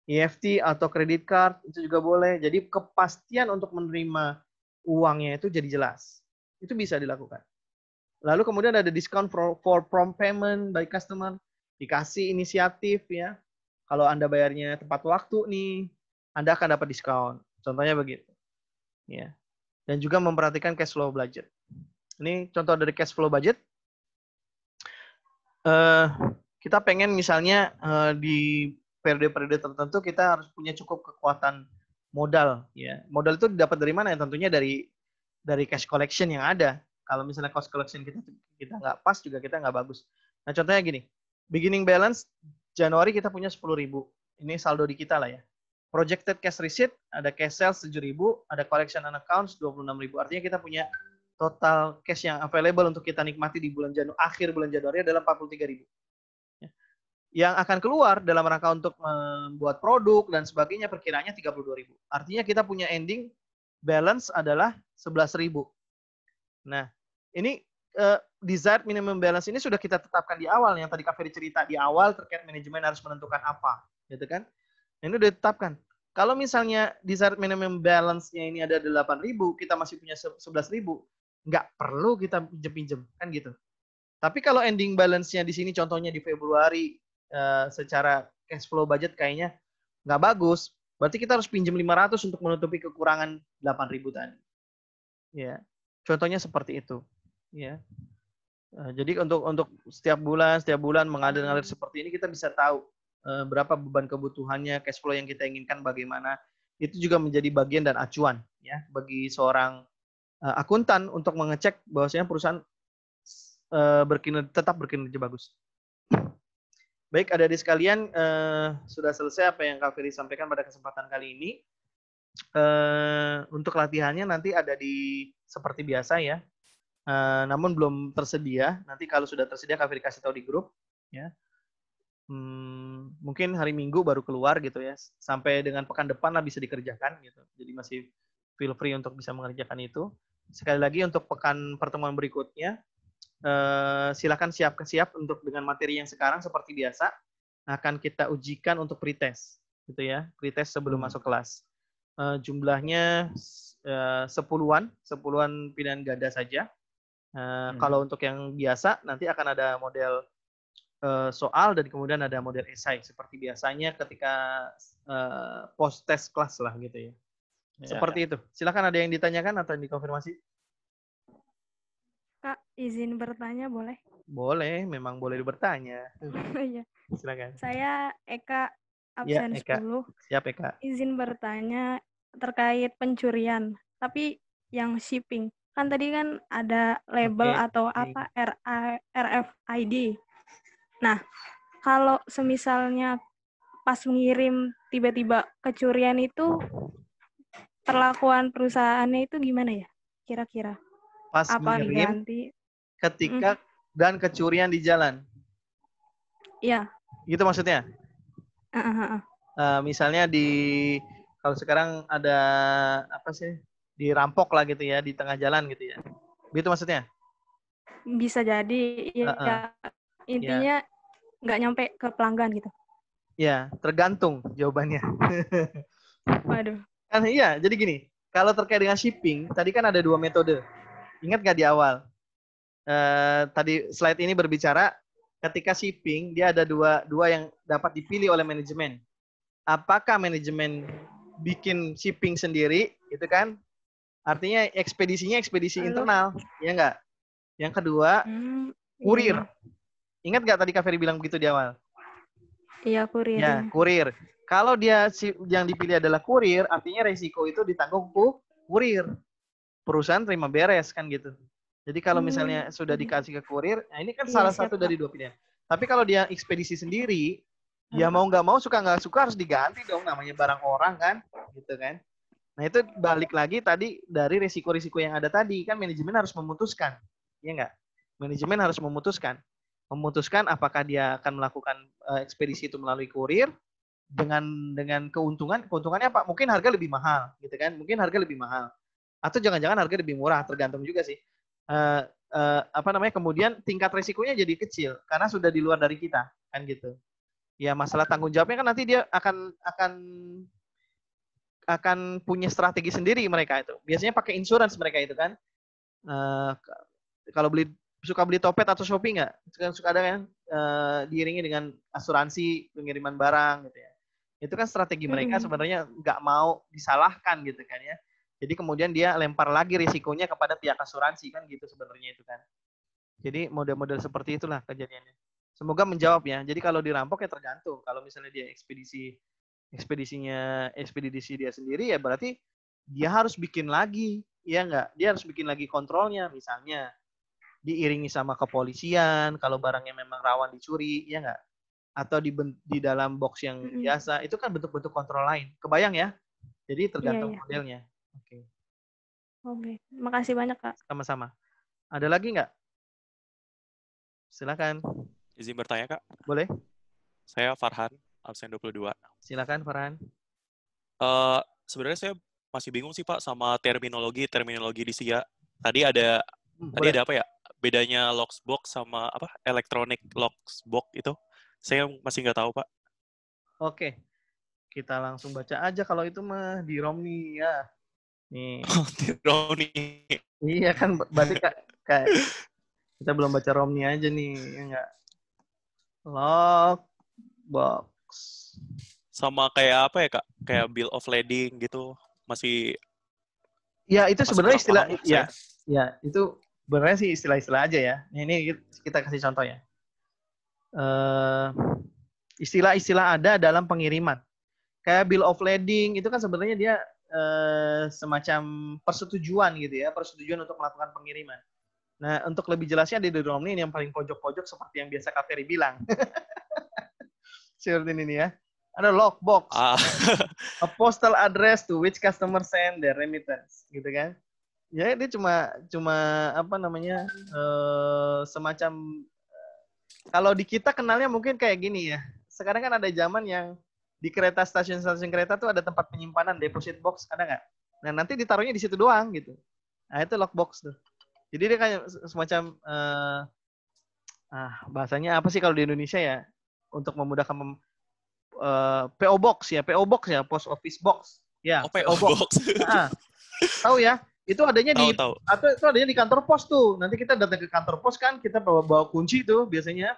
EFT atau credit card itu juga boleh. Jadi kepastian untuk menerima uangnya itu jadi jelas. Itu bisa dilakukan. Lalu kemudian ada discount for prompt payment by customer. Dikasih inisiatif ya. Kalau Anda bayarnya tepat waktu nih, Anda akan dapat diskon. Contohnya begitu. Ya. Dan juga memperhatikan cash flow budget. Ini contoh dari cash flow budget. Kita pengen misalnya di periode-periode tertentu kita harus punya cukup kekuatan modal. Ya. Modal itu dapat dari mana? Ya, tentunya dari cash collection yang ada. Kalau misalnya cost collection kita nggak pas juga kita nggak bagus. Nah contohnya gini, beginning balance Januari kita punya 10.000. Ini saldo di kita lah ya. Projected cash receipt ada cash sales 7.000, ada collection and accounts 26.000. Artinya kita punya total cash yang available untuk kita nikmati di akhir bulan Januari adalah 43.000. Yang akan keluar dalam rangka untuk membuat produk dan sebagainya perkiraannya 32.000. Artinya kita punya ending balance adalah 11.000. Nah, ini desired minimum balance ini sudah kita tetapkan di awal, yang tadi Kak Ferry cerita di awal terkait manajemen harus menentukan apa, gitu kan? Ini udah ditetapkan. Kalau misalnya desired minimum balance-nya ini ada 8.000, kita masih punya 11.000, nggak perlu kita pinjem-pinjem, kan gitu. Tapi kalau ending balance-nya di sini contohnya di Februari secara cash flow budget kayaknya nggak bagus, berarti kita harus pinjam 500 untuk menutupi kekurangan 8.000 tadi. Ya. Contohnya seperti itu. Ya. Jadi untuk setiap bulan mengalir seperti ini kita bisa tahu berapa beban kebutuhannya, cash flow yang kita inginkan bagaimana. Itu juga menjadi bagian dan acuan ya bagi seorang akuntan untuk mengecek bahwasanya perusahaan tetap berkinerja bagus. Baik, adik-adik sekalian, sudah selesai apa yang Kak Ferry sampaikan pada kesempatan kali ini. Untuk latihannya nanti ada seperti biasa ya. Namun belum tersedia. Nanti kalau sudah tersedia Kak Ferry kasih tahu di grup. Ya. Mungkin hari Minggu baru keluar gitu ya. Sampai dengan pekan depan lah bisa dikerjakan gitu. Jadi masih feel free untuk bisa mengerjakan itu. Sekali lagi untuk pekan pertemuan berikutnya, silakan siap untuk dengan materi yang sekarang seperti biasa akan kita ujikan untuk pretest gitu ya. Pretest sebelum masuk kelas. Jumlahnya 10-an pilihan ganda saja. Kalau untuk yang biasa nanti akan ada model soal dan kemudian ada model esai seperti biasanya ketika post test kelas lah gitu ya. Seperti itu. Silakan ada yang ditanyakan atau yang dikonfirmasi? Kak, izin bertanya boleh? Boleh, memang boleh bertanya. Iya. Silakan. Saya Eka, absen ya, Eka. 10. Siap, Eka. Izin bertanya terkait pencurian, tapi yang shipping. Kan tadi kan ada label atau apa RFID. Nah, kalau semisalnya pas ngirim tiba-tiba kecurian itu perlakuan perusahaannya itu gimana ya? Kira-kira? Pas apa ngirim diganti? Ketika dan kecurian di jalan. Iya. Gitu maksudnya? Misalnya kalau sekarang ada apa sih? Dirampok lah gitu ya di tengah jalan gitu ya. Gitu maksudnya? Bisa jadi ya. Intinya nggak nyampe ke pelanggan gitu. Ya, tergantung jawabannya. Waduh. Kan iya, jadi gini, kalau terkait dengan shipping, tadi kan ada 2 metode. Ingat nggak di awal? Tadi slide ini berbicara ketika shipping dia ada dua yang dapat dipilih oleh manajemen. Apakah manajemen bikin shipping sendiri, gitu kan? Artinya ekspedisinya ekspedisi internal, ya nggak? Yang kedua, kurir. Ingat nggak tadi Kak Ferry bilang begitu di awal? Iya, kurir. Ya, kurir. Kalau dia yang dipilih adalah kurir, artinya resiko itu ditanggung kurir. Perusahaan terima beres kan gitu. Jadi kalau misalnya sudah dikasih ke kurir, nah ini kan salah satu dari dua pilihan. Tapi kalau dia ekspedisi sendiri, ya mau nggak mau, suka nggak suka harus diganti dong, namanya barang orang kan, gitu kan. Nah itu balik lagi tadi dari risiko-risiko yang ada tadi, kan manajemen harus memutuskan, ya nggak? Manajemen harus memutuskan apakah dia akan melakukan ekspedisi itu melalui kurir dengan keuntungannya apa? Mungkin harga lebih mahal, gitu kan? Mungkin harga lebih mahal, atau jangan-jangan harga lebih murah, tergantung juga sih. Kemudian tingkat risikonya jadi kecil karena sudah di luar dari kita, kan gitu. Ya masalah tanggung jawabnya kan nanti dia akan punya strategi sendiri mereka itu. Biasanya pakai insurance mereka itu kan. Kalau suka beli Topet atau Shopee nggak? Suka ada kan diiringi dengan asuransi pengiriman barang gitu ya. Itu kan strategi mereka sebenarnya nggak mau disalahkan gitu kan ya. Jadi kemudian dia lempar lagi risikonya kepada pihak asuransi kan gitu sebenarnya itu kan. Jadi model-model seperti itulah kejadiannya. Semoga menjawab ya. Jadi kalau dirampok ya tergantung. Kalau misalnya dia ekspedisi dia sendiri ya berarti dia harus bikin lagi, ya nggak? Dia harus bikin lagi kontrolnya, misalnya diiringi sama kepolisian kalau barangnya memang rawan dicuri, ya nggak? Atau di dalam box yang biasa, itu kan bentuk-bentuk kontrol lain. Kebayang ya? Jadi tergantung modelnya. Oke, makasih banyak Kak. Sama-sama. Ada lagi nggak? Silakan. Izin bertanya Kak. Boleh. Saya Farhan, absen 22. Silakan Farhan. Sebenarnya saya masih bingung sih Pak sama terminologi di SIA. Tadi ada apa ya? Bedanya locksbox sama apa? Electronic locksbox itu. Saya masih nggak tahu Pak. Oke. Kita langsung baca aja kalau itu mah di Romni ya. Nih. Di Romni. Iya kan berarti kayak kita belum baca Romni aja nih, ya enggak? Lockbox. Sama kayak apa ya Kak? Kayak bill of lading gitu. Masih. Ya itu sebenarnya istilah ya itu sebenarnya sih istilah-istilah aja ya. Ini kita kasih contoh ya. Istilah-istilah ada dalam pengiriman. Kayak bill of lading itu kan sebenarnya dia semacam persetujuan gitu ya, persetujuan untuk melakukan pengiriman. Nah, untuk lebih jelasnya di Romni ini yang paling pojok-pojok seperti yang biasa Kak Ferry bilang. Seperti ini ya. Ada lockbox. A postal address to which customer send their remittance, gitu kan. Ya, dia cuma semacam kalau di kita kenalnya mungkin kayak gini ya. Sekarang kan ada zaman yang di kereta, stasiun-stasiun kereta tuh ada tempat penyimpanan deposit box, ada nggak? Nah, nanti ditaruhnya di situ doang gitu. Nah, itu lockbox tuh. Jadi dia kayak semacam bahasanya apa sih kalau di Indonesia ya? Untuk memudahkan PO box ya, post office box. Ya, PO box. Tahu ya? Itu adanya atau itu adanya di kantor pos tuh. Nanti kita datang ke kantor pos kan, kita bawa kunci tuh biasanya.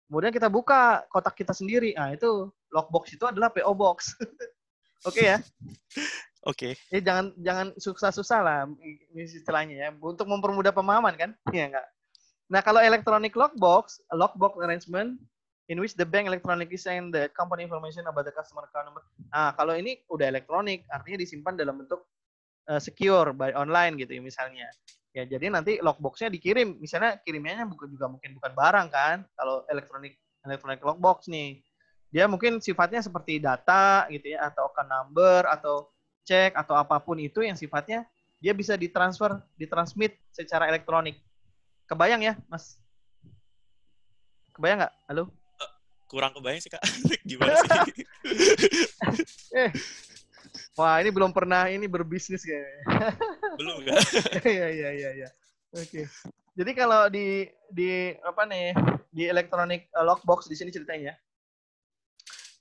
Kemudian kita buka kotak kita sendiri. Nah, itu lockbox itu adalah PO box. Oke ya? Oke. Jangan susah-susah lah ini istilahnya ya, untuk mempermudah pemahaman kan? Iya enggak? Nah, kalau electronic lockbox arrangement in which the bank electronically send the company information about the customer account number. Nah, kalau ini udah elektronik, artinya disimpan dalam bentuk secure by online gitu ya misalnya. Ya, jadi nanti lockbox-nya dikirim, misalnya kirimnya juga mungkin bukan barang kan, kalau electronic lockbox nih. Dia mungkin sifatnya seperti data gitu ya, atau account number, atau cek, atau apapun itu yang sifatnya dia bisa ditransmit secara elektronik. Kebayang ya, Mas? Kebayang nggak? Halo? Kurang kebayang sih, Kak. Gimana sih? Wah, ini belum pernah ini berbisnis kayaknya. Belum kan? Iya. Oke. Jadi kalau di electronic lockbox di sini ceritanya,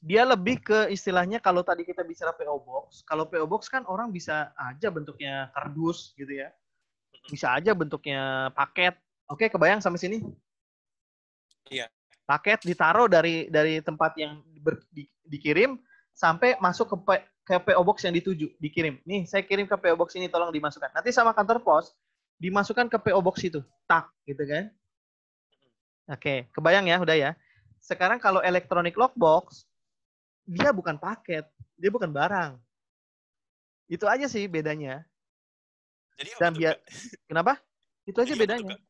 dia lebih ke istilahnya kalau tadi kita bicara PO box. Kalau PO box kan orang bisa aja bentuknya kardus gitu ya. Bisa aja bentuknya paket. Oke, kebayang sampai sini? Iya. Paket ditaruh dari tempat yang dikirim sampai masuk ke PO Box yang dituju, dikirim. Nih, saya kirim ke PO Box ini, tolong dimasukkan. Nanti sama kantor pos, dimasukkan ke PO Box itu. Tak, gitu kan. Oke, kebayang ya, udah ya. Sekarang kalau electronic lockbox, dia bukan paket, dia bukan barang. Itu aja sih bedanya. Jadi apa Dan tuh, biar Kak? kenapa? Itu aja Jadi apa tuh, bedanya. Kak?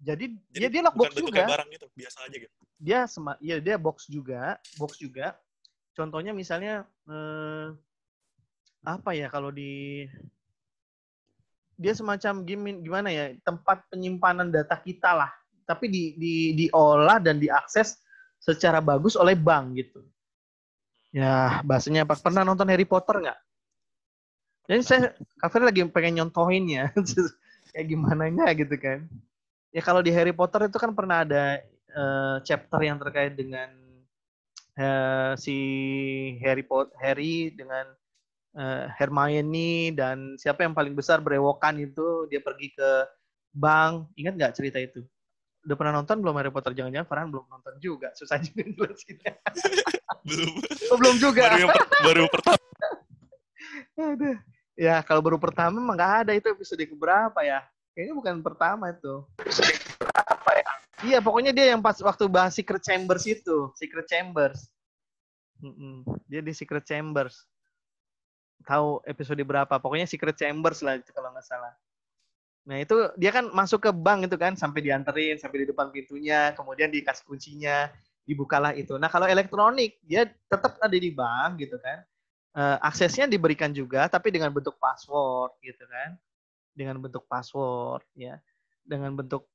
Jadi Jadi dia bukan lockbox bentuknya juga. barang gitu, biasa aja gitu. Dia box juga. Contohnya misalnya apa ya kalau dia semacam gimana ya, tempat penyimpanan data kita lah, tapi diolah dan diakses secara bagus oleh bank gitu. Ya, bahasanya apa? Pernah nonton Harry Potter nggak? Jadi Kak Ferry lagi pengen nyontohin ya, kayak gimana gitu kan. Ya kalau di Harry Potter itu kan pernah ada chapter yang terkait dengan si Harry dengan Hermione dan siapa yang paling besar berewokan itu, dia pergi ke bank. Ingat nggak cerita itu? Udah pernah nonton belum Harry Potter? Jangan-jangan Farhan belum nonton juga. Susah juga jelasinnya. Belum. Oh, belum juga. Baru pertama. Aduh. Ya kalau baru pertama emang nggak ada, itu episode keberapa ya? Kayaknya bukan pertama itu. Episode keberapa ya? Iya, pokoknya dia yang pas waktu bahas Secret Chambers itu. Secret Chambers. Dia di Secret Chambers. Tahu episode berapa? Pokoknya Secret Chambers lah itu kalau nggak salah. Nah itu dia kan masuk ke bank itu kan, sampai dianterin, sampai di depan pintunya, kemudian dikasih kuncinya, dibukalah itu. Nah kalau elektronik, dia tetap ada di bank gitu kan. Aksesnya diberikan juga, tapi dengan bentuk password gitu kan. Dengan bentuk password ya. Dengan bentuk,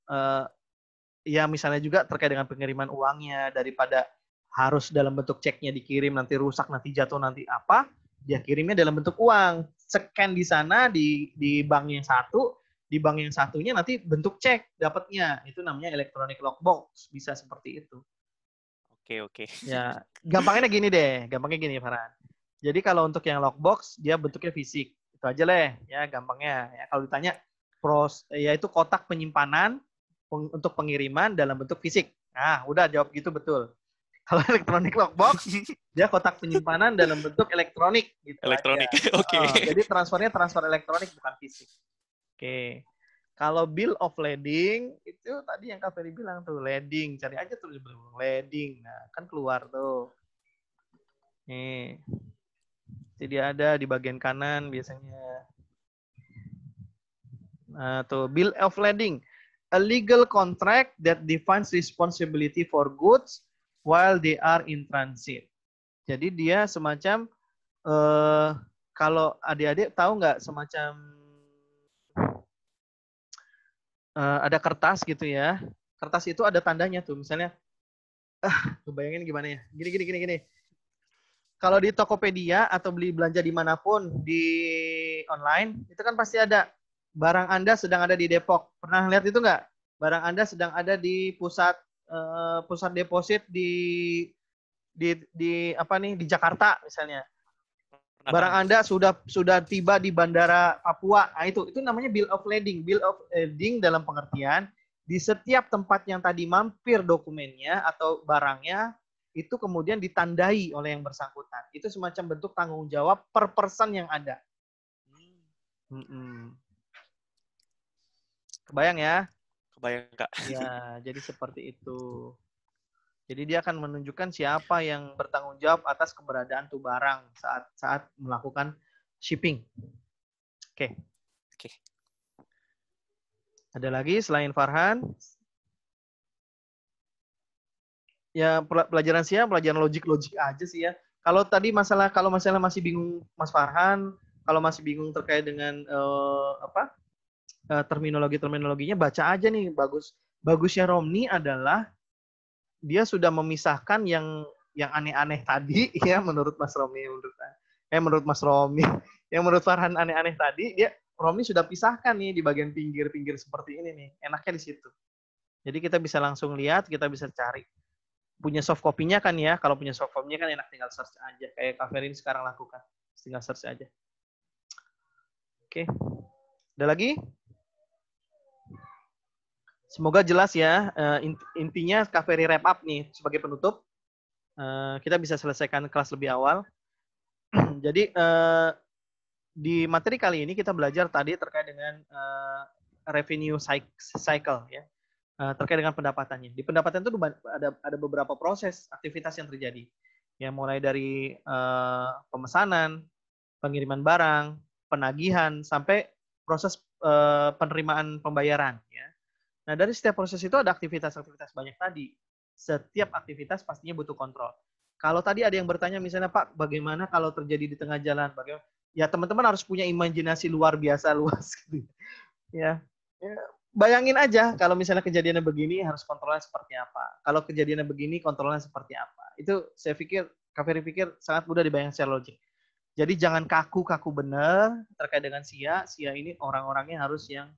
ya misalnya juga terkait dengan pengiriman uangnya, daripada harus dalam bentuk ceknya dikirim, nanti rusak, nanti jatuh, nanti apa, dia kirimnya dalam bentuk uang. Scan di sana, di bank yang satu, di bank yang satunya nanti bentuk cek dapatnya. Itu namanya electronic lockbox, bisa seperti itu. Oke. Ya, gampangnya gini Farhan. Jadi kalau untuk yang lockbox dia bentuknya fisik. Itu aja ya gampangnya. Ya kalau ditanya yaitu kotak penyimpanan untuk pengiriman dalam bentuk fisik. Nah, udah jawab gitu betul. Kalau electronic lockbox, dia kotak penyimpanan dalam bentuk elektronik gitu elektronik. aja. Oke. Jadi transfer elektronik bukan fisik. Oke. Kalau bill of lading itu tadi yang Kak Ferry bilang tuh, lading, cari aja tuh lading. Nah, kan keluar tuh. Nih. Jadi ada di bagian kanan biasanya. Nah, tuh bill of lading, a legal contract that defines responsibility for goods while they are in transit. Jadi dia semacam kalau adik-adik tahu nggak, semacam ada kertas gitu ya. Kertas itu ada tandanya tuh, misalnya, bayangin gimana ya? Gini. Kalau di Tokopedia atau beli belanja dimanapun di online, itu kan pasti ada barang Anda sedang ada di Depok. Pernah lihat itu nggak? Barang Anda sedang ada di pusat deposit di Jakarta misalnya. Barang Anda sudah tiba di Bandara Papua. Nah, itu namanya bill of lading. Bill of lading dalam pengertian di setiap tempat yang tadi mampir dokumennya atau barangnya itu kemudian ditandai oleh yang bersangkutan. Itu semacam bentuk tanggung jawab per person yang ada. Kebayang ya? Kebayang, Kak. Ya, jadi seperti itu. Jadi dia akan menunjukkan siapa yang bertanggung jawab atas keberadaan tuh barang saat melakukan shipping. Oke. Ada lagi selain Farhan? Ya pelajaran logik aja sih ya. Kalau masalah masih bingung Mas Farhan, kalau masih bingung terkait dengan terminologinya, baca aja nih. Bagusnya Romni adalah dia sudah memisahkan yang aneh-aneh tadi ya, menurut Mas Romni, menurut Mas Romni, yang menurut Farhan aneh-aneh tadi, Romni sudah pisahkan nih di bagian pinggir-pinggir seperti ini nih. Enaknya di situ. Jadi kita bisa langsung lihat, kita bisa cari. Punya soft copy-nya kan ya, kalau punya soft copy-nya kan enak, tinggal search aja. Kayak Kak Ferry sekarang lakukan. Tinggal search aja. Oke. Ada lagi? Semoga jelas ya. Intinya Kak Ferry wrap up nih sebagai penutup. Kita bisa selesaikan kelas lebih awal. Jadi di materi kali ini kita belajar tadi terkait dengan revenue cycle ya. Terkait dengan pendapatannya. Di pendapatan itu ada beberapa proses aktivitas yang terjadi. Ya, mulai dari pemesanan, pengiriman barang, penagihan, sampai proses penerimaan pembayaran. Ya. Nah, dari setiap proses itu ada aktivitas-aktivitas banyak tadi. Setiap aktivitas pastinya butuh kontrol. Kalau tadi ada yang bertanya misalnya, Pak, bagaimana kalau terjadi di tengah jalan? Bagaimana? Ya, teman-teman harus punya imajinasi luar biasa luas. Gitu. Ya. Bayangin aja kalau misalnya kejadiannya begini harus kontrolnya seperti apa. Kalau kejadiannya begini kontrolnya seperti apa. Itu saya pikir, Kak Ferry pikir sangat mudah dibayangkan secara logik. Jadi jangan kaku-kaku benar terkait dengan SIA. SIA ini orang-orangnya harus yang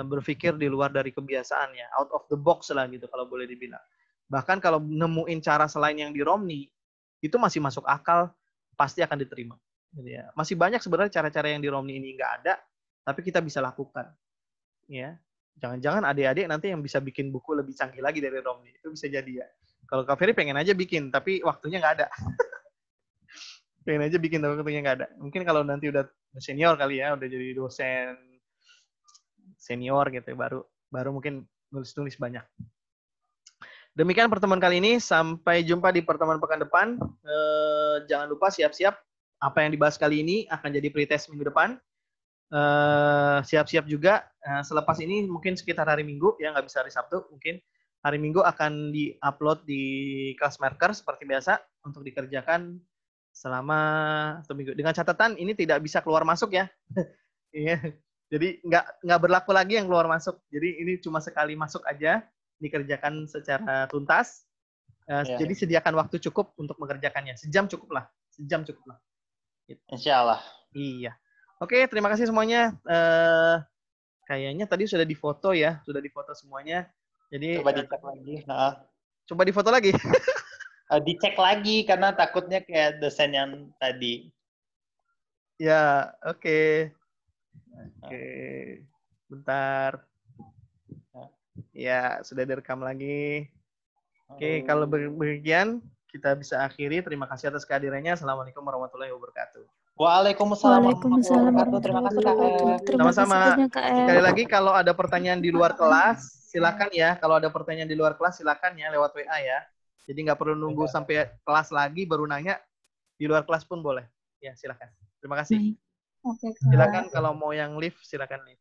berpikir di luar dari kebiasaannya, out of the box lah gitu kalau boleh dibilang. Bahkan kalau nemuin cara selain yang di Romni, itu masih masuk akal, pasti akan diterima. Gitu ya. Masih banyak sebenarnya cara-cara yang di Romni ini nggak ada, tapi kita bisa lakukan. Ya, jangan-jangan adik-adik nanti yang bisa bikin buku lebih canggih lagi dari Romni, itu bisa jadi ya. Kalau Kak Ferry pengen aja bikin, tapi waktunya nggak ada. Pengen aja bikin, tapi waktunya nggak ada. Mungkin kalau nanti udah senior kali ya, udah jadi dosen senior gitu, baru mungkin nulis-nulis banyak. Demikian pertemuan kali ini, sampai jumpa di pertemuan pekan depan. Jangan lupa siap-siap apa yang dibahas kali ini akan jadi pretest minggu depan. Siap-siap juga selepas ini mungkin sekitar hari Minggu ya, nggak bisa hari Sabtu, mungkin hari Minggu akan di-upload di kelas marker seperti biasa untuk dikerjakan selama 1 minggu. Dengan catatan ini tidak bisa keluar masuk ya. Jadi nggak berlaku lagi yang keluar masuk. Jadi ini cuma sekali masuk aja, dikerjakan secara tuntas. Jadi sediakan waktu cukup untuk mengerjakannya. Sejam cukup lah. Gitu. Insya Allah. Iya. Oke, terima kasih semuanya. Kayaknya tadi sudah difoto ya, sudah difoto semuanya. Jadi coba dicek lagi. Coba difoto lagi. Dicek lagi karena takutnya kayak dosen yang tadi. Ya, oke. Bentar. Ya, sudah direkam lagi. Oke, kalau demikian kita bisa akhiri. Terima kasih atas kehadirannya. Assalamualaikum warahmatullahi wabarakatuh. Waalaikumsalam warahmatullahi wabarakatuh. Terima kasih Kak. Sama-sama. Sekali lagi kalau ada pertanyaan di luar kelas, silakan ya. Kalau ada pertanyaan di luar kelas, silakan ya lewat WA ya. Jadi nggak perlu nunggu sampai kelas lagi baru nanya. Di luar kelas pun boleh. Ya, silakan. Terima kasih. Oke, silakan kalau mau yang live, silakan live.